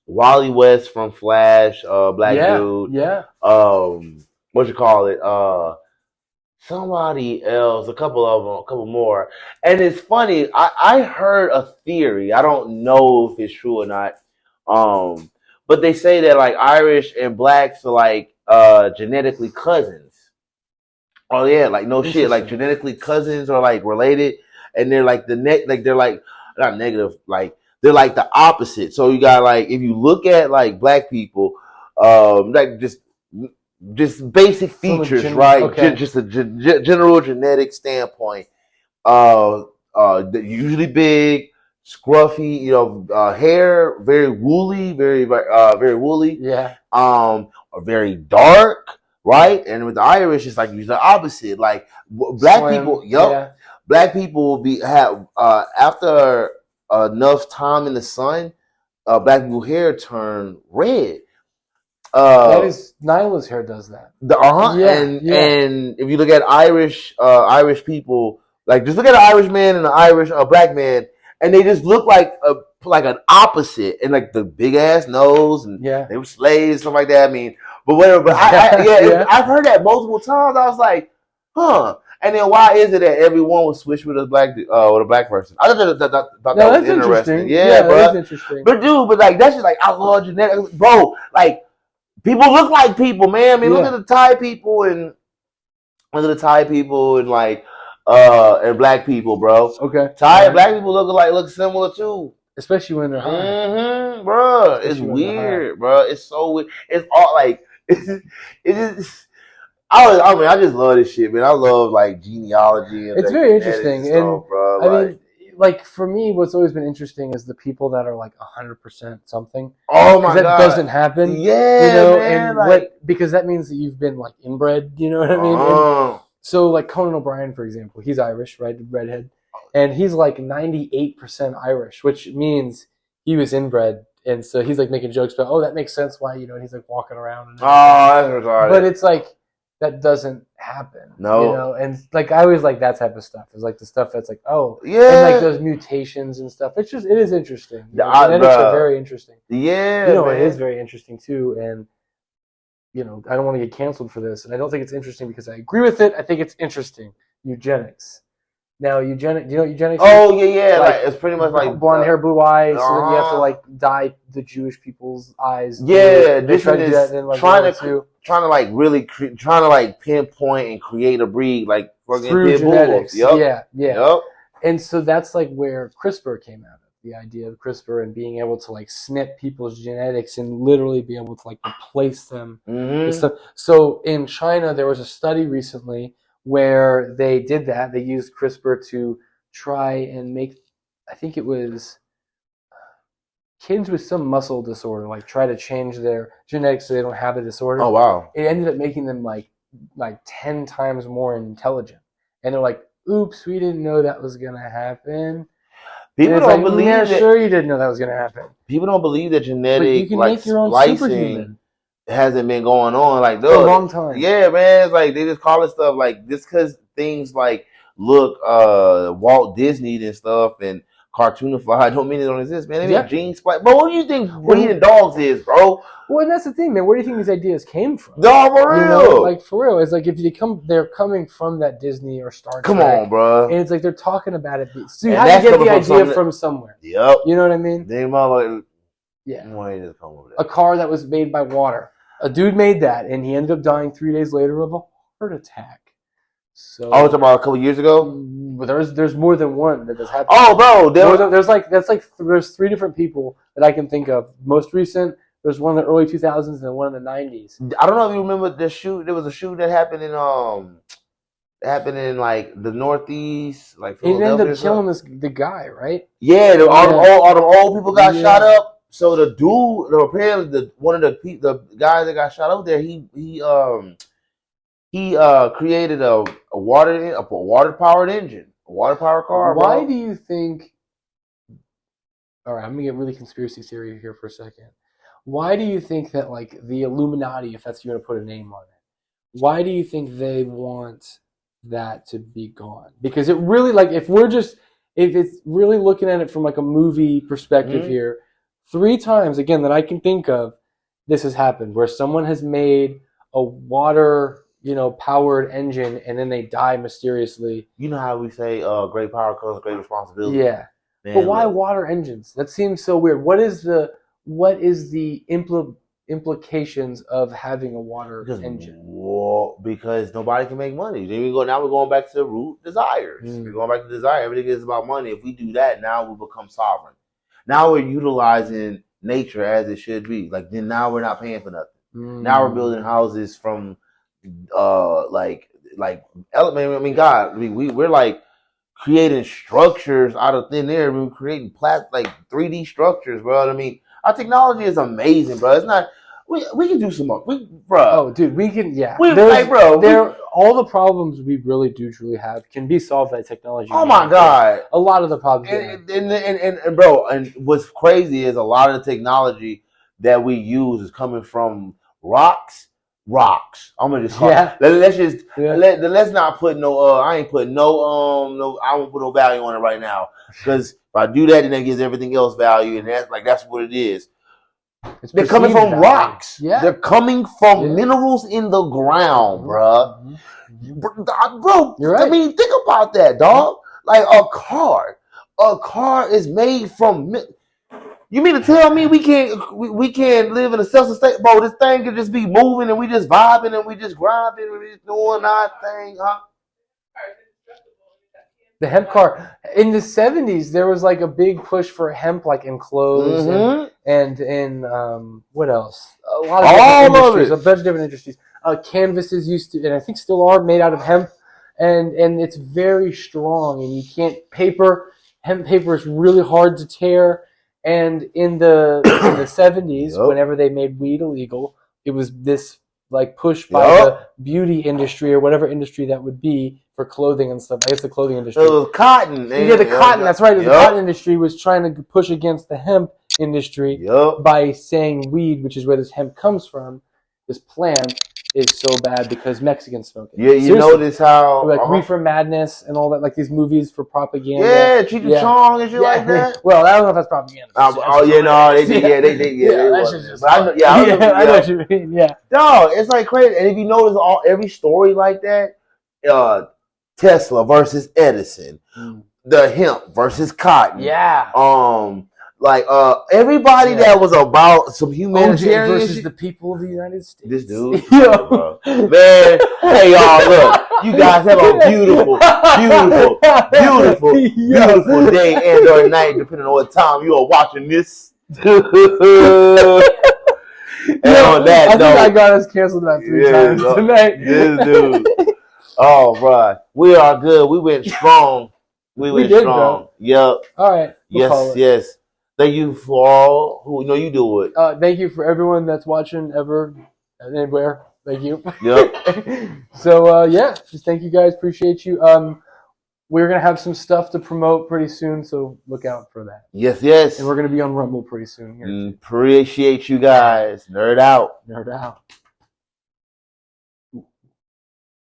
Wally West from Flash, black dude. Yeah. What you call it? Somebody else, a couple more. And it's funny, I heard a theory. I don't know if it's true or not. But they say that like Irish and blacks are like genetically cousins. Oh yeah, like no shit, like genetically cousins or like related, and they're like they're like not negative, like they're like the opposite. So you got like if you look at like black people, like just basic features, right? Okay. Just a general genetic standpoint. Usually big, scruffy, hair very woolly, very woolly. Yeah. Very dark, right? And with the Irish, it's like usually the opposite. Like black people, black people will have after enough time in the sun, black people's hair turn red. That is Nyla's hair does that. And if you look at Irish people, like just look at an Irish man and an Irish black man, and they just look like an opposite, and like the big ass nose, and they were slaves, stuff like that. I mean, but whatever. But I've heard that multiple times. I was like, huh. And then why is it that everyone was switched with a black person? I thought that was interesting. Yeah, bro. That is interesting. But like that's just like I love genetics, bro. Like. People look like people, man. I mean, look at the Thai people and like and black people, bro. Okay. Thai and black people look similar too. Especially when they're high. Mm-hmm, bro. It's weird, bro. It's so weird. It's all like I just love this shit, man. I love like genealogy and it's very interesting. And bro. I mean, like for me, what's always been interesting is the people that are like 100% something. Oh my god, that doesn't happen. Yeah, man, and because that means that you've been like inbred. You know what I mean? And so like Conan O'Brien, for example, he's Irish, right? Redhead, and he's like 98% Irish, which means he was inbred, and so he's like making jokes about, that makes sense why and he's like walking around. And that's retarded. But it's like. That doesn't happen. No. And like I always like that type of stuff. It's like the stuff that's like, and like those mutations and stuff. It is interesting. Genetics are very interesting. Yeah. It is very interesting too. And I don't want to get canceled for this. And I don't think it's interesting because I agree with it. I think it's interesting. Eugenics. Now, do you know what eugenics is? Oh, yeah. Like, it's pretty much like blonde hair, blue eyes. So then you have to like dye the Jewish people's eyes. Yeah, trying to like really trying to like pinpoint and create a breed like fucking through genetics. Yep. Yeah. And so that's like where CRISPR came out of, the idea of CRISPR and being able to like snip people's genetics and literally be able to like replace them with stuff. So in China, there was a study recently where they did that. They used CRISPR to try and make, I think it was kids with some muscle disorder like try to change their genetics so they don't have the disorder. Oh wow! It ended up making them like 10 times more intelligent, and they're like, "Oops, we didn't know that was gonna happen." People don't believe yeah, that. Sure, you didn't know that was gonna happen. People don't believe that genetic you can like make your own splicing superhuman. Hasn't been going on like for a long time. Yeah, man. It's like they just call it stuff like this because things like look Walt Disney and stuff and cartoonified don't mean it don't exist, man. They make gene splice. But what do you think breeding dogs is, bro? Well, and that's the thing, man. Where do you think these ideas came from? No, for real. You know, like for real. It's like if they're coming from that Disney or Star Trek. Come on, bro. And it's like they're talking about it. So you have to get the idea from somewhere. Yep. You know what I mean? They like, yeah. A car that was made by water. A dude made that, and he ended up dying 3 days later of a heart attack. So, I was talking about a couple years ago. But there's more than one that has happened. Oh, bro, there's 3 different people that I can think of. Most recent, there's one in the early 2000s and one in the 90s. I don't know if you remember the shoot. There was a shoot that happened in like the Northeast, like Philadelphia. He ended up killing the guy, right? Yeah, all the old people got shot up. So the dude, apparently one of the guys that got shot up there, he created a water powered engine, a water powered car. Why do you think? All right, I'm gonna get really conspiracy theory here for a second. Why do you think that like the Illuminati, if that's you want to put a name on it, why do you think they want that to be gone? Because it really if it's really looking at it from like a movie perspective here. 3 times, again, that I can think of, this has happened, where someone has made a water, powered engine, and then they die mysteriously. You know how we say, great power comes great responsibility? Yeah. Man, but why water engines? That seems so weird. What is the implications of having a water engine? Well, because nobody can make money. Now we're going back to the root desires. We're going back to desire. Everything is about money. If we do that, now we become sovereign. Now we're utilizing nature as it should be. Like then now we're not paying for nothing. Now we're building houses from we're like creating structures out of thin air. We're creating 3D structures, bro. I mean, our technology is amazing, bro. It's not. We can do some more, bro. Oh, dude, we can. Yeah, all the problems we really do truly have can be solved by technology. Oh my god, a lot of the problems. And bro, and what's crazy is a lot of the technology that we use is coming from rocks. I'm gonna just let's not put no. I ain't putting no. I won't put no value on it right now because if I do that, then that gives everything else value, and that's what it is. They're coming from rocks. Yeah. They're coming from minerals in the ground, bro. Bro, you're right. I mean, think about that, dog. Like a car is made from. You mean to tell me we can't live in a self-sustainable? Bro, this thing could just be moving and we just vibing and we just grinding and we just doing our thing, huh? The hemp car in the 70s, there was like a big push for hemp, like in clothes and in what else? A lot of different industries, a bunch of different industries. Canvases used to, and I think still are, made out of hemp, and it's very strong. And you can't hemp paper is really hard to tear. And in the 70s, whenever they made weed illegal, it was this like push by the beauty industry or whatever industry that would be for clothing and stuff. I guess the clothing industry. It was cotton. Yeah, the cotton. That's right. The cotton industry was trying to push against the hemp industry by saying weed, which is where this hemp comes from. This plant is so bad because Mexicans smoke it. Yeah, you notice how like Reefer Madness and all that, like these movies for propaganda. Yeah, Cheech Chong and shit like that. Well, I don't know if that's propaganda. They I know what you mean. Yeah, no, it's like crazy. And if you notice, every story like that, Tesla versus Edison, the hemp versus cotton. Yeah. Everybody that was about some humanitarian versus the people of the United States. This dude, bro. Man, hey y'all, look, you guys have a beautiful day and or night, depending on what time you are watching this. And on that I think I got us canceled about 3 times tonight. This dude. Oh, bro, we are good. We went strong. We went strong. Bro. Yep. All right. Yes. Thank you for all who know you do it. Thank you for everyone that's watching ever and anywhere. Thank you. Yep. So yeah, just thank you guys. Appreciate you. We're gonna have some stuff to promote pretty soon, so look out for that. Yes. And we're gonna be on Rumble pretty soon here. Appreciate you guys. Nerd out. Nerd out.